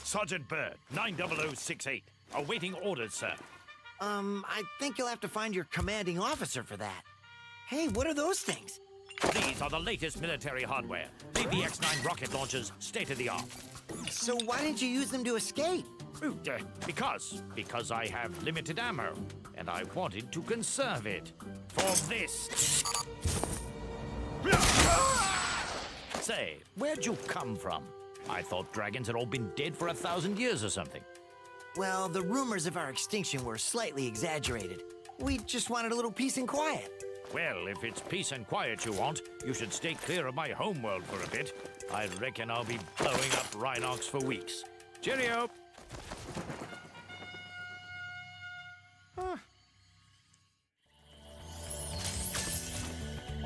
Sergeant Bird, 90068. Awaiting orders, sir.
I think you'll have to find your commanding officer for that. Hey, what are those things? These are the latest military hardware. BBX-9 rocket launchers, state-of-the-art.
So why didn't you use them to escape?
Because I have limited ammo, and I wanted to conserve it for this. Say, where'd you come from? I thought dragons had all been dead for 1,000 years or something.
Well, the rumors of our extinction were slightly exaggerated. We just wanted a little peace and quiet.
Well, if it's peace and quiet you want, you should stay clear of my homeworld for a bit. I reckon I'll be blowing up Rhinox for weeks. Cheerio!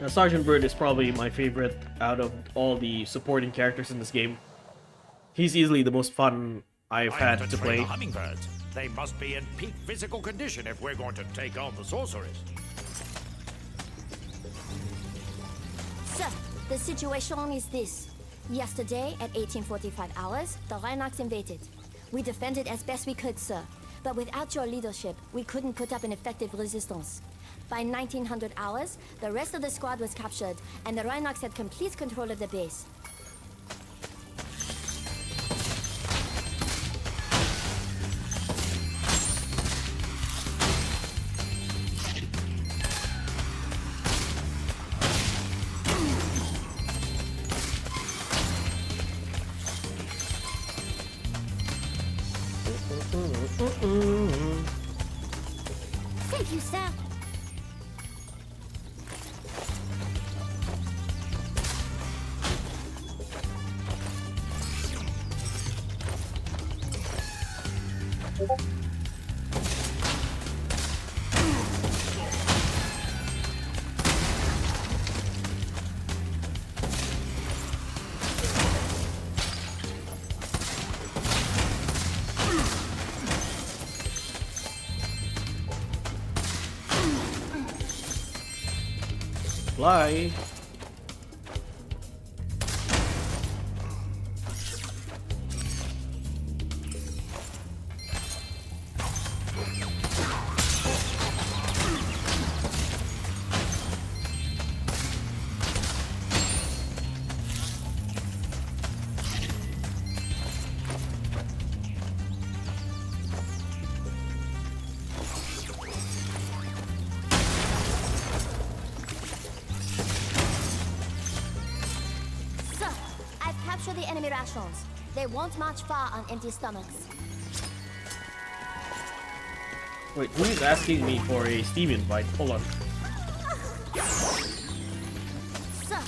Now, Sergeant Bird is probably my favorite out of all the supporting characters in this game. He's easily the most fun I've had to play.
The hummingbirds. They must be in peak physical condition if we're going to take on the sorceress.
Sir, the situation is this. Yesterday, at 1845 hours, the Rhinox invaded. We defended as best we could, sir. But without your leadership, we couldn't put up an effective resistance. By 1900 hours, the rest of the squad was captured, and the Rhinox had complete control of the base.
Thank you, sir.
Fly.
Capture the enemy rations. They won't march far on empty stomachs.
Wait, who is asking me for a Steam invite? Hold on.
Sir,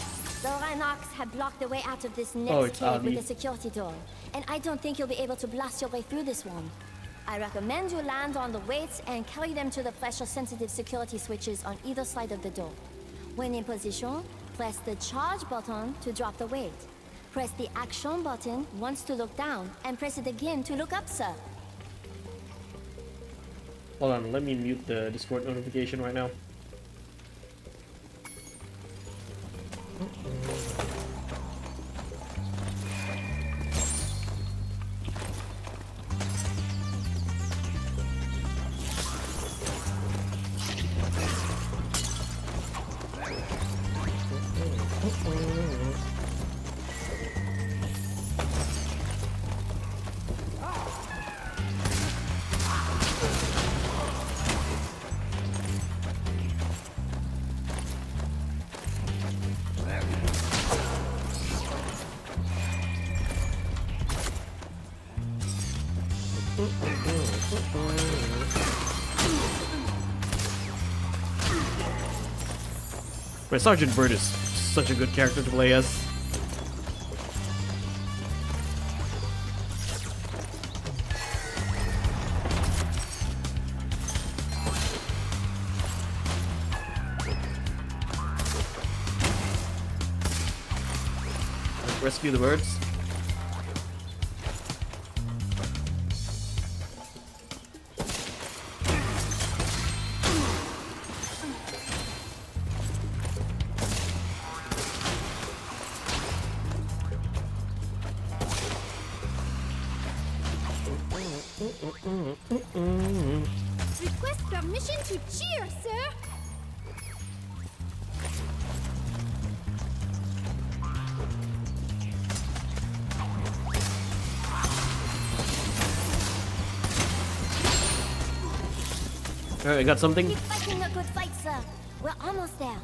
the Rhinox have blocked the way out of this next
it's
cave
Ali.
with a security door. And I don't think you'll be able to blast your way through this one. I recommend you land on the weights and carry them to the pressure-sensitive security switches on either side of the door. When in position, press the charge button to drop the weight. Press the action button once to look down, and press it again to look up, sir.
Hold on, let me mute the Discord notification right now. But Sergeant Bird is such a good character to play as. Rescue the birds.
Request permission to cheer, sir.
Alright, I got something.
Keep fighting a good fight, sir. We're almost there.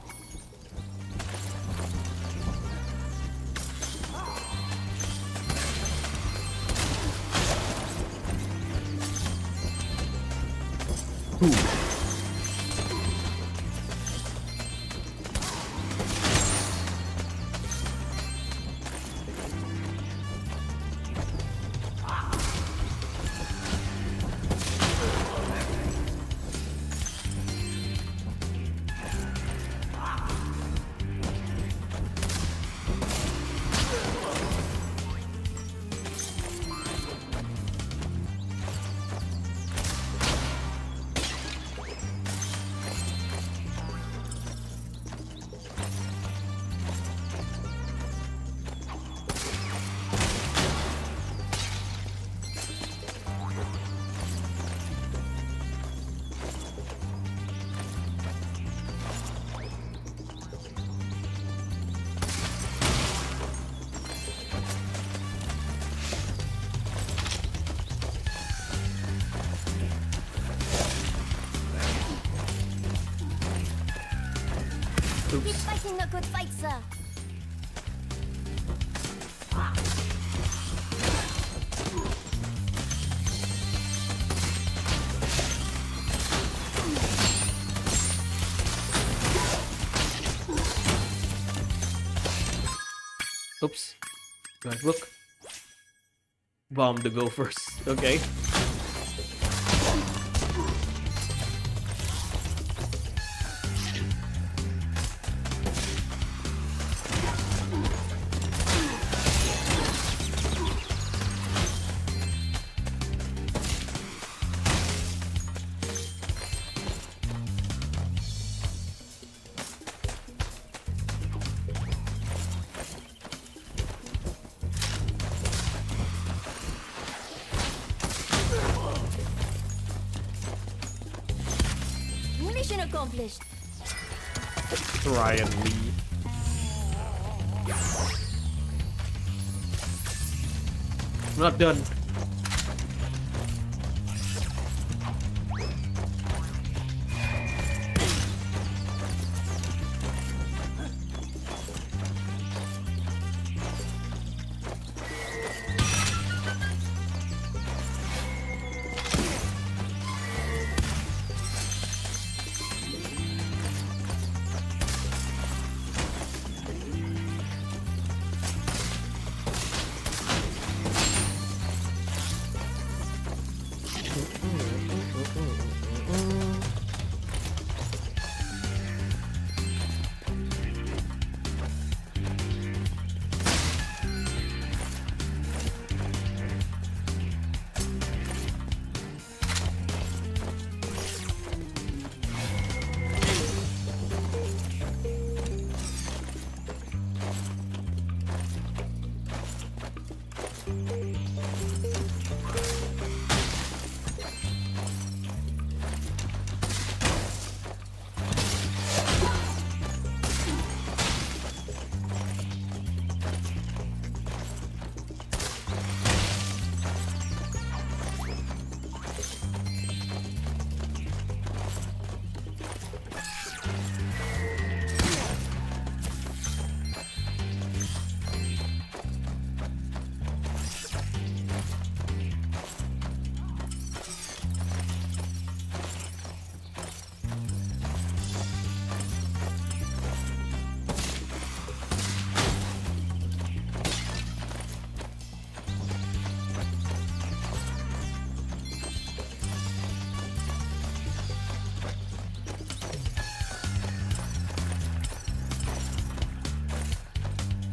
Keep fighting a good fight, sir.
Oops. Right, look. Bomb to go first. Okay.
Mission accomplished.
Try and leave. Not done.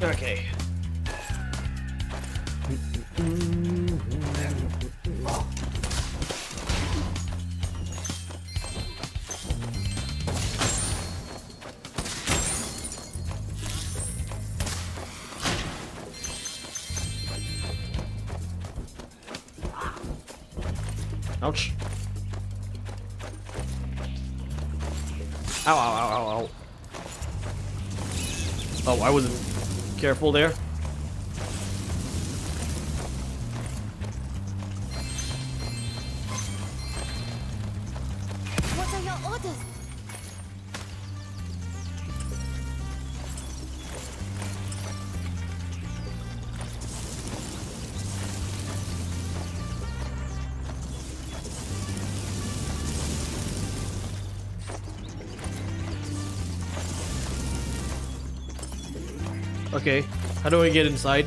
Okay. Ouch. Ow, ow, ow, ow, ow. Oh, I wasn't careful there.
What are
waters.
Okay, how do I get inside?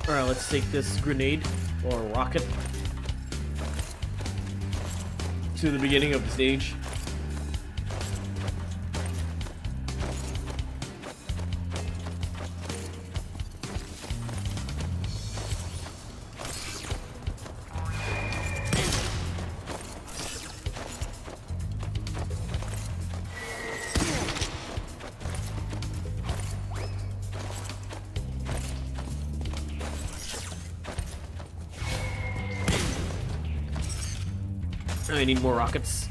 Alright, let's take this grenade or rocket to the beginning of the stage. I need more rockets.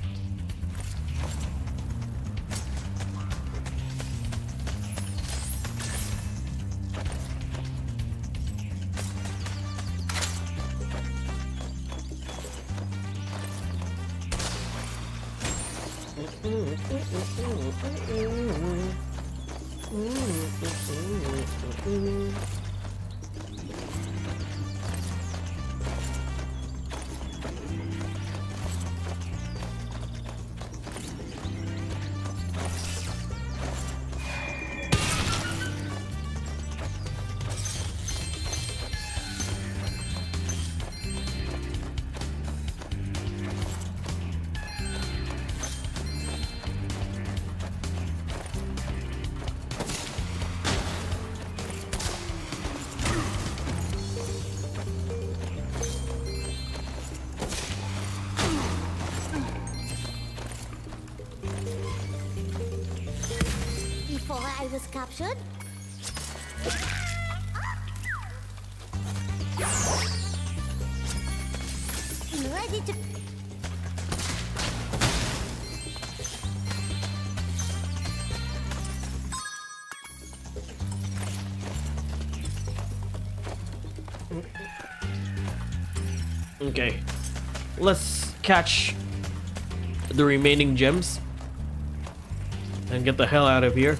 Before I was captured, ready to...
Okay, let's catch the remaining gems and get the hell out of here.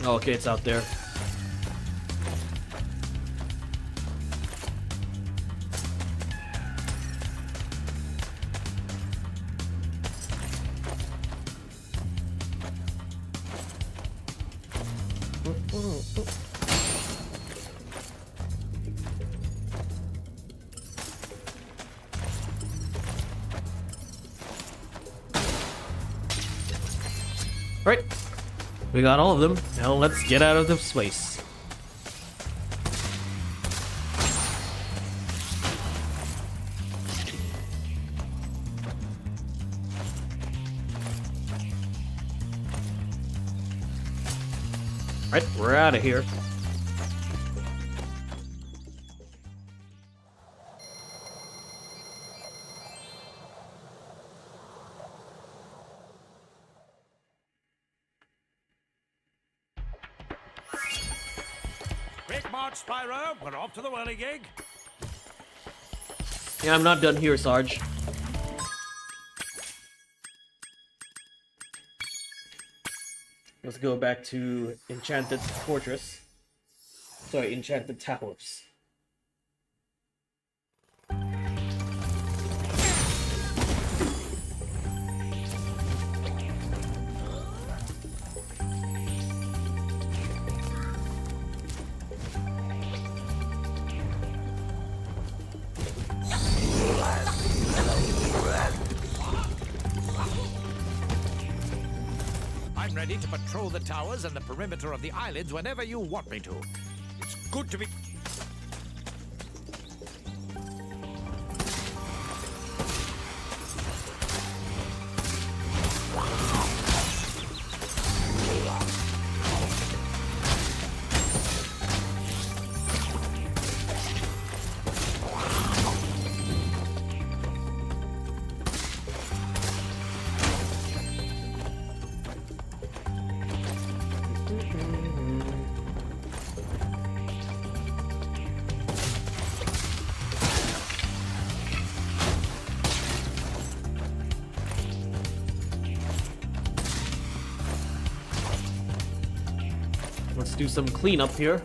Oh, okay, it's out there. Right, we got all of them. Now let's get out of this place. Right, we're out of here.
Quick march, Spyro. We're off to the whirligig.
Yeah, I'm not done here, Sarge. Let's go back to Enchanted Fortress. Sorry, Enchanted Towers.
I'm ready to patrol the towers and the perimeter of the islands whenever you want me to. It's good to be...
Let's do some cleanup here.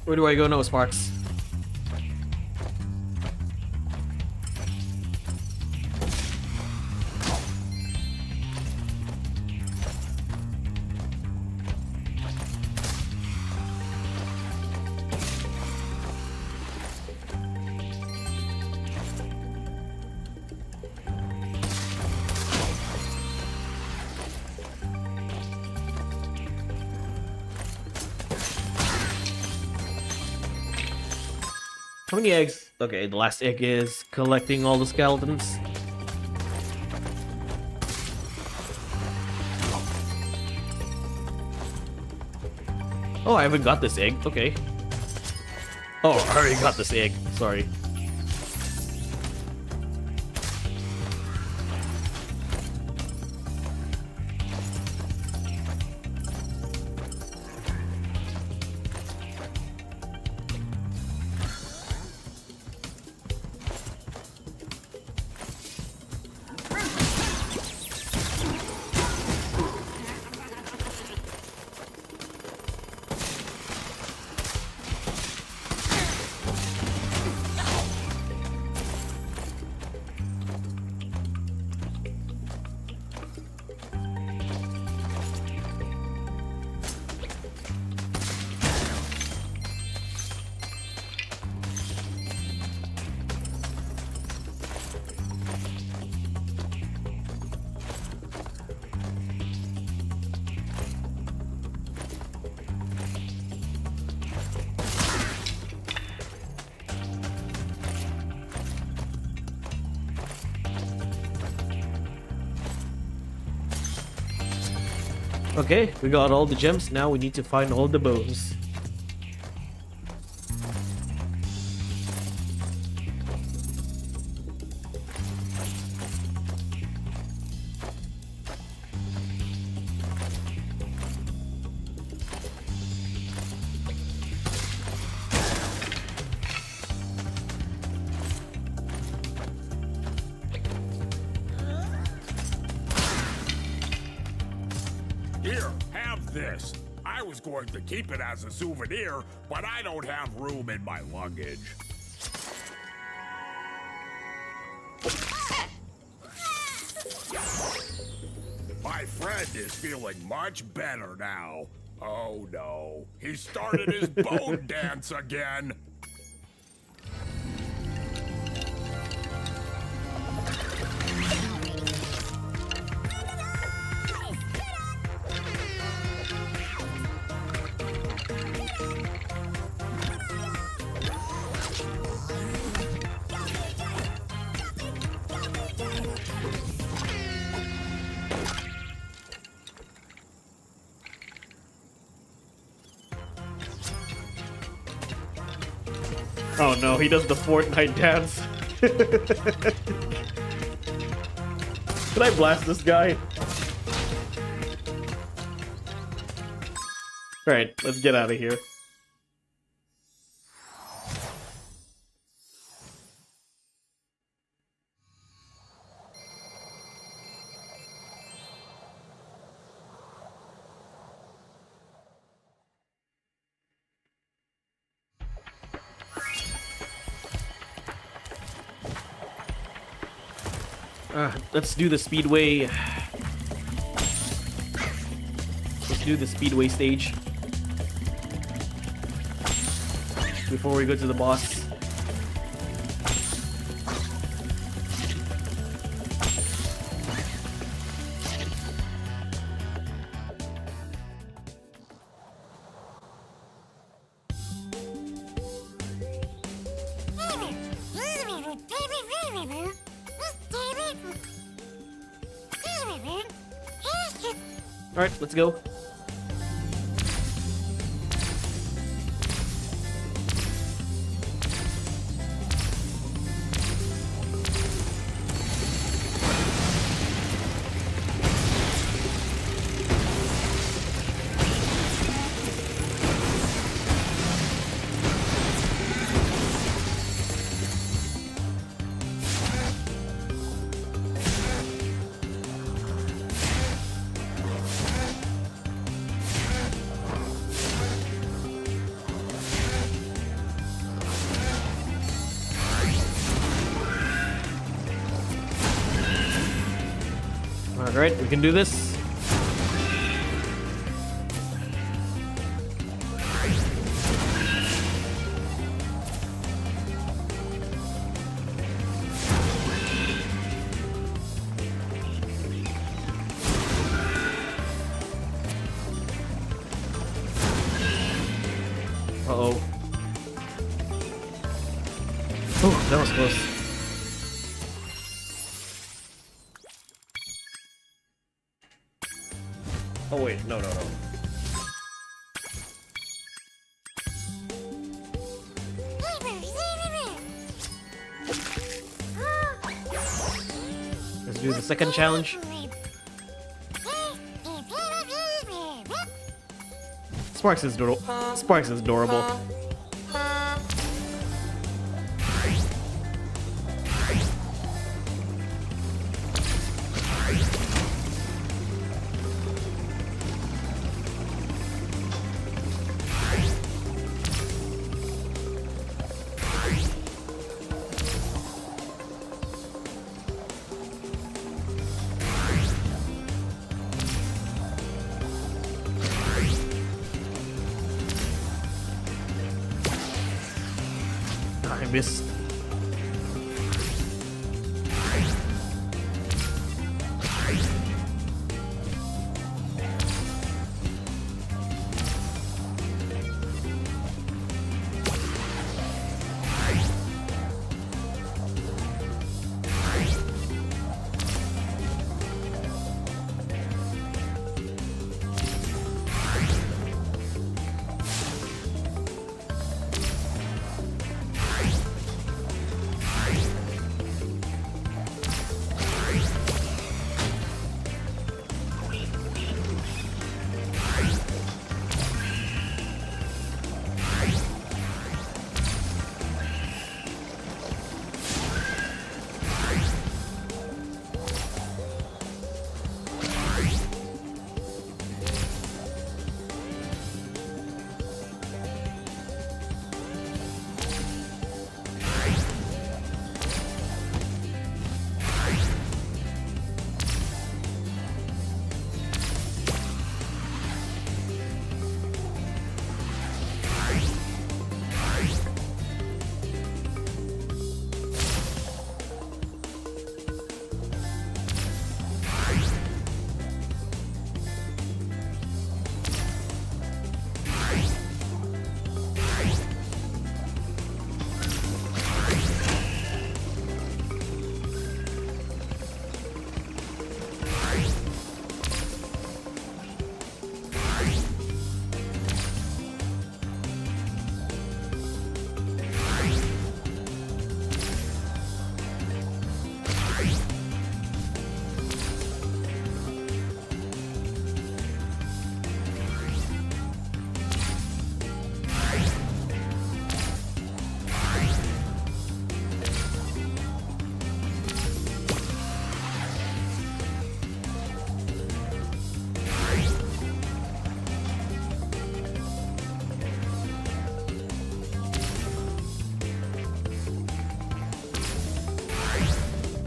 Where do I go now, Sparks? How many eggs? Okay, the last egg is collecting all the skeletons. Oh, I haven't got this egg. Okay. Oh, I already got this egg. Sorry. Okay, we got all the gems. Now we need to find all the bones.
this. I was going to keep it as a souvenir, but I don't have room in my luggage. My friend is feeling much better now. Oh no, he started his bone dance again.
Oh no, he does the Fortnite dance. Can I blast this guy? Alright, let's get out of here. Let's do the speedway. Let's do the speedway stage before we go to the boss. Alright, let's go. Alright, we can do this. Uh-oh. Oh, that was close. Oh wait, no. Let's do the second challenge. Sparks is adorable. I missed.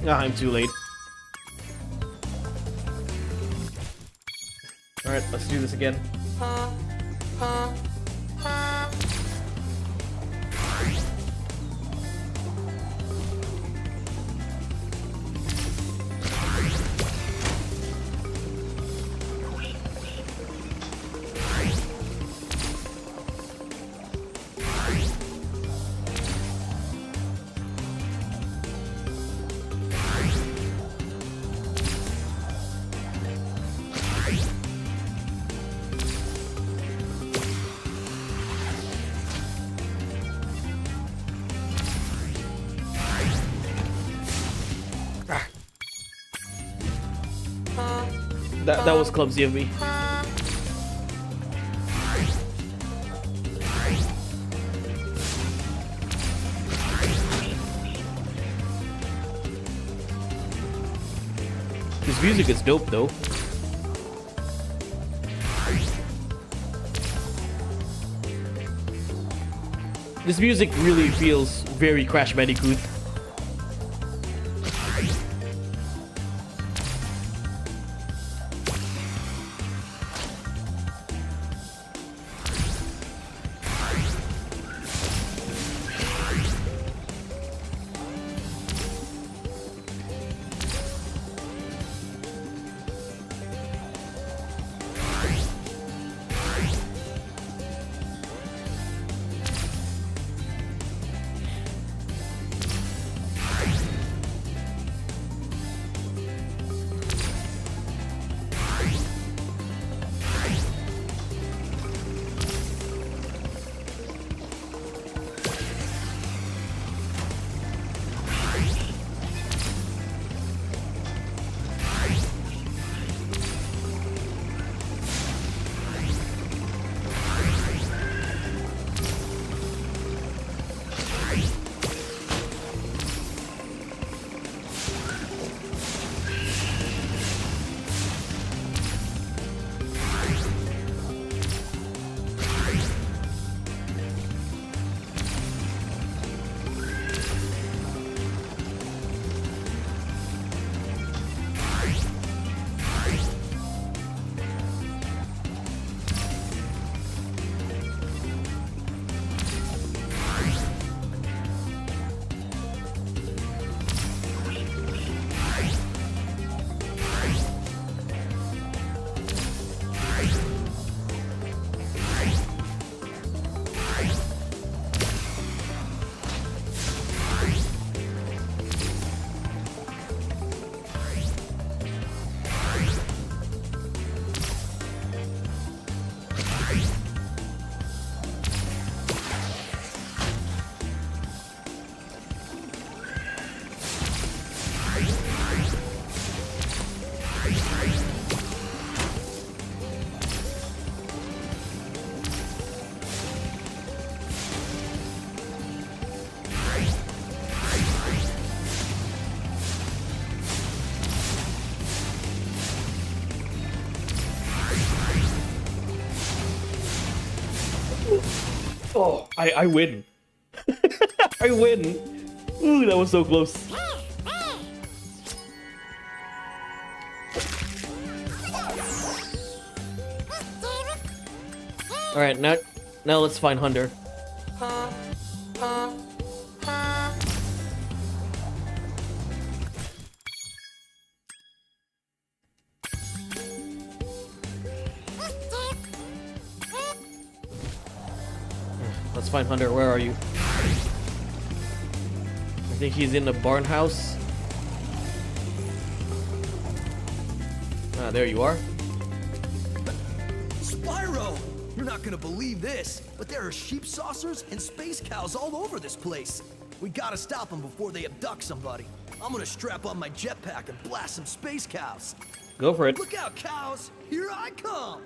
Ah, I'm too late. Alright, let's do this again. That was clumsy of me. This music is dope though. This music really feels very Crash Bandicoot. Oh, I win. I win. Ooh, that was so close. All right, now let's find Hunter. Let's find Hunter. Where are you? I think he's in the barn house. Ah, there you are.
Spyro! You're not gonna believe this, but there are sheep saucers and space cows all over this place. We gotta stop them before they abduct somebody. I'm gonna strap on my jetpack and blast some space cows.
Go for it.
Look out, cows! Here I come!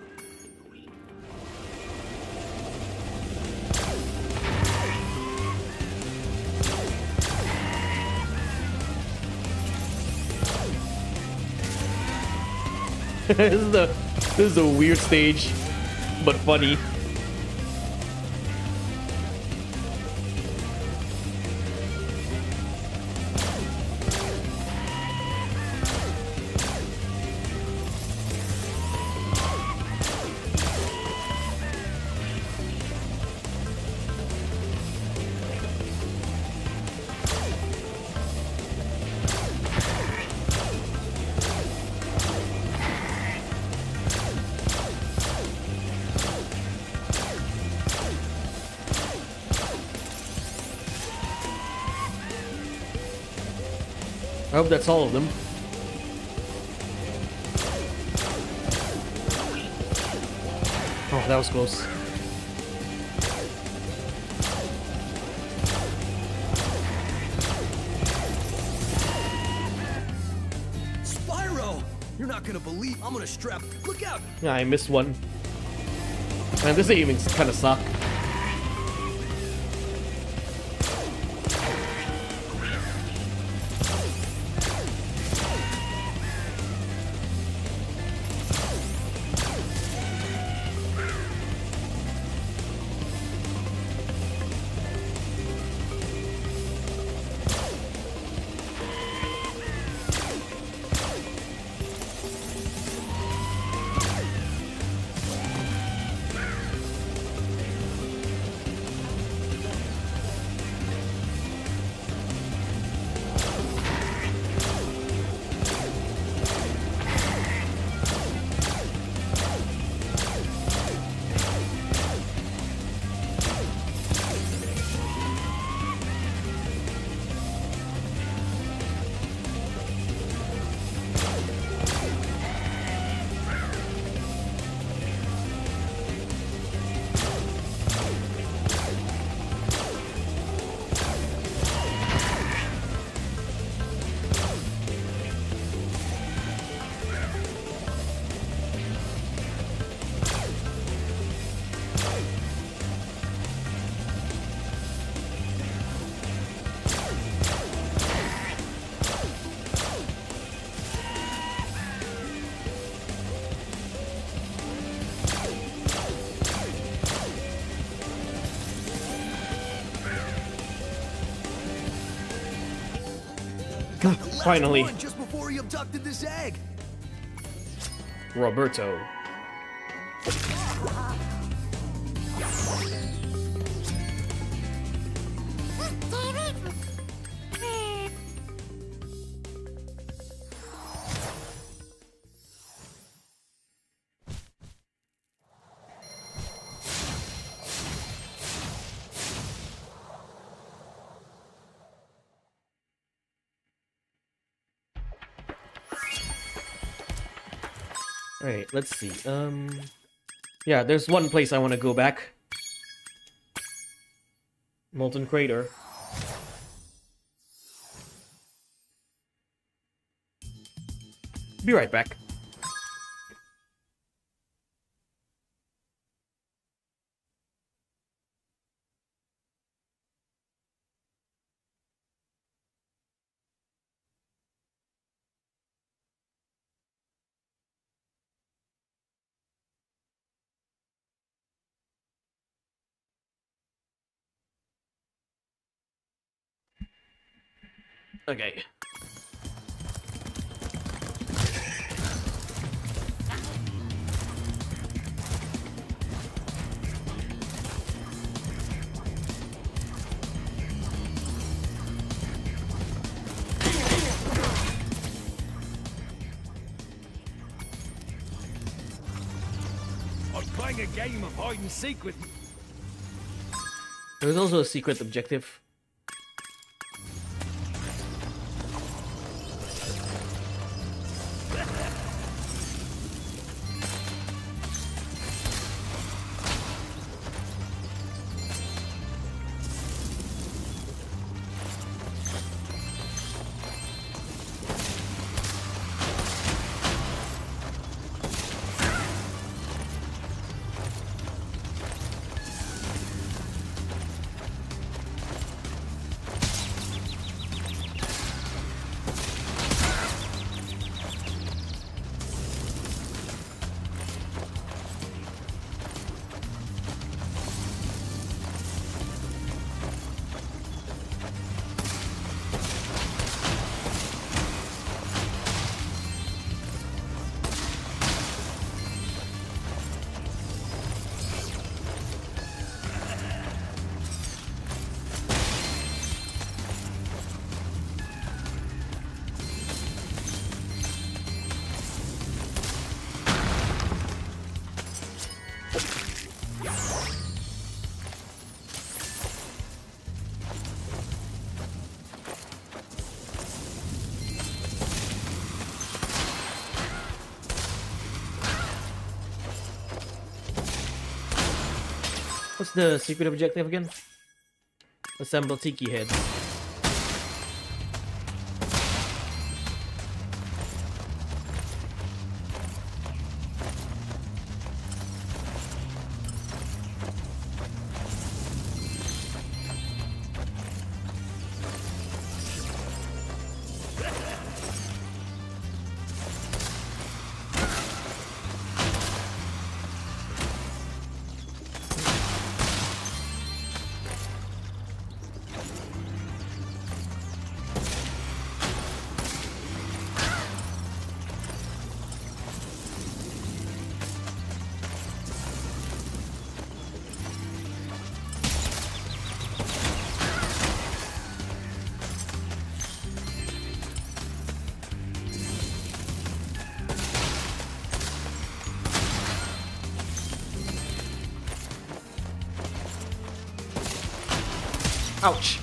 This is a weird stage, but funny. I hope that's all of them. Oh, that was close.
Spyro! You're not gonna believe I'm gonna strap. Look out!
Yeah, I missed one. Man, this aiming kind of suck. Finally.
Just before he abducted this egg.
Roberto. Alright, let's see. Yeah, there's one place I want to go back. Molten Crater. Be right back. Okay.
I'm playing a game of hide and seek with.
There's also a secret objective. What's the secret objective again? Assemble tiki heads. Ouch.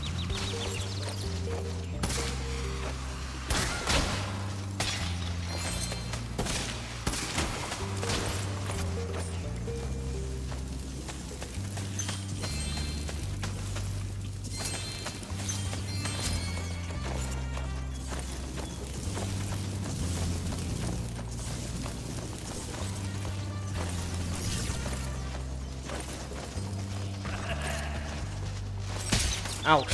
Ouch.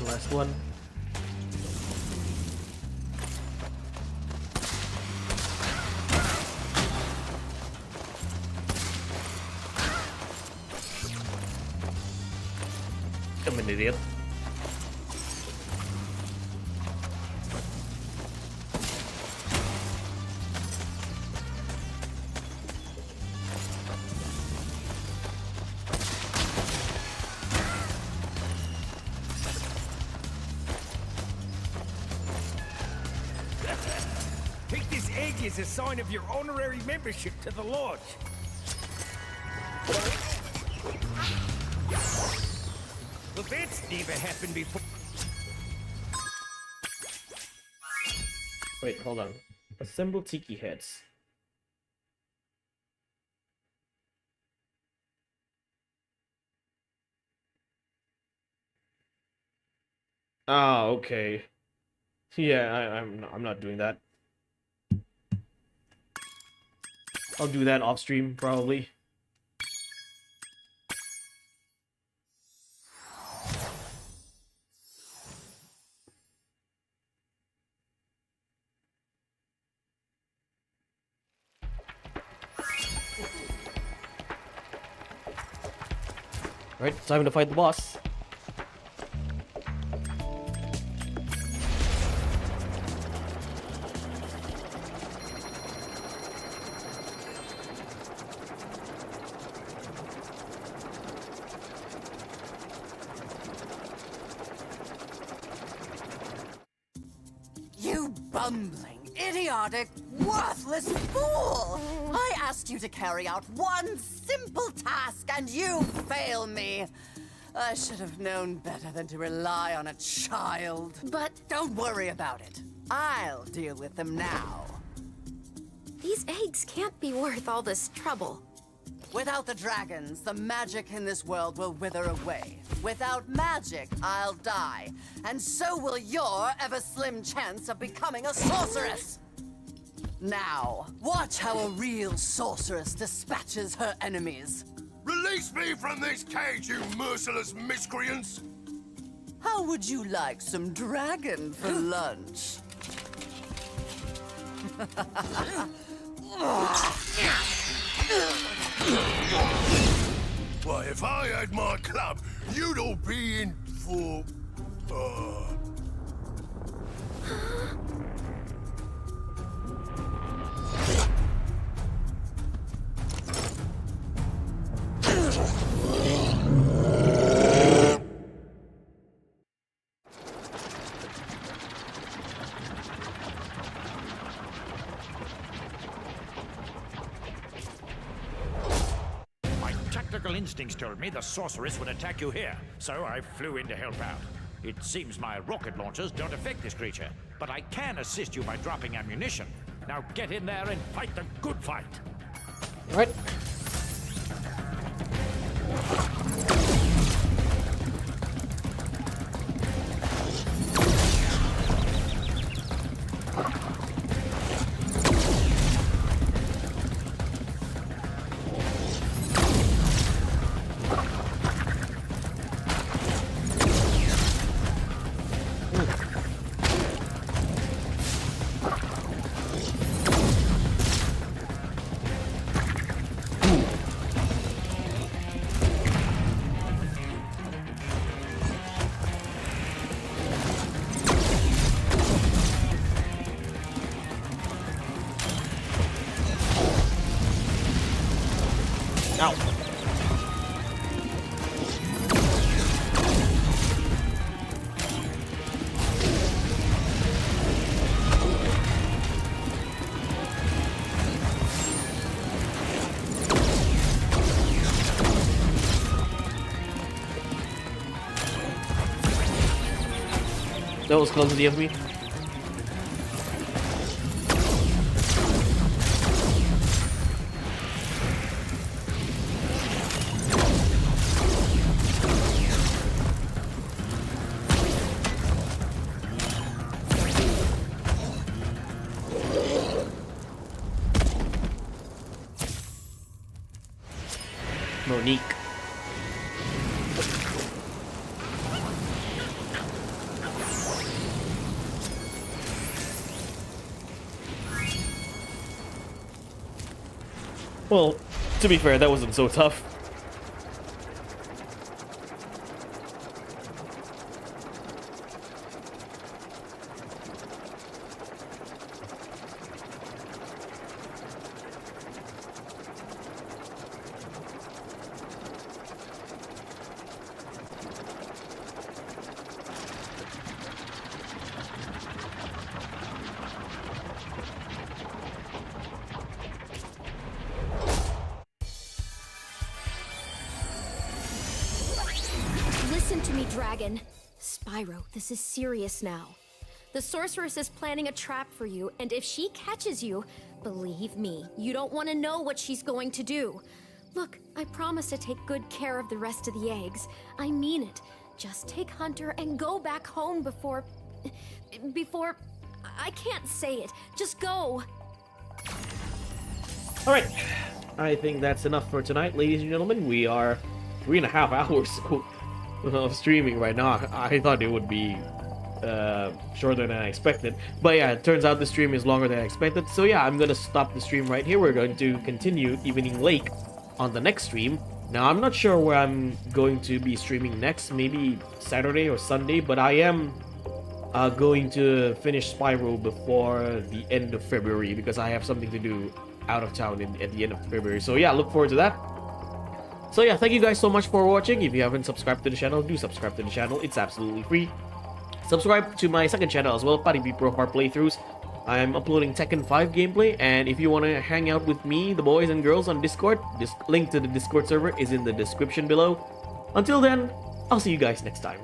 Last one. I'm an idiot.
Take this egg as a sign of your honorary membership to the lodge. Well, that's never happened before.
Wait, hold on. Assemble tiki heads. Ah, okay. Yeah, I'm not doing that. I'll do that off stream probably. Alright, time to fight the boss.
You bumbling, idiotic, worthless fool! I asked you to carry out one simple task and you fail me. I should have known better than to rely on a child. But don't worry about it. I'll deal with them now.
These eggs can't be worth all this trouble.
Without the dragons, the magic in this world will wither away. Without magic, I'll die. And so will your ever-slim chance of becoming a sorceress. Now, watch how a real sorceress dispatches her enemies.
Release me from this cage, you merciless miscreants!
How would you like some dragon for lunch?
Why, if I had my club, you'd all be in for...
Instincts told me the sorceress would attack you here, so I flew in to help out. It seems my rocket launchers don't affect this creature, but I can assist you by dropping ammunition. Now get in there and fight the good fight.
All right. Ow. That was close to the enemy. Monique. Well, to be fair, that wasn't so tough.
Listen to me, Dragon. Spyro, this is serious now. The sorceress is planning a trap for you, and if she catches you, believe me, you don't want to know what she's going to do. Look, I promise to take good care of the rest of the eggs. I mean it. Just take Hunter and go back home before... I can't say it. Just go.
Alright. I think that's enough for tonight, ladies and gentlemen. We are 3.5 hours of streaming right now. I thought it would be shorter than I expected, but yeah, it turns out the stream is longer than I expected. So yeah, I'm gonna stop the stream right here. We're going to continue Evening Lake on the next stream. Now I'm not sure where I'm going to be streaming next, maybe Saturday or Sunday, but I am going to finish Spyro before the end of February because I have something to do out of town at the end of February. So yeah, look forward to that. So yeah, thank you guys so much for watching. If you haven't subscribed to the channel, do subscribe to the channel. It's absolutely free. Subscribe to my second channel as well, Profar Playthroughs. I'm uploading Tekken 5 gameplay, and if you want to hang out with me, the boys and girls on Discord, this link to the Discord server is in the description below. Until then, I'll see you guys next time.